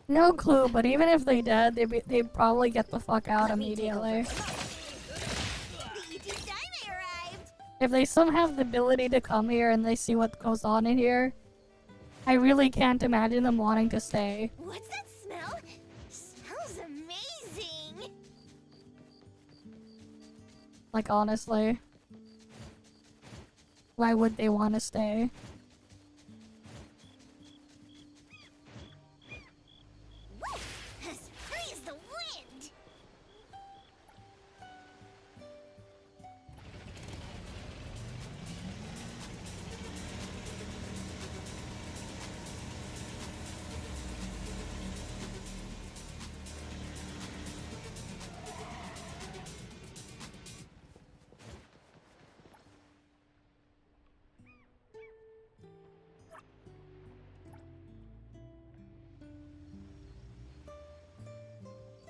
No clue, but even if they did, they'd probably get the fuck out immediately. If they somehow have the ability to come here and they see what goes on in here, I really can't imagine them wanting to stay. What's that smell? Smells amazing. Like, honestly. Why would they want to stay? As free as the wind.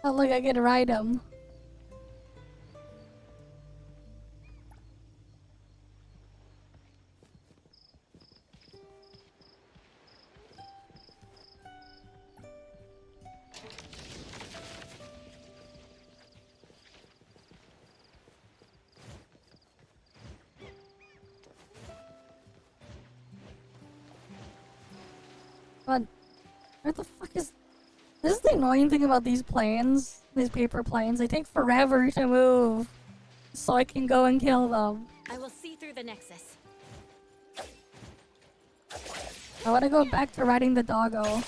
Oh look, I can ride them. But where the fuck is... This is the annoying thing about these planes. These paper planes. They take forever to move. So I can go and kill them. I will see through the nexus. I want to go back to riding the doggo.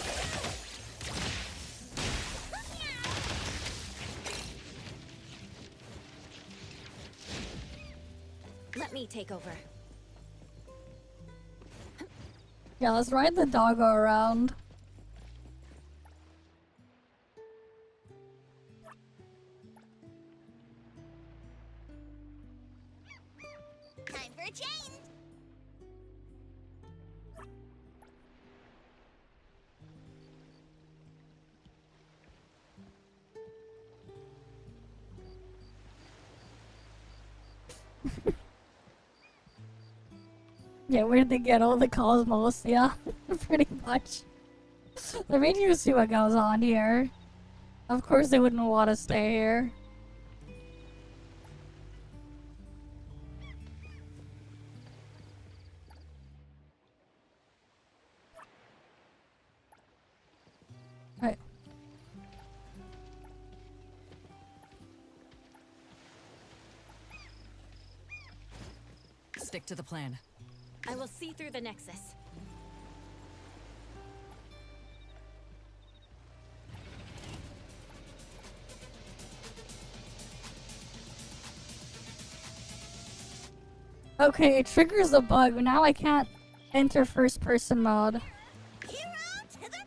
Let me take over. Yeah, let's ride the doggo around. Time for a change. Yeah, where'd they get all the cosmos? Yeah, pretty much. Let me just see what goes on here. Of course they wouldn't want to stay here. Right. Stick to the plan. I will see through the nexus. Okay, it triggers a bug, but now I can't enter first person mode. Hero to the...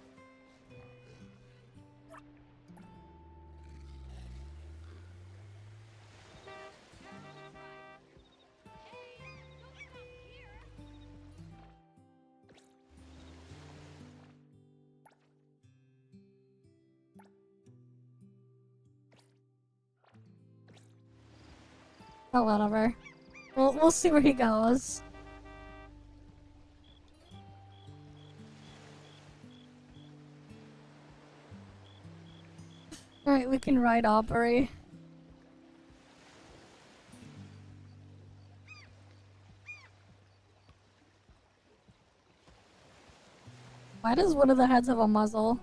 Oh, whatever. We'll see where he goes. Alright, we can ride Aubrey. Why does one of the heads have a muzzle?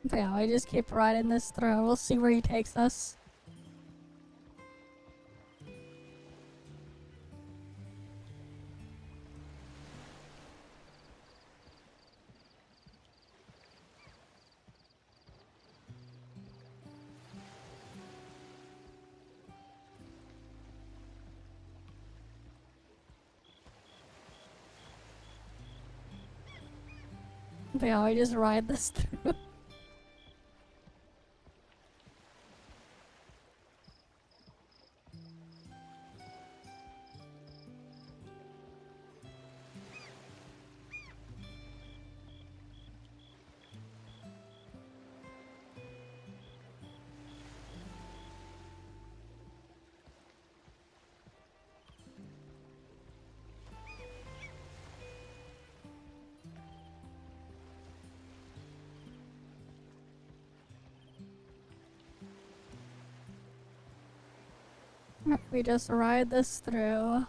But yeah, I just keep riding this through. We'll see where he takes us. But yeah, I just ride this through. We just ride this through.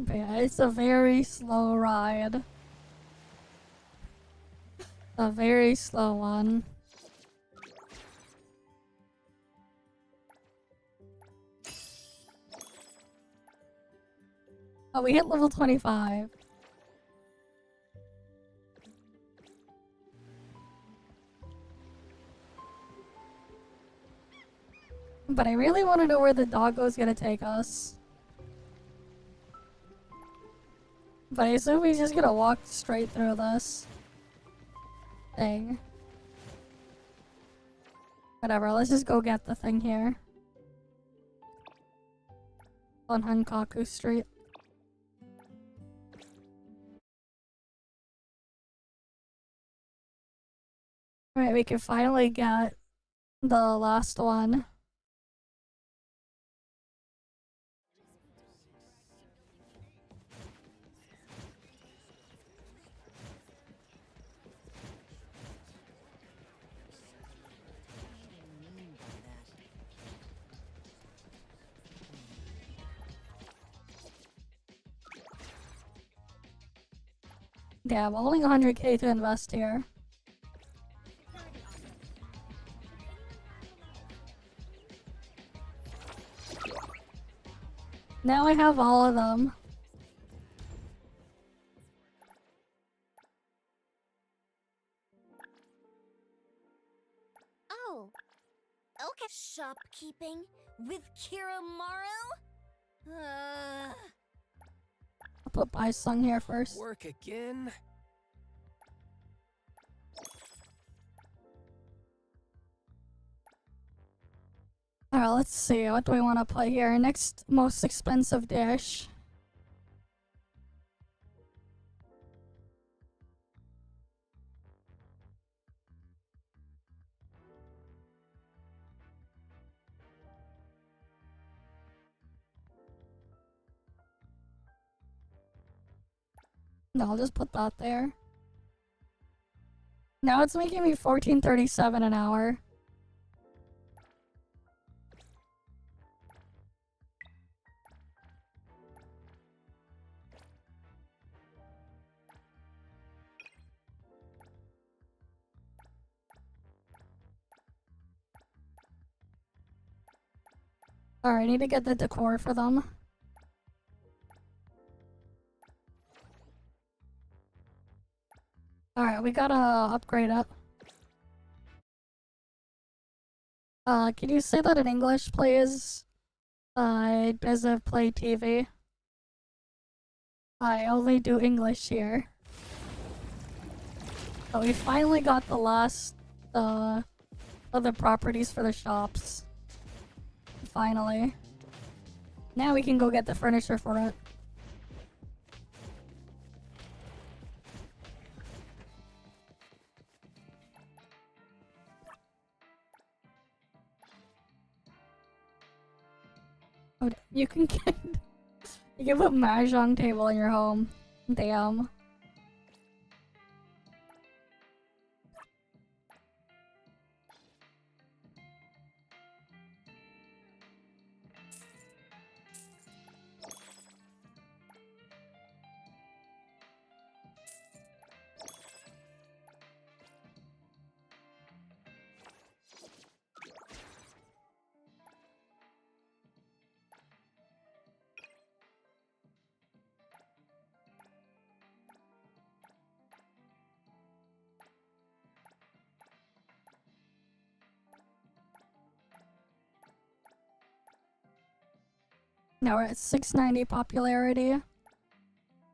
But yeah, it's a very slow ride. A very slow one. Oh, we hit level 25. But I really want to know where the doggo's gonna take us. But I assume he's just gonna walk straight through this thing. Whatever, let's just go get the thing here. On Hankaku Street. Alright, we can finally get the last one. Yeah, I'm only 100k to invest here. Now I have all of them. Oh. Okay. Shopkeeping with Kiramaru? I'll put Bysung here first. Work again? Alright, let's see. What do we want to put here? Next most expensive dish. No, I'll just put that there. Now it's making me $14.37 an hour. Alright, I need to get the decor for them. Alright, we gotta upgrade it. Can you say that in English, please? As I play TV. I only do English here. So we finally got the last, other properties for the shops. Finally. Now we can go get the furniture for it. Oh, you can get... You can put mahjong table in your home. Damn. Now we're at 690 popularity.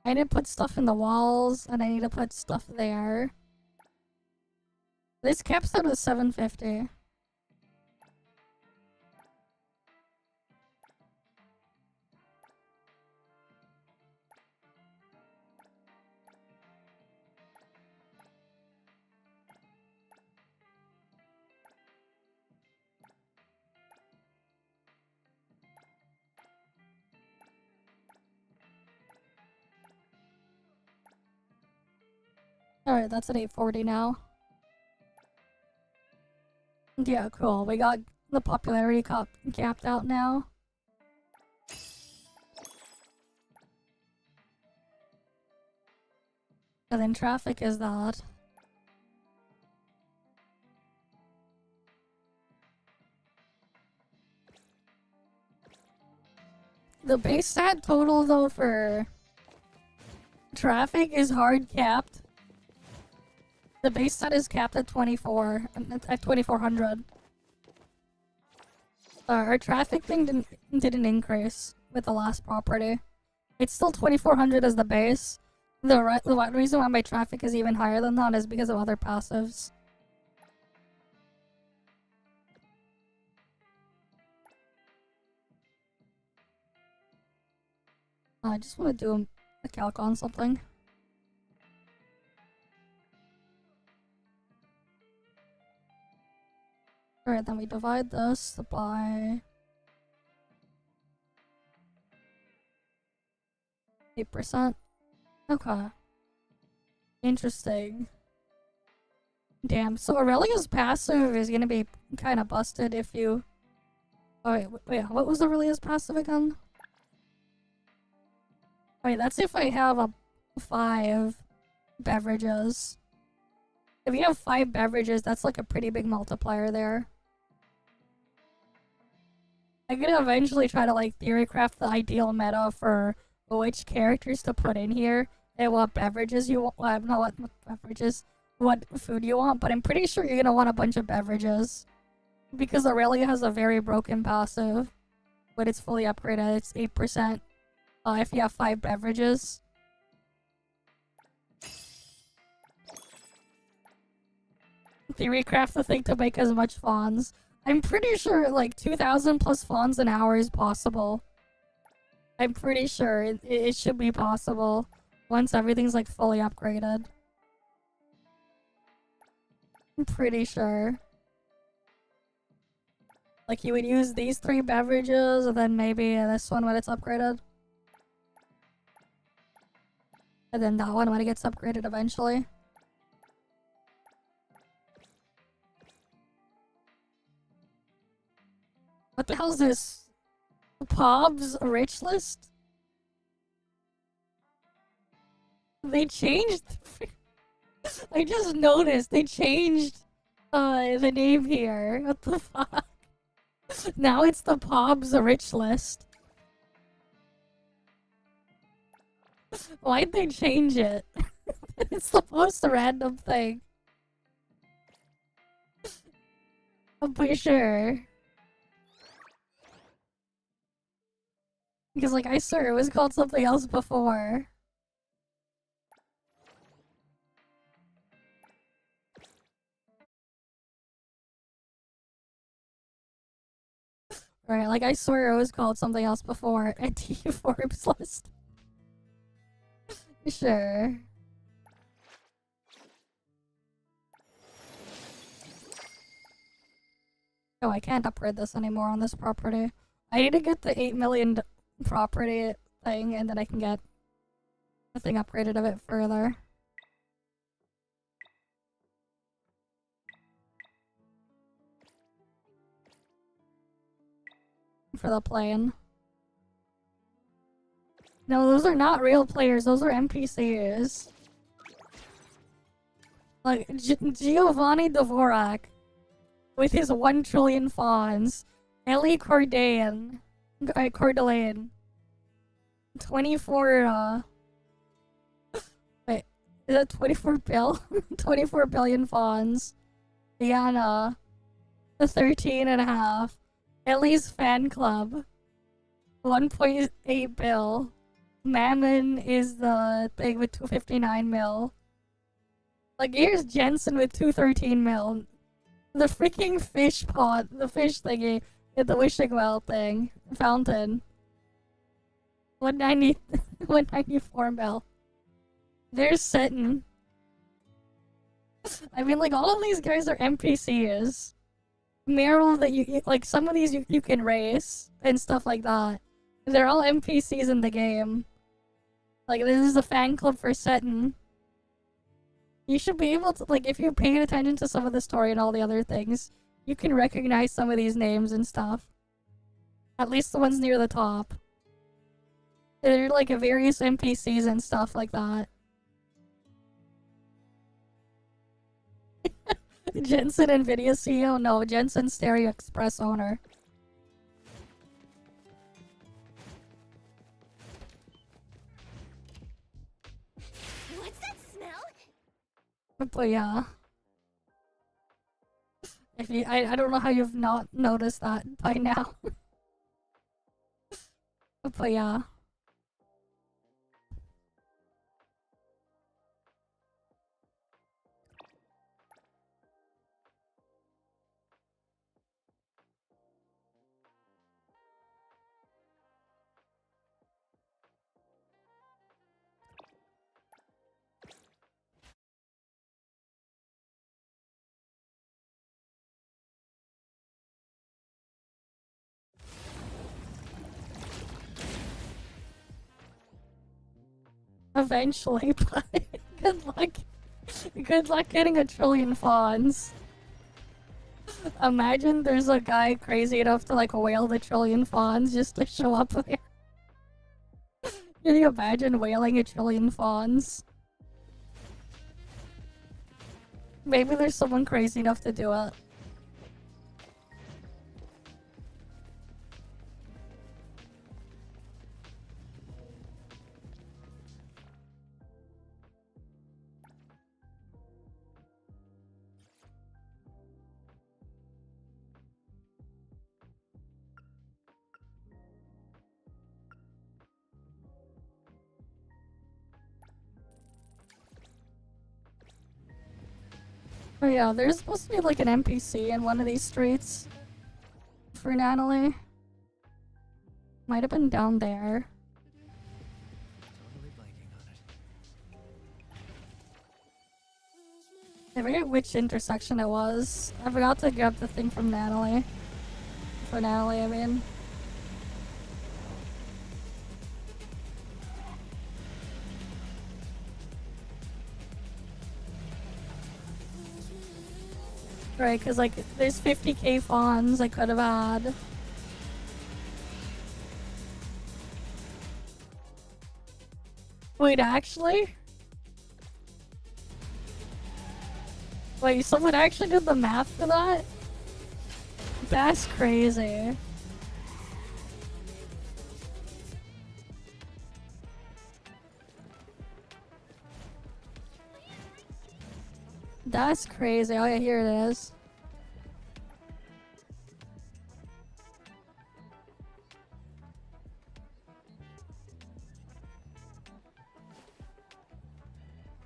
I need to put stuff in the walls, and I need to put stuff there. This caps out at 750. Alright, that's at 840 now. Yeah, cool. We got the popularity capped out now. And then traffic is that. The base stat total though for traffic is hard capped. The base stat is capped at 2400. Our traffic thing didn't increase with the last property. It's still 2400 as the base. The reason why my traffic is even higher than that is because of other passives. I just want to do a calc on something. Alright, then we divide this by 8%. Okay. Interesting. Damn, so Aurelia's passive is gonna be kind of busted if you... Oh wait, what was Aurelia's passive again? Wait, that's if I have 5 beverages. If you have 5 beverages, that's like a pretty big multiplier there. I'm gonna eventually try to like theorycraft the ideal meta for which characters to put in here and what beverages you want. Well, not what beverages, what food you want, but I'm pretty sure you're gonna want a bunch of beverages. Because Aurelia has a very broken passive. When it's fully upgraded, it's 8%. If you have 5 beverages. Theorycraft the thing to make as much fawns. I'm pretty sure like 2000 plus fawns an hour is possible. I'm pretty sure it should be possible once everything's like fully upgraded. I'm pretty sure. Like you would use these 3 beverages and then maybe this one when it's upgraded. And then that one when it gets upgraded eventually. What the hell is this? Pob's rich list? They changed... I just noticed they changed the name here. What the fuck? Now it's the Pob's rich list. Why'd they change it? It's the most random thing. I'm pretty sure. Because, like, I swear it was called something else before. Right, like I swear it was called something else before. NTE Forbes list. Sure. Oh, I can't upgrade this anymore on this property. I need to get the 8 million property thing, and then I can get the thing upgraded a bit further. For the plane. No, those are not real players, those are NPCs. Like, Giovanni Dvorak with his 1 trillion fawns. Ellie Cordain. Cordelaine. 24, wait, is that 24 bill? 24 billion fawns. Diana. The 13.5. Ellie's fan club. 1.8 bill. Mammon is the thing with 259 mil. Like, here's Jensen with 213 mil. The freaking fish pot, the fish thingy, at the wishing well thing. Fountain. 190, 194 mil. There's Sitton. I mean, like, all of these guys are NPCs. Meryl, that you like, some of these you can race and stuff like that. They're all NPCs in the game. Like, this is a fan club for Sitton. You should be able to, like, if you paid attention to some of the story and all the other things, you can recognize some of these names and stuff. At least the ones near the top. They're like various NPCs and stuff like that. Jensen NVIDIA CEO? No, Jensen Stereo Express owner. What's that smell? But yeah. If you, I don't know how you've not noticed that by now. But yeah. Eventually, but good luck. Good luck getting 1 trillion fawns. Imagine there's a guy crazy enough to like whale the 1 trillion fawns just to show up there. Can you imagine whaling 1 trillion fawns? Maybe there's someone crazy enough to do it. Oh yeah, there's supposed to be like an NPC in one of these streets. For Natalie. Might have been down there. Totally blanking on it. I forget which intersection it was. I forgot to grab the thing from Natalie. For Natalie, I mean. Right, because like there's 50k fawns I could have had. Wait, actually? Wait, someone actually did the math for that? That's crazy. That's crazy. Oh yeah, here it is.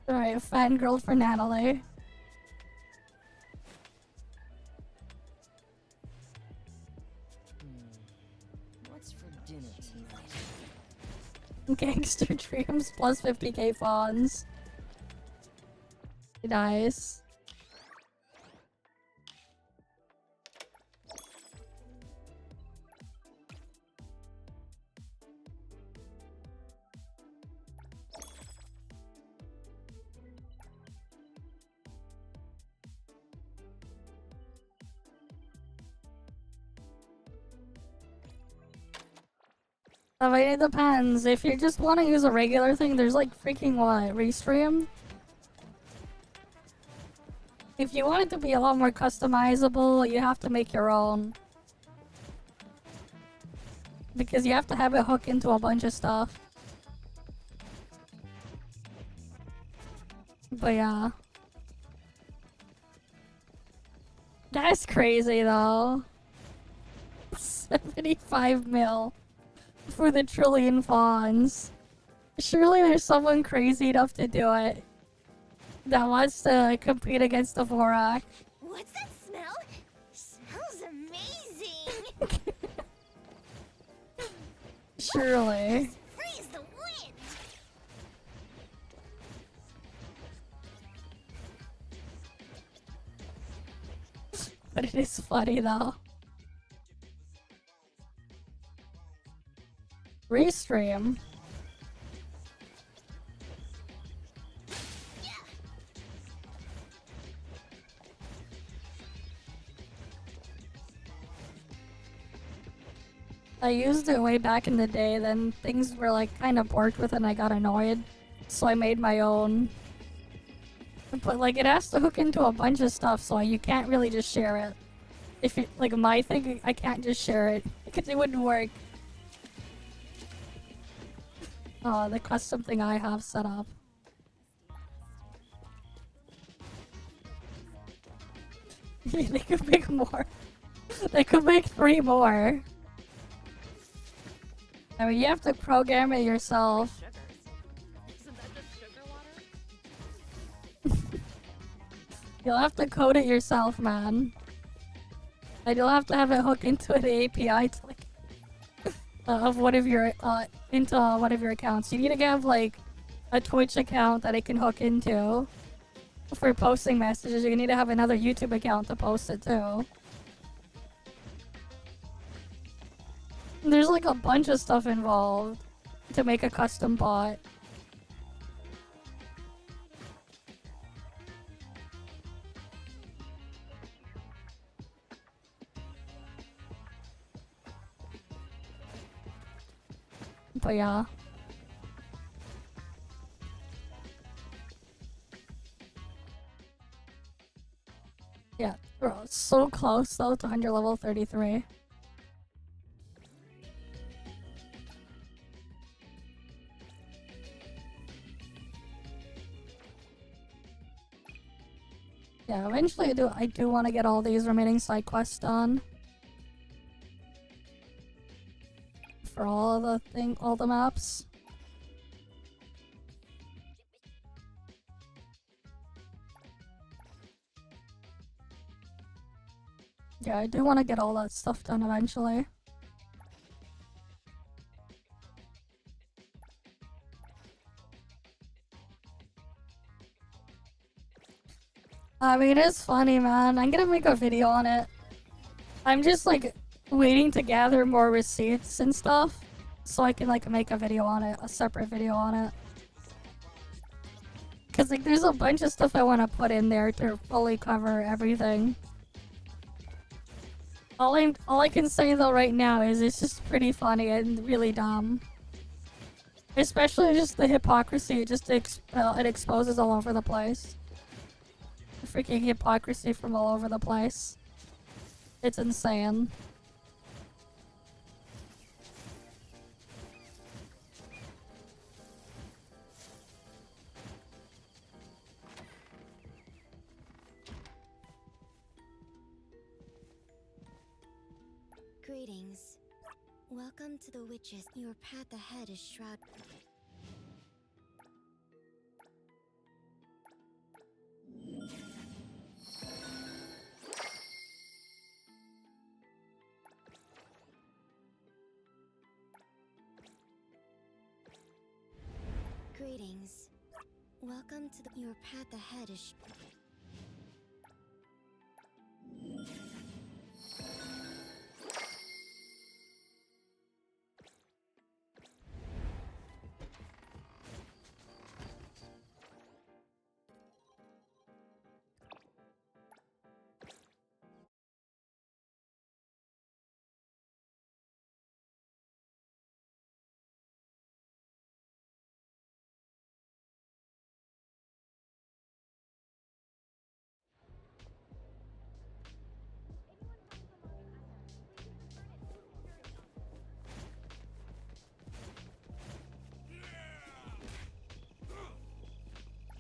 Alright, fangirl for Natalie. What's for dinner tonight? Gangster dreams plus 50k fawns. Nice. I mean, it depends. If you just want to use a regular thing, there's like freaking what? Restream? If you want it to be a lot more customizable, you have to make your own. Because you have to have it hook into a bunch of stuff. But yeah. That's crazy though. 75 mil for the trillion fawns. Surely there's someone crazy enough to do it. That wants to compete against the Vorak. What's that smell? Smells amazing. Surely. Freeze the wind. But it is funny though. Restream. I used it way back in the day, then things were like kind of borked with it and I got annoyed. So I made my own. But like it has to hook into a bunch of stuff, so you can't really just share it. If it, like my thing, I can't just share it because it wouldn't work. Oh, the custom thing I have set up. They could make more. They could make 3 more. I mean, you have to program it yourself. Isn't that just sugar water? You'll have to code it yourself, man. And you'll have to have it hook into an API to like of one of your into one of your accounts. You need to have like a Twitch account that it can hook into for posting messages. You need to have another YouTube account to post it to. There's like a bunch of stuff involved to make a custom bot. But yeah. Yeah, bro, so close though to 100 level 33. Yeah, eventually I do want to get all these remaining side quests done. For all the maps. Yeah, I do want to get all that stuff done eventually. I mean, it's funny, man. I'm gonna make a video on it. I'm just like waiting to gather more receipts and stuff so I can like make a video on it, a separate video on it. Cause like there's a bunch of stuff I want to put in there to fully cover everything. All I can say though right now is it's just pretty funny and really dumb. Especially just the hypocrisy, it exposes all over the place. The freaking hypocrisy from all over the place. It's insane. Greetings. Welcome to the witches. Your path ahead is shrouded. Welcome to your path ahead is.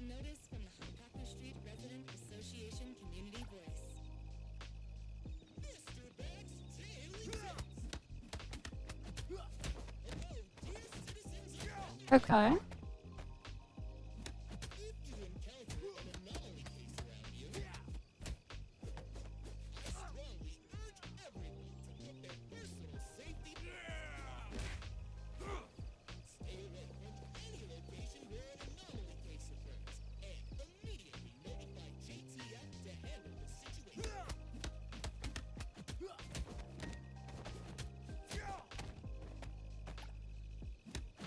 Notice from the Hankaku Street Resident Association Community Voice. Mr. Bags Daily Tips. Hello, dear citizens of Okay. If you encounter an anomaly case around you, I strongly urge everyone to put their personal safety. Stay away from any location where an anomaly case occurs, and immediately notify JTF to handle the situation.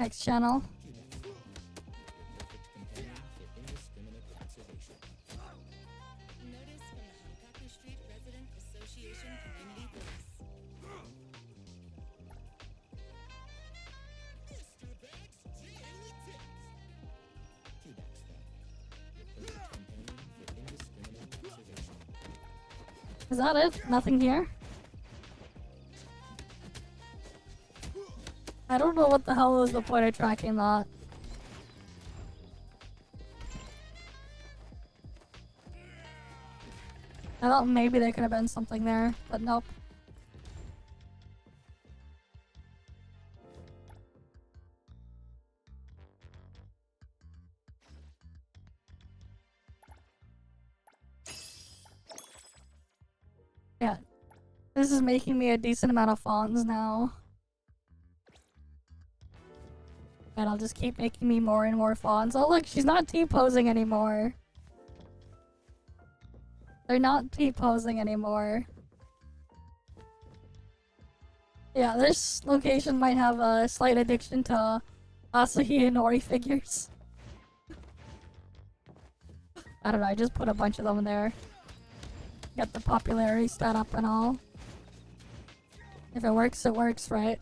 Next channel. Notice from the Hankaku Street Resident Association Community Voice. Mr. Bags Daily Tips. Is that it? Nothing here? I don't know what the hell is the point of tracking that. I thought maybe there could have been something there, but nope. Yeah. This is making me a decent amount of fawns now. And I'll just keep making me more and more fawns. Oh look, she's not T-posing anymore. They're not T-posing anymore. Yeah, this location might have a slight addiction to Asahi and Ori figures. I don't know, I just put a bunch of them in there. Get the popularity stat up and all. If it works, right?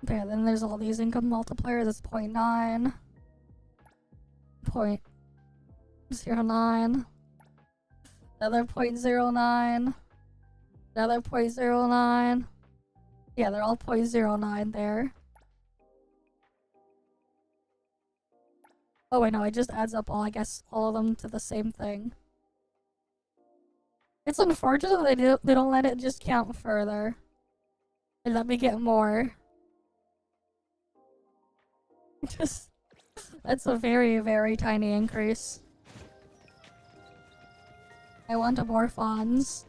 Okay, then there's all these income multipliers. It's 0.9, 0.09, another 0.09, another 0.09. Yeah, they're all 0.09 there. Oh wait, no, it just adds up all, I guess, all of them to the same thing. It's unfortunate they don't let it just count further. And let me get more. Just, that's a very, very tiny increase. I want more fawns.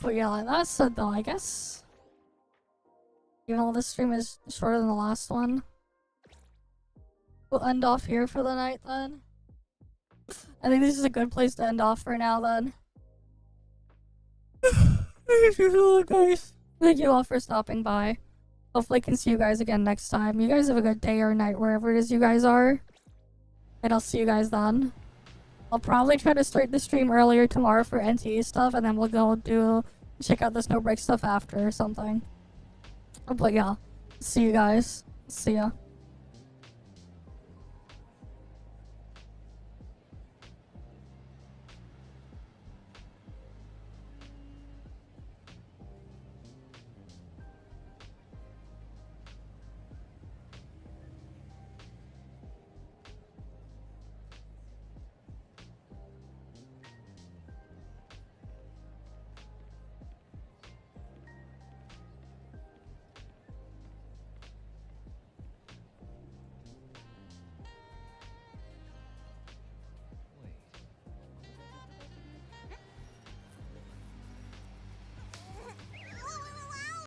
But yeah, like that said though, I guess even though this stream is shorter than the last one, we'll end off here for the night then. I think this is a good place to end off for now then. Guys, thank you all for stopping by. Hopefully I can see you guys again next time. You guys have a good day or night wherever it is you guys are. And I'll see you guys then. I'll probably try to start the stream earlier tomorrow for NTE stuff, and then we'll go check out the Snowbreak stuff after or something. But yeah, see you guys. See ya.